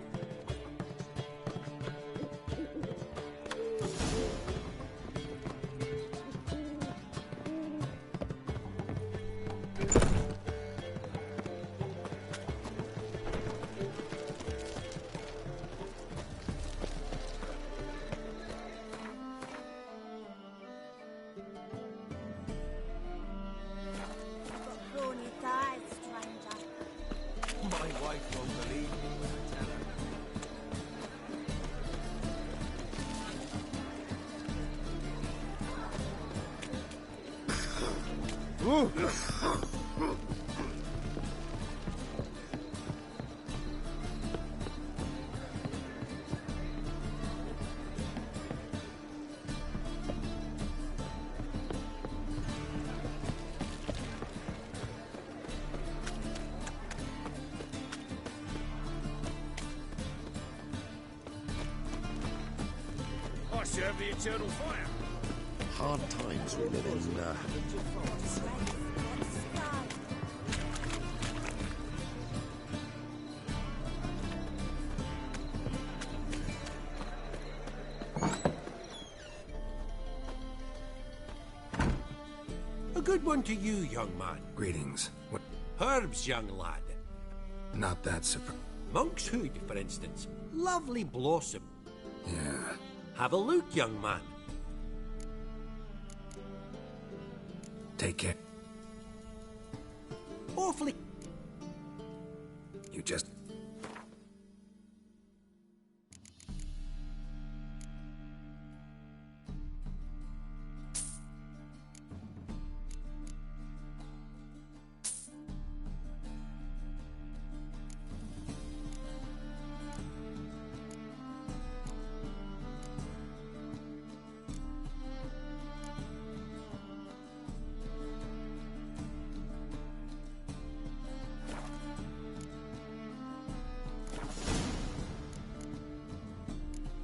Serve the eternal fire. Hard times we live in. A good one to you, young man. Greetings. What? Herbs, young lad. Not that surprised. Monk's Hood, for instance. Lovely blossom. Yeah. Have a look, young man. Take care. Awfully... You just...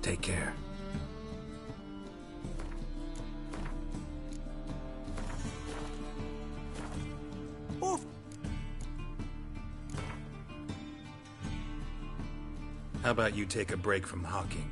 Take care. Off. How about you take a break from hawking?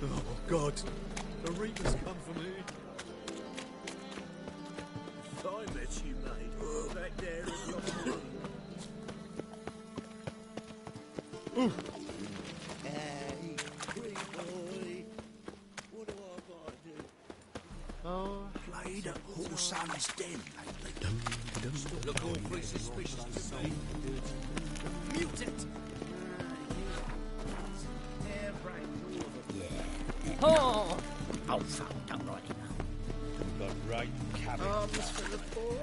Oh, God. The Reapers come for me. I met you, mate. Back there in your room. Hey, pretty boy. What do I gotta do? Oh, Played at Whoresun's Den lately. Look awfully suspicious to me. Mutant! Oh! Oh, fuck, don't write it now. The right cabbage. Arms for the poor.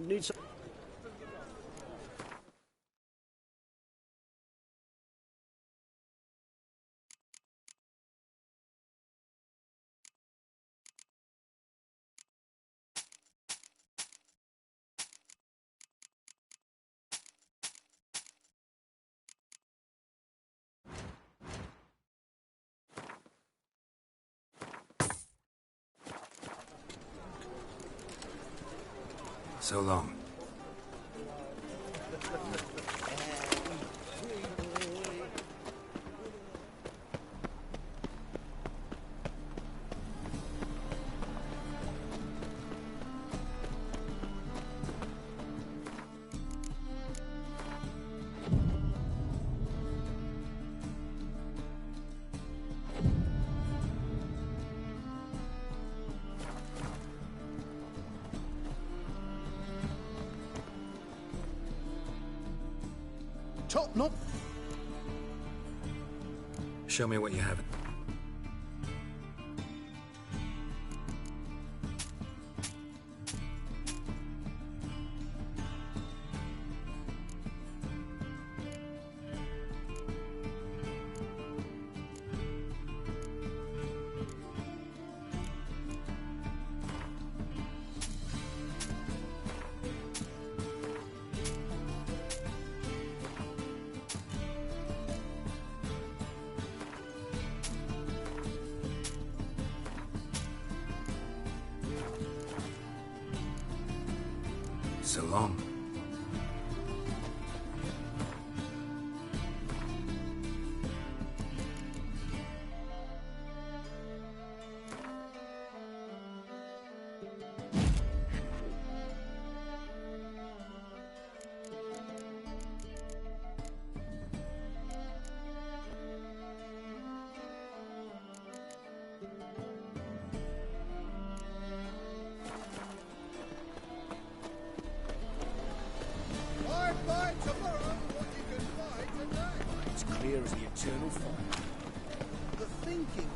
Need some... So long. Top knot. Show me what you have. So long. Fight tomorrow what you can fight today. It's clear as the eternal fire. The thinking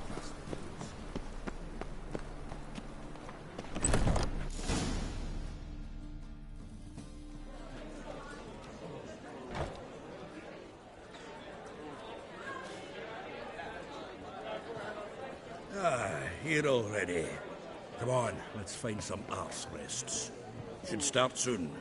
Here already. Come on, let's find some arse rests. Should start soon.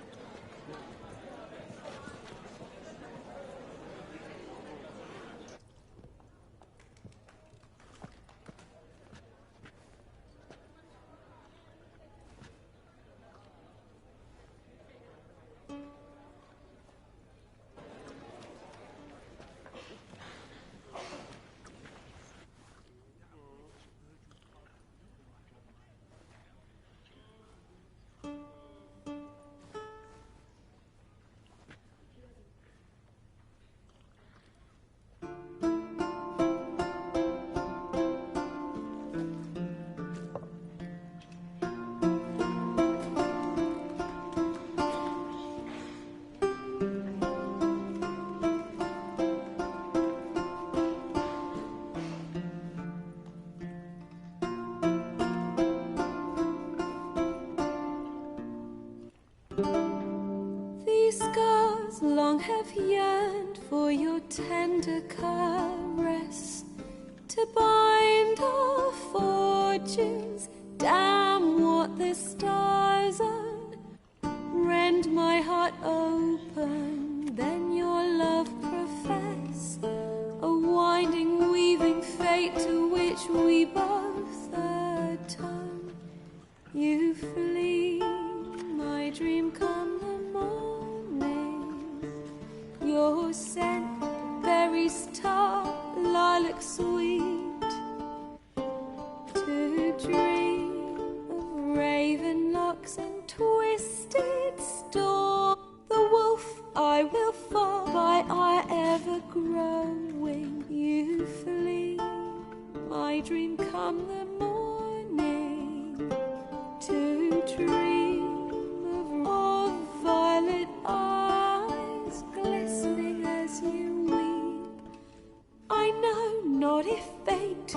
long have yearned for your tender caress, to bind our fortunes. Damn what the stars own. Rend my heart open, then your love profess, a winding, weaving fate to which we both atone. You flee, my dream come the morning. Your scent, berries tart, lilac sweet. To dream of raven locks and twisted storm. The wolf I will fall by our ever growing. You flee, my dream come the morning. To dream of violet eyes glistening as you weep. I know not if fate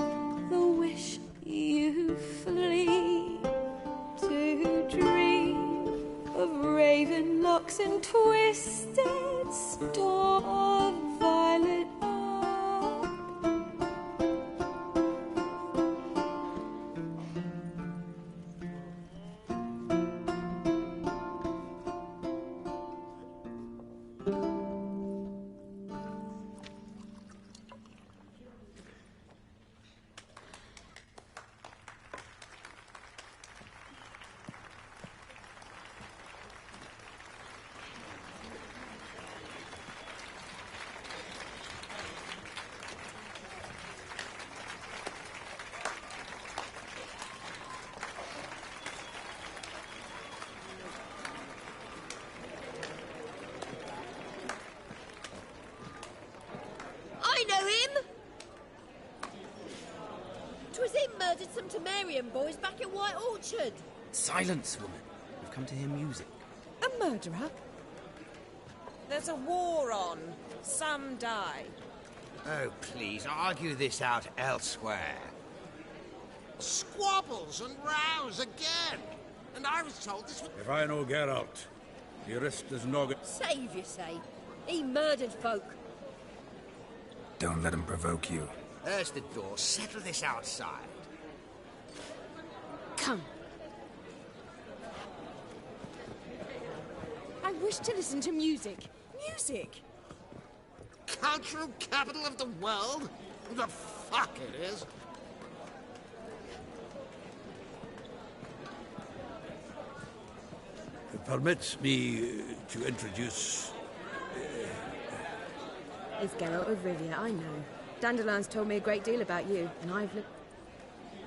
the wish you flee. To dream of raven locks and twisted storm of violet eyes. Murdered some Temerian boys back at White Orchard. Silence, woman. We've come to hear music. A murderer? There's a war on. Some die. Oh, please, argue this out elsewhere. Squabbles and rows again. And I was told this would... If I no get out, the rest is no good. Save you say. He murdered folk. Don't let him provoke you. There's the door. Settle this outside. Come. I wish to listen to music. Music! Cultural capital of the world? The fuck it is. Permits me to introduce... It's Geralt of Rivia, I know. Dandelion's told me a great deal about you, and I've looked...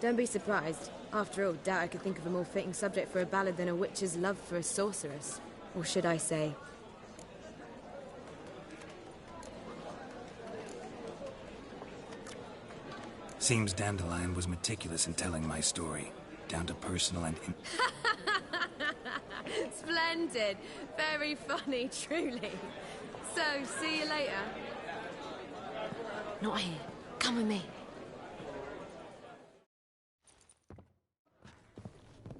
Don't be surprised. After all, doubt I could think of a more fitting subject for a ballad than a witch's love for a sorceress. Or should I say... Seems Dandelion was meticulous in telling my story, down to personal and... Splendid. Very funny, truly. So, see you later. Not here. Come with me.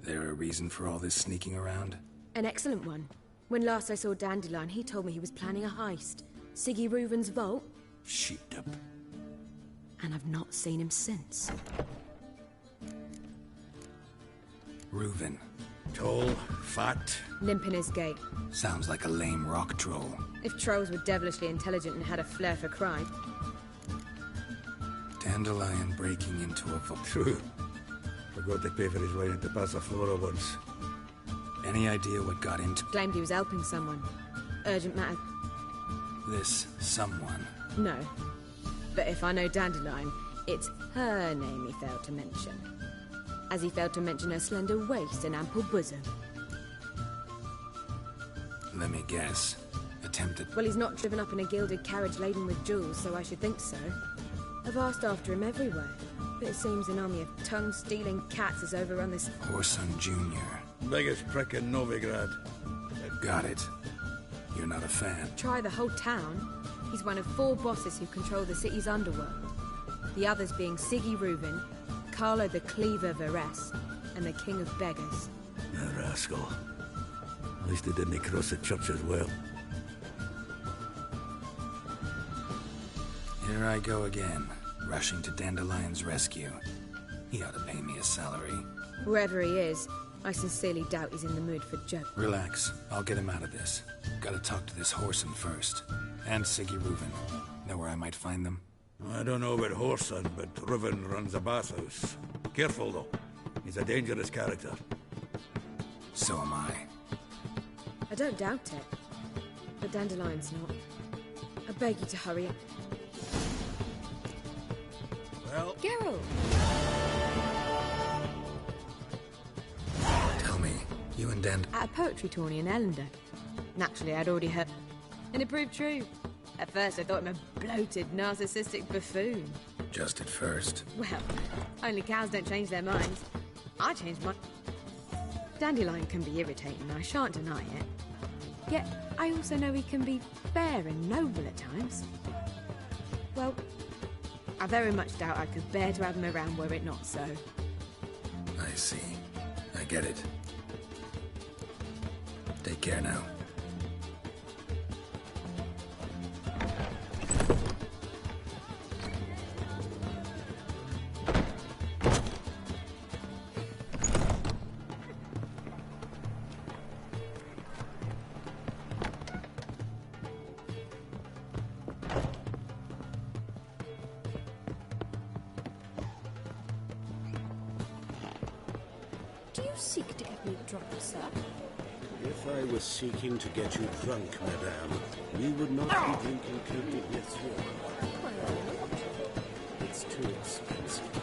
There a reason for all this sneaking around? An excellent one. When last I saw Dandelion, he told me he was planning a heist. Siggy Reuven's vault. Sheeped up. And I've not seen him since. Reuven. Tall, fat. Limp in his gait. Sounds like a lame rock troll. If trolls were devilishly intelligent and had a flair for crime. Dandelion breaking into a vault. True. Forgot to pay for his way into Passaflora once. Any idea what got into... Claimed he was helping someone. Urgent matter. This someone? No. But if I know Dandelion, it's her name he failed to mention. As he failed to mention her slender waist and ample bosom. Let me guess. Attempted... Well, he's not driven up in a gilded carriage laden with jewels, so I should think so. I've asked after him everywhere, but it seems an army of tongue-stealing cats has overrun this... Whoreson Jr. Biggest prick in Novigrad. Got it. You're not a fan. Try the whole town. He's one of 4 bosses who control the city's underworld. The others being Siggy Reuven, Carlo the Cleaver Varese, and the King of Beggars. A rascal. At least he didn't cross the church as well. Here I go again, rushing to Dandelion's rescue. He ought to pay me a salary. Whoever he is, I sincerely doubt he's in the mood for joke. Relax, I'll get him out of this. Gotta talk to this Whoreson first. And Siggy Reuven. Know where I might find them? I don't know about Whoreson, but Reuven runs a bathhouse. Careful, though. He's a dangerous character. So am I. I don't doubt it. But Dandelion's not. I beg you to hurry up. Well... Geralt! Tell me, you and Dan... At a poetry tourney in Ellender. Naturally, I'd already heard... And it proved true. At first, I thought him a bloated, narcissistic buffoon. Just at first. Well, only cows don't change their minds. I changed mine. Dandelion can be irritating, I shan't deny it. Yet, I also know he can be fair and noble at times. Well, I very much doubt I could bear to have him around were it not so. I see. I get it. Take care now. Do you seek to get me drunk, sir? If I was seeking to get you drunk, madame, we would not be drinking Cupid with you. It's too expensive.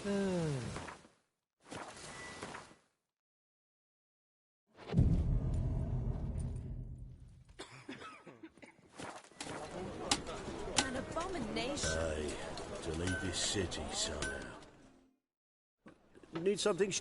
An abomination. Aye, to leave this city somehow. Need something?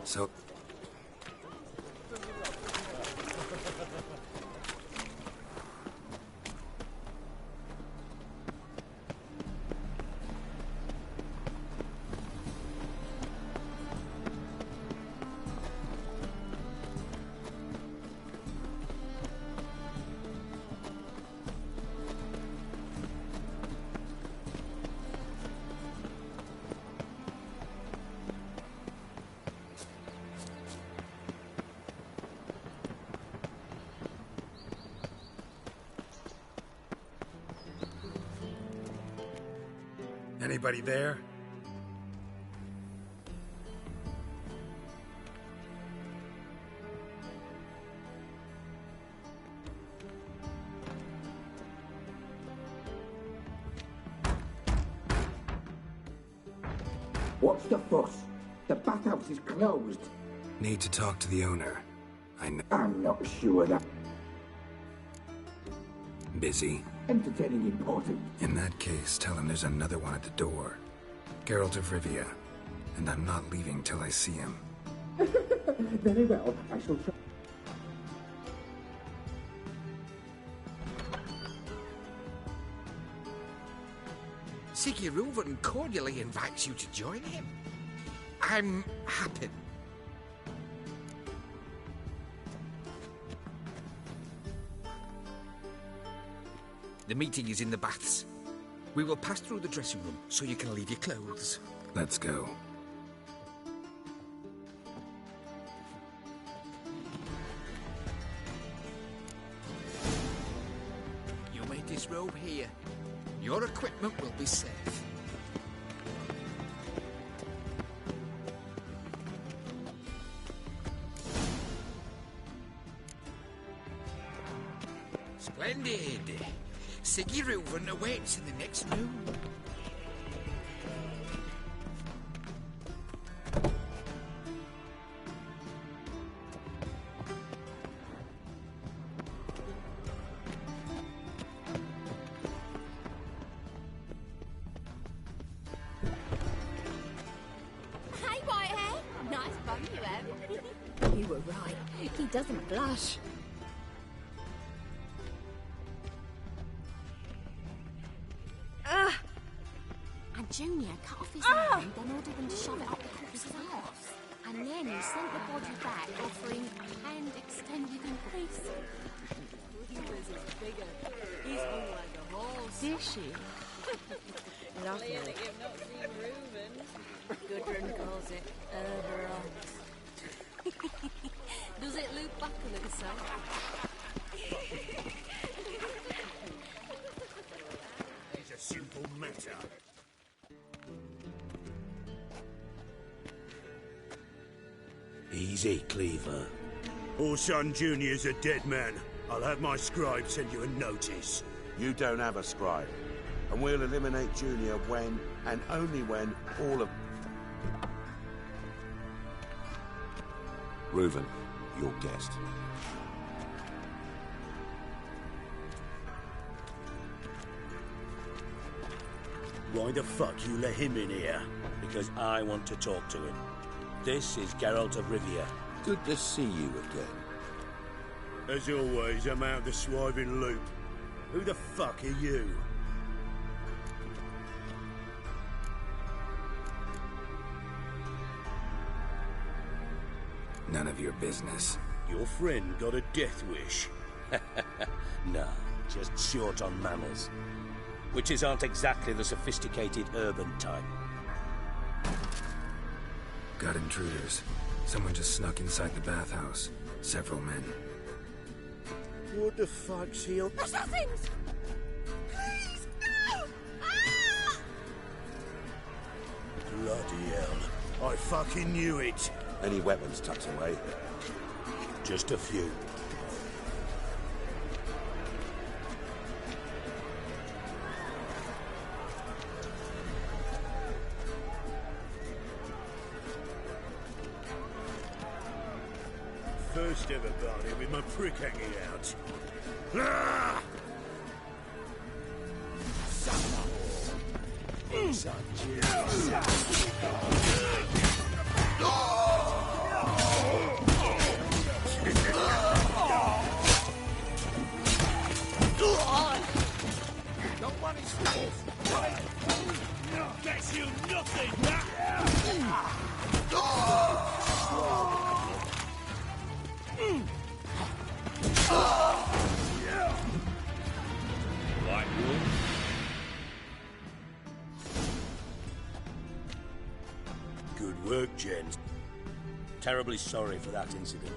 So... Anybody there? What's the fuss? The bathhouse is closed. Need to talk to the owner. I'm not sure that... Busy? Entertaining important. In that case, tell him there's another one at the door. Geralt of Rivia. And I'm not leaving till I see him. Very well, I shall try. Siggy Reuven cordially invites you to join him. I'm happy. The meeting is in the baths. We will pass through the dressing room so you can leave your clothes. Let's go. You may disrobe here. Your equipment will be safe. Splendid. Siggy Reuven awaits in the next room. Hey, Whitehair. Nice bum you have. You were right. He doesn't blush. And Junior cut off his hand, then ordered them to shove it up the corpse's arse. And then he sent the body back, offering a hand extended in peace. He was bigger. He's more like a horse. Is she? Lovely. Clearly you've not seen Reuven. Gudrun calls it Eberron. Does it loop back a little so? It's a simple matter. Easy, Cleaver. Orson Jr.'s a dead man. I'll have my scribe send you a notice. You don't have a scribe. And we'll eliminate Junior when, and only when, all of... Reuven, your guest. Why the fuck you let him in here? Because I want to talk to him. This is Geralt of Rivia. Good to see you again. As always, I'm out of the swiving loop. Who the fuck are you? None of your business. Your friend got a death wish. No, just short on manners. Witches aren't exactly the sophisticated urban type. Got intruders. Someone just snuck inside the bathhouse. Several men. What the fuck's he on? Assassins! Please, no! Ah! Bloody hell. I fucking knew it. Any weapons tucked away? Just a few. First ever party with my prick hanging out. Ah! Nobody's fault. Gets you nothing! Like wood? Good work, gents. Terribly sorry for that incident.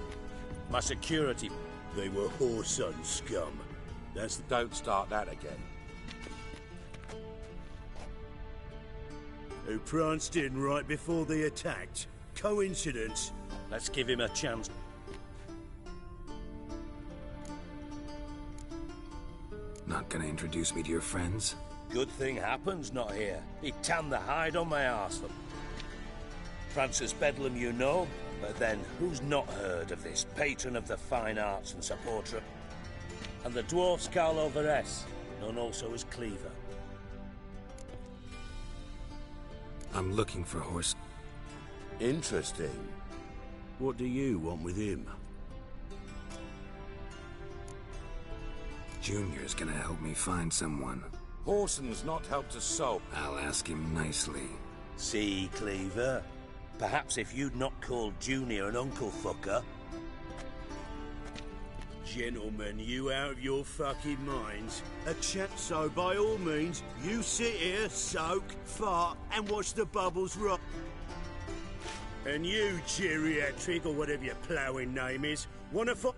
My security... They were whoreson scum. Don't start that again. Who pranced in right before they attacked. Coincidence? Let's give him a chance. Not gonna introduce me to your friends? Good thing happens not here. He tanned the hide on my arse. Francis Bedlam, you know, but then who's not heard of this patron of the fine arts and supporter of... And the dwarf's Carlo Veres, known also as Cleaver. I'm looking for horse. Interesting. What do you want with him? Junior's gonna help me find someone. Horson's not helped us solve. I'll ask him nicely. See, Cleaver? Perhaps if you'd not called Junior an uncle fucker... Gentlemen, you out of your fucking minds? A chat, so by all means, you sit here, soak, fart, and watch the bubbles rock. And you, geriatric, or whatever your ploughing name is, wanna fuck?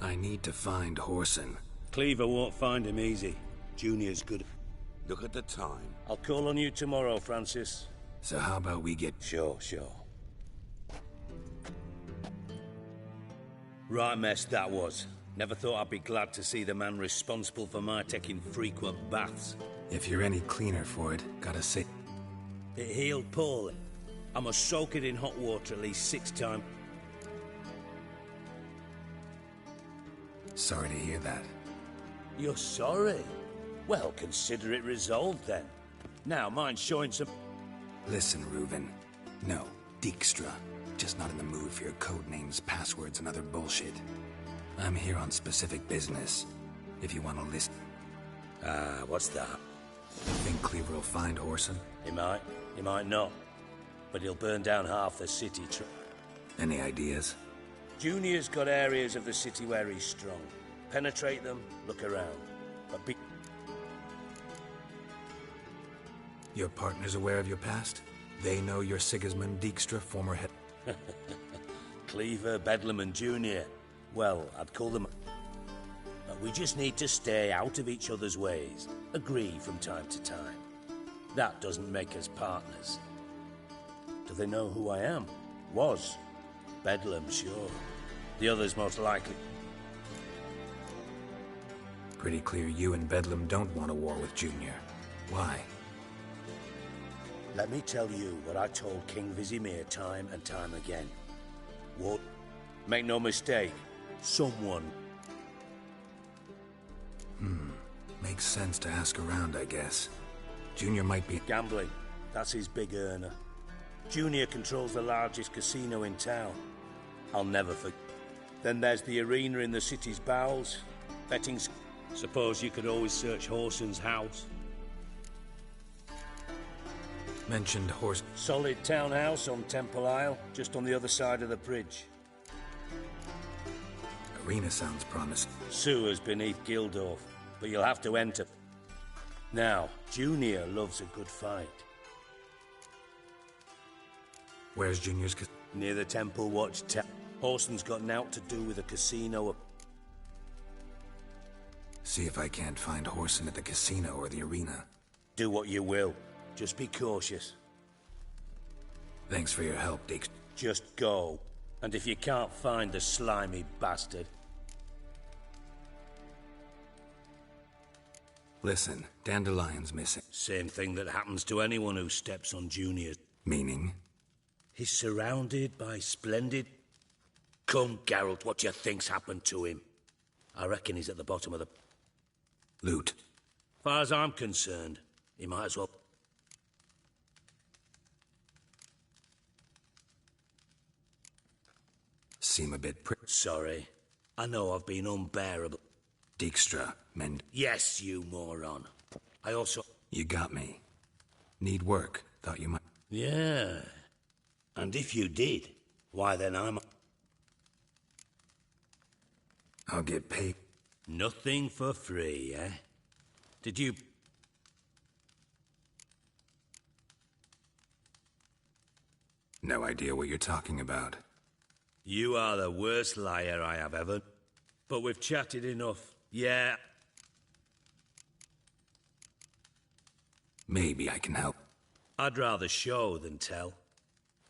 I need to find Horson. Cleaver won't find him easy. Junior's good. Look at the time. I'll call on you tomorrow, Francis. So how about we get... Sure. Right mess that was. Never thought I'd be glad to see the man responsible for my taking frequent baths. If you're any cleaner for it, gotta say... It healed poorly. I must soak it in hot water at least 6 times. Sorry to hear that. You're sorry? Well, consider it resolved then. Now, mind showing some... Listen, Reuven. No, Dijkstra. Just not in the mood for your code names, passwords, and other bullshit. I'm here on specific business. If you want to list... what's that? Think Cleaver will find Horson? He might not. But he'll burn down half the city. Any ideas? Junior's got areas of the city where he's strong. Penetrate them, look around. But be... Your partner's aware of your past? They know you're Sigismund Dijkstra, former head... Cleaver, Bedlam and Junior. Well, I'd call them... But we just need to stay out of each other's ways. Agree from time to time. That doesn't make us partners. Do they know who I am? Was. Bedlam, sure. The others most likely. Pretty clear you and Bedlam don't want a war with Junior. Why? Let me tell you what I told King Vizimir time and time again. What? Make no mistake, someone... Makes sense to ask around, I guess. Junior might be... Gambling. That's his big earner. Junior controls the largest casino in town. I'll never forget. Then there's the arena in the city's bowels. Betting... Suppose you could always search Horson's house. Mentioned horse... Solid townhouse on Temple Isle, just on the other side of the bridge. Arena sounds promising. Sewers beneath Gildorf, but you'll have to enter. Now, Junior loves a good fight. Where's Junior's... Near the Temple Watch Tower. Horson's got naught to do with a casino. See if I can't find Horson at the casino or the arena. Do what you will. Just be cautious. Thanks for your help, Dick. Just go. And if you can't find the slimy bastard... Listen, Dandelion's missing. Same thing that happens to anyone who steps on Junior. Meaning? He's surrounded by splendid... Come, Geralt, what do you think's happened to him? I reckon he's at the bottom of the... Loot. Far as I'm concerned, he might as well... Seem a bit Sorry. I know I've been unbearable. Dijkstra, mend... Yes, you moron. I also... You got me. Need work. Thought you might... Yeah. And if you did, why then I'm... I'll get paid. Nothing for free, eh? Did you... No idea what you're talking about. You are the worst liar I have ever... But we've chatted enough. Yeah. Maybe I can help. I'd rather show than tell.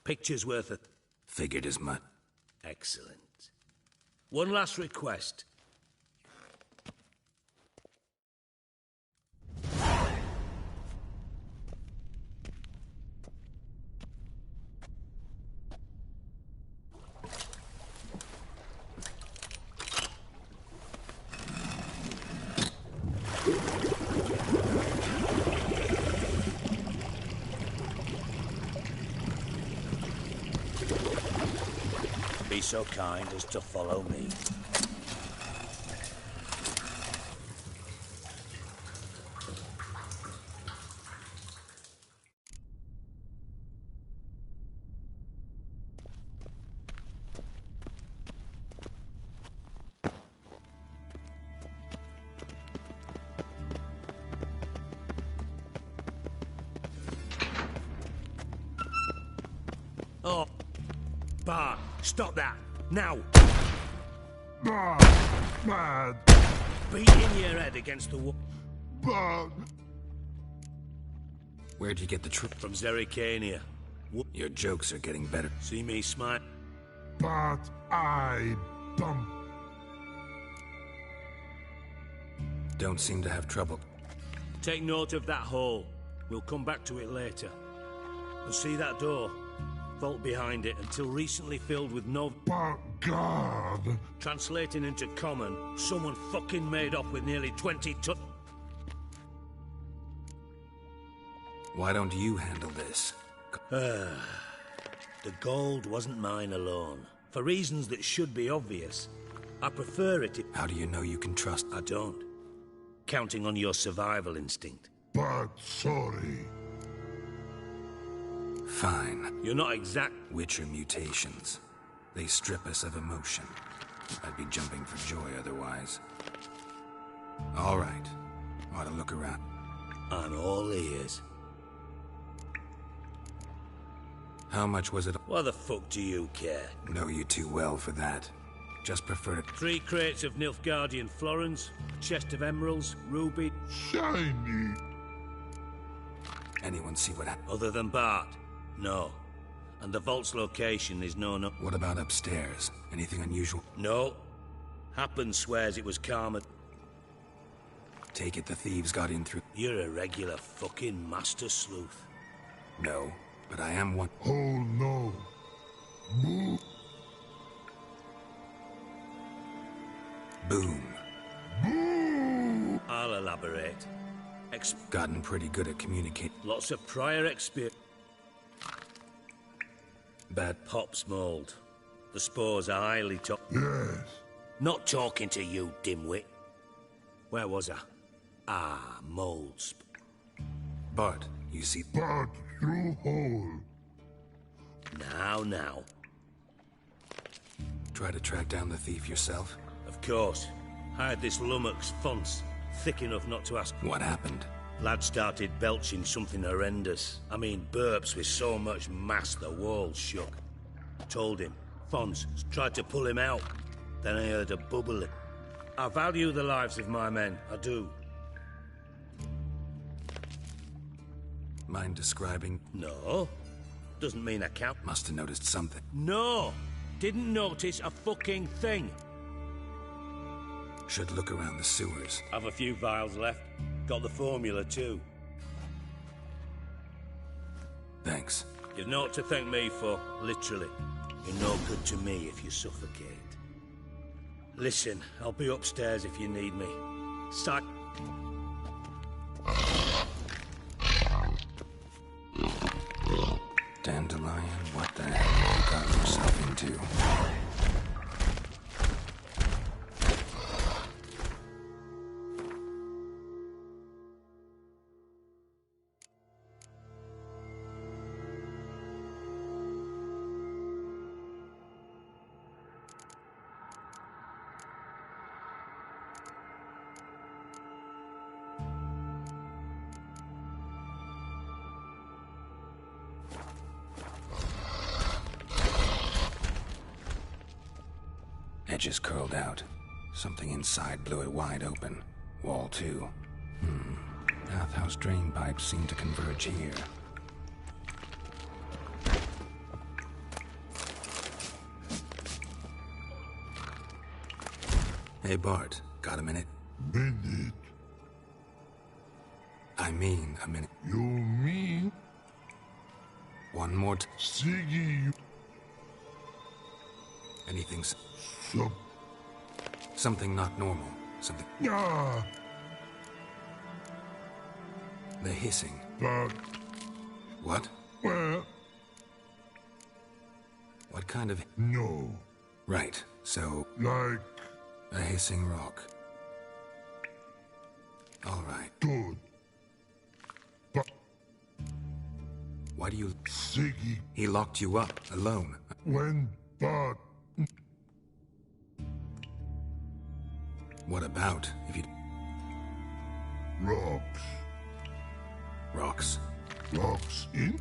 Picture's worth a... Figured as much. Excellent. One last request. Be so kind as to follow me. Oh, Bart, stop that, now! Bad. Beating your head against the wall. Bad. Where'd you get the truth? From Zerrikania. Your jokes are getting better. See me smile? But I bump. Don't seem to have trouble. Take note of that hole. We'll come back to it later. And see that door? Vault behind it, until recently filled with no... But God! Translating into common, someone fucking made off with nearly 20 ton... Why don't you handle this? The gold wasn't mine alone. For reasons that should be obvious. I prefer it... How do you know you can trust? I don't. Counting on your survival instinct. But sorry. Fine. You're not exact... Witcher mutations. They strip us of emotion. I'd be jumping for joy otherwise. All right. Ought to look around. I'm all ears. How much was it? Why the fuck do you care? Know you too well for that. Just prefer to... 3 crates of Nilfgaardian florins, a chest of emeralds, ruby... Shiny! Anyone see what happened? Other than Bart? No. And the vault's location is known... What about upstairs? Anything unusual? No. Happen swears it was Karma... Take it the thieves got in through... You're a regular fucking master sleuth. No, but I am one. Oh no. Boom. Boom. Boom. I'll elaborate. Gotten pretty good at communicating. Lots of prior experience. Bad hops mold. The spores are highly Yes. Not talking to you, dimwit. Where was I? Ah, molds. Bart, you see. Bart through hole. Now. Try to track down the thief yourself? Of course. Hired this lummox Fonce, thick enough not to ask. What happened? Lad started belching something horrendous. I mean, burps with so much mass the walls shook. Told him. Fonce tried to pull him out. Then I heard a bubbling. I value the lives of my men, I do. Mind describing? No. Doesn't mean I can't. Must have noticed something. No! Didn't notice a fucking thing. Should look around the sewers. Have a few vials left. Got the formula too. Thanks. You've naught to thank me for, literally. You're no good to me if you suffocate. Listen, I'll be upstairs if you need me. Dandelion, what the hell have you got yourself into? Edges curled out. Something inside blew it wide open. Wall too. Bathhouse drain pipes seem to converge here. Hey Bart, got a minute? Minute? I mean a minute. You mean? One more Siggy, you... Anything's... Something not normal. Something... Ah! The hissing. But... What? Well... What kind of... No. Right, so... Like... A hissing rock. All right. Good. But... Why do you... Siggy... He locked you up, alone. When Bart... What about, if you... Rocks. Rocks? Rocks in?